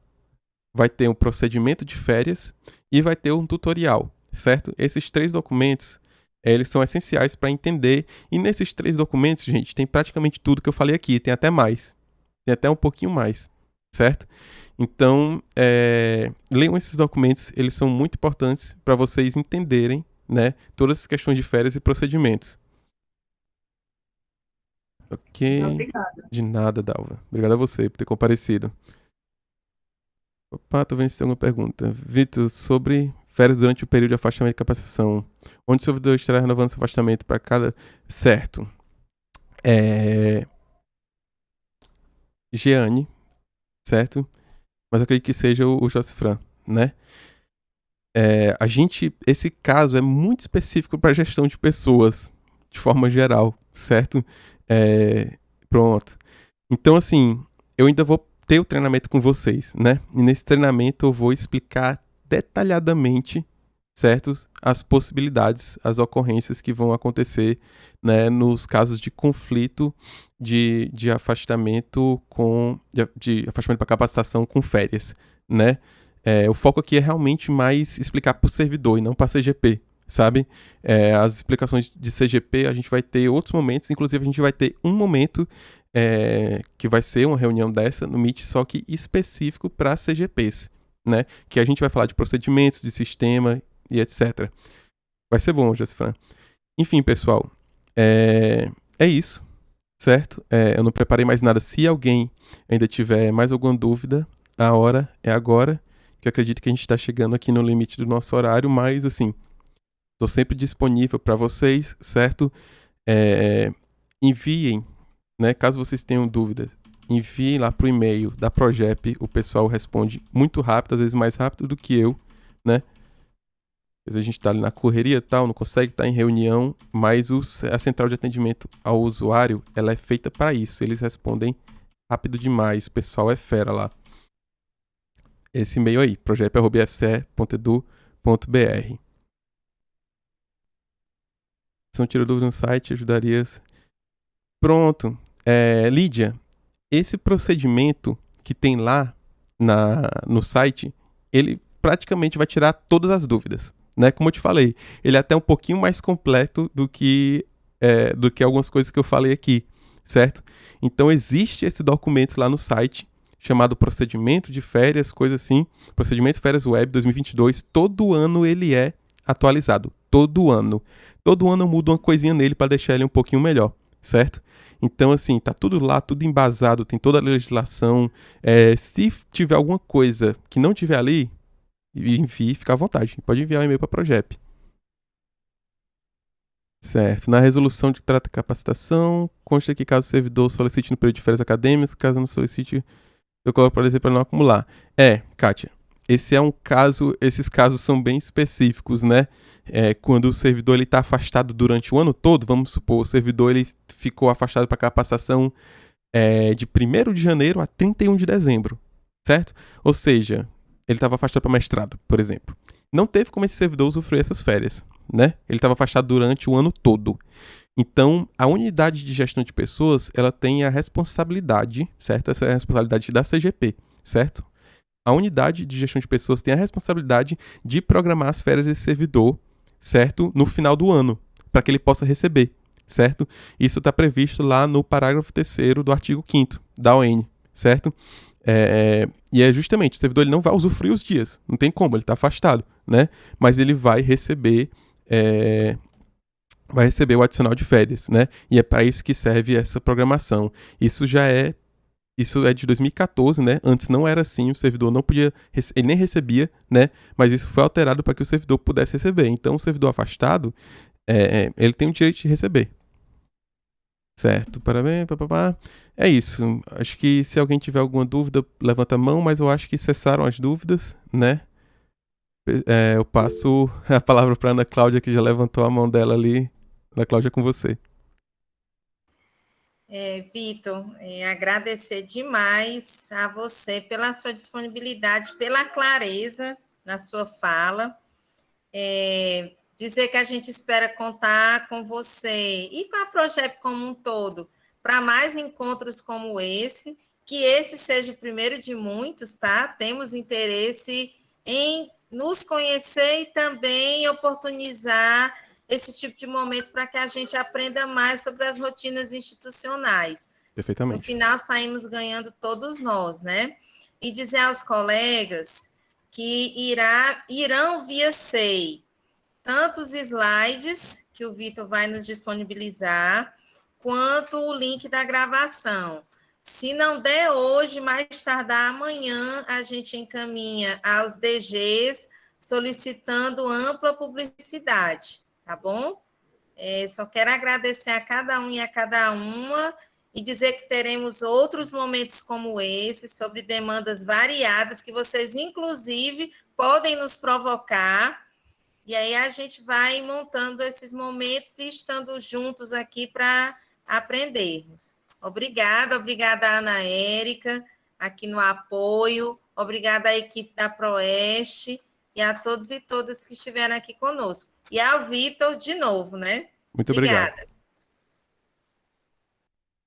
Speaker 2: vai ter um procedimento de férias e vai ter um tutorial, certo? Esses 3 documentos, eles são essenciais para entender. E nesses 3 documentos, gente, tem praticamente tudo que eu falei aqui, tem até mais. Tem até um pouquinho mais, certo? Então, leiam esses documentos, eles são muito importantes para vocês entenderem, né, todas as questões de férias e procedimentos. Ok.
Speaker 11: Obrigada.
Speaker 2: De nada, Dalva. Obrigado a você por ter comparecido. Opa, tô vendo se tem alguma pergunta. Vitor, sobre férias durante o período de afastamento e capacitação. Onde o servidor estará renovando esse afastamento para cada... Certo. Jeane, certo? Mas eu acredito que seja o Josifran, né? Esse caso é muito específico para gestão de pessoas, de forma geral, certo? Pronto. Então, assim, eu ainda vou ter o treinamento com vocês, né? E nesse treinamento eu vou explicar detalhadamente, certo? As possibilidades, as ocorrências que vão acontecer, né, nos casos de conflito de afastamento de afastamento para capacitação com férias, né? O foco aqui é realmente mais explicar para o servidor e não para a CGP, sabe? As explicações de CGP a gente vai ter outros momentos, inclusive a gente vai ter um momento que vai ser uma reunião dessa no Meet, só que específico para CGPs, né? Que a gente vai falar de procedimentos, de sistema e etc. Vai ser bom, Josifran. Enfim, pessoal, é isso, certo? Eu não preparei mais nada. Se alguém ainda tiver mais alguma dúvida, a hora é agora, que eu acredito que a gente está chegando aqui no limite do nosso horário, mas assim, estou sempre disponível para vocês, certo? Enviem, né? Caso vocês tenham dúvidas, enviem lá para o e-mail da Progep, o pessoal responde muito rápido, às vezes mais rápido do que eu, né? Às vezes a gente está ali na correria e tal, não consegue estar em reunião, mas a central de atendimento ao usuário, ela é feita para isso, eles respondem rápido demais, o pessoal é fera lá. Esse e-mail aí, progep@fce.edu.br. Se não tira dúvida no site, ajudaria... Pronto. Lídia, esse procedimento que tem lá no site, ele praticamente vai tirar todas as dúvidas, né? Como eu te falei, ele é até um pouquinho mais completo do que algumas coisas que eu falei aqui, certo? Então existe esse documento lá no site, chamado Procedimento de Férias, coisa assim, Procedimento de Férias Web 2022, todo ano ele é atualizado, todo ano. Todo ano eu mudo uma coisinha nele para deixar ele um pouquinho melhor, certo? Então, assim, tá tudo lá, tudo embasado, tem toda a legislação. Se tiver alguma coisa que não tiver ali, envie, fica à vontade. Pode enviar um e-mail para a Progep. Certo. Na resolução de trata de capacitação, consta que caso o servidor solicite no período de férias acadêmicas, caso não solicite, eu coloco para dizer para não acumular. Kátia, esse é um caso, esses casos são bem específicos, né? Quando o servidor ele está afastado durante o ano todo, vamos supor, o servidor ele ficou afastado para capacitação de 1º de janeiro a 31 de dezembro, certo? Ou seja, ele estava afastado para mestrado, por exemplo. não teve como esse servidor usufruir essas férias, né? Ele estava afastado durante o ano todo. Então, a unidade de gestão de pessoas, ela tem a responsabilidade, certo? Essa é a responsabilidade da CGP, certo? A unidade de gestão de pessoas tem a responsabilidade de programar as férias desse servidor, certo? No final do ano, para que ele possa receber, certo? Isso está previsto lá no parágrafo 3º do artigo 5º da ON, certo? E é justamente, o servidor ele não vai usufruir os dias, não tem como, ele está afastado, né? Mas ele vai receber o adicional de férias, né? E é para isso que serve essa programação. Isso é de 2014, né? Antes não era assim, o servidor não podia, ele nem recebia, né? Mas isso foi alterado para que o servidor pudesse receber. Então, o servidor afastado, ele tem o direito de receber. Certo, parabéns, papapá. É isso. Acho que se alguém tiver alguma dúvida, levanta a mão, mas eu acho que cessaram as dúvidas, né? Eu passo a palavra para Ana Cláudia, que já levantou a mão dela ali. Ana Cláudia, com você.
Speaker 1: Vitor, agradecer demais a você pela sua disponibilidade, pela clareza na sua fala. Dizer que a gente espera contar com você e com a Progep como um todo para mais encontros como esse, que esse seja o primeiro de muitos, tá? Temos interesse em nos conhecer e também oportunizar esse tipo de momento para que a gente aprenda mais sobre as rotinas institucionais.
Speaker 2: Perfeitamente.
Speaker 1: No final, saímos ganhando todos nós, né? E dizer aos colegas que irão via SEI tanto os slides que o Vitor vai nos disponibilizar, quanto o link da gravação. Se não der hoje, mais tardar amanhã, a gente encaminha aos DGs solicitando ampla publicidade, tá bom? Só quero agradecer a cada um e a cada uma e dizer que teremos outros momentos como esse, sobre demandas variadas, que vocês, inclusive, podem nos provocar. E aí a gente vai montando esses momentos e estando juntos aqui para aprendermos. Obrigada Ana Érica, aqui no apoio. Obrigada à equipe da Proeste e a todos e todas que estiveram aqui conosco. E ao Vitor, de novo, né?
Speaker 2: Muito obrigado.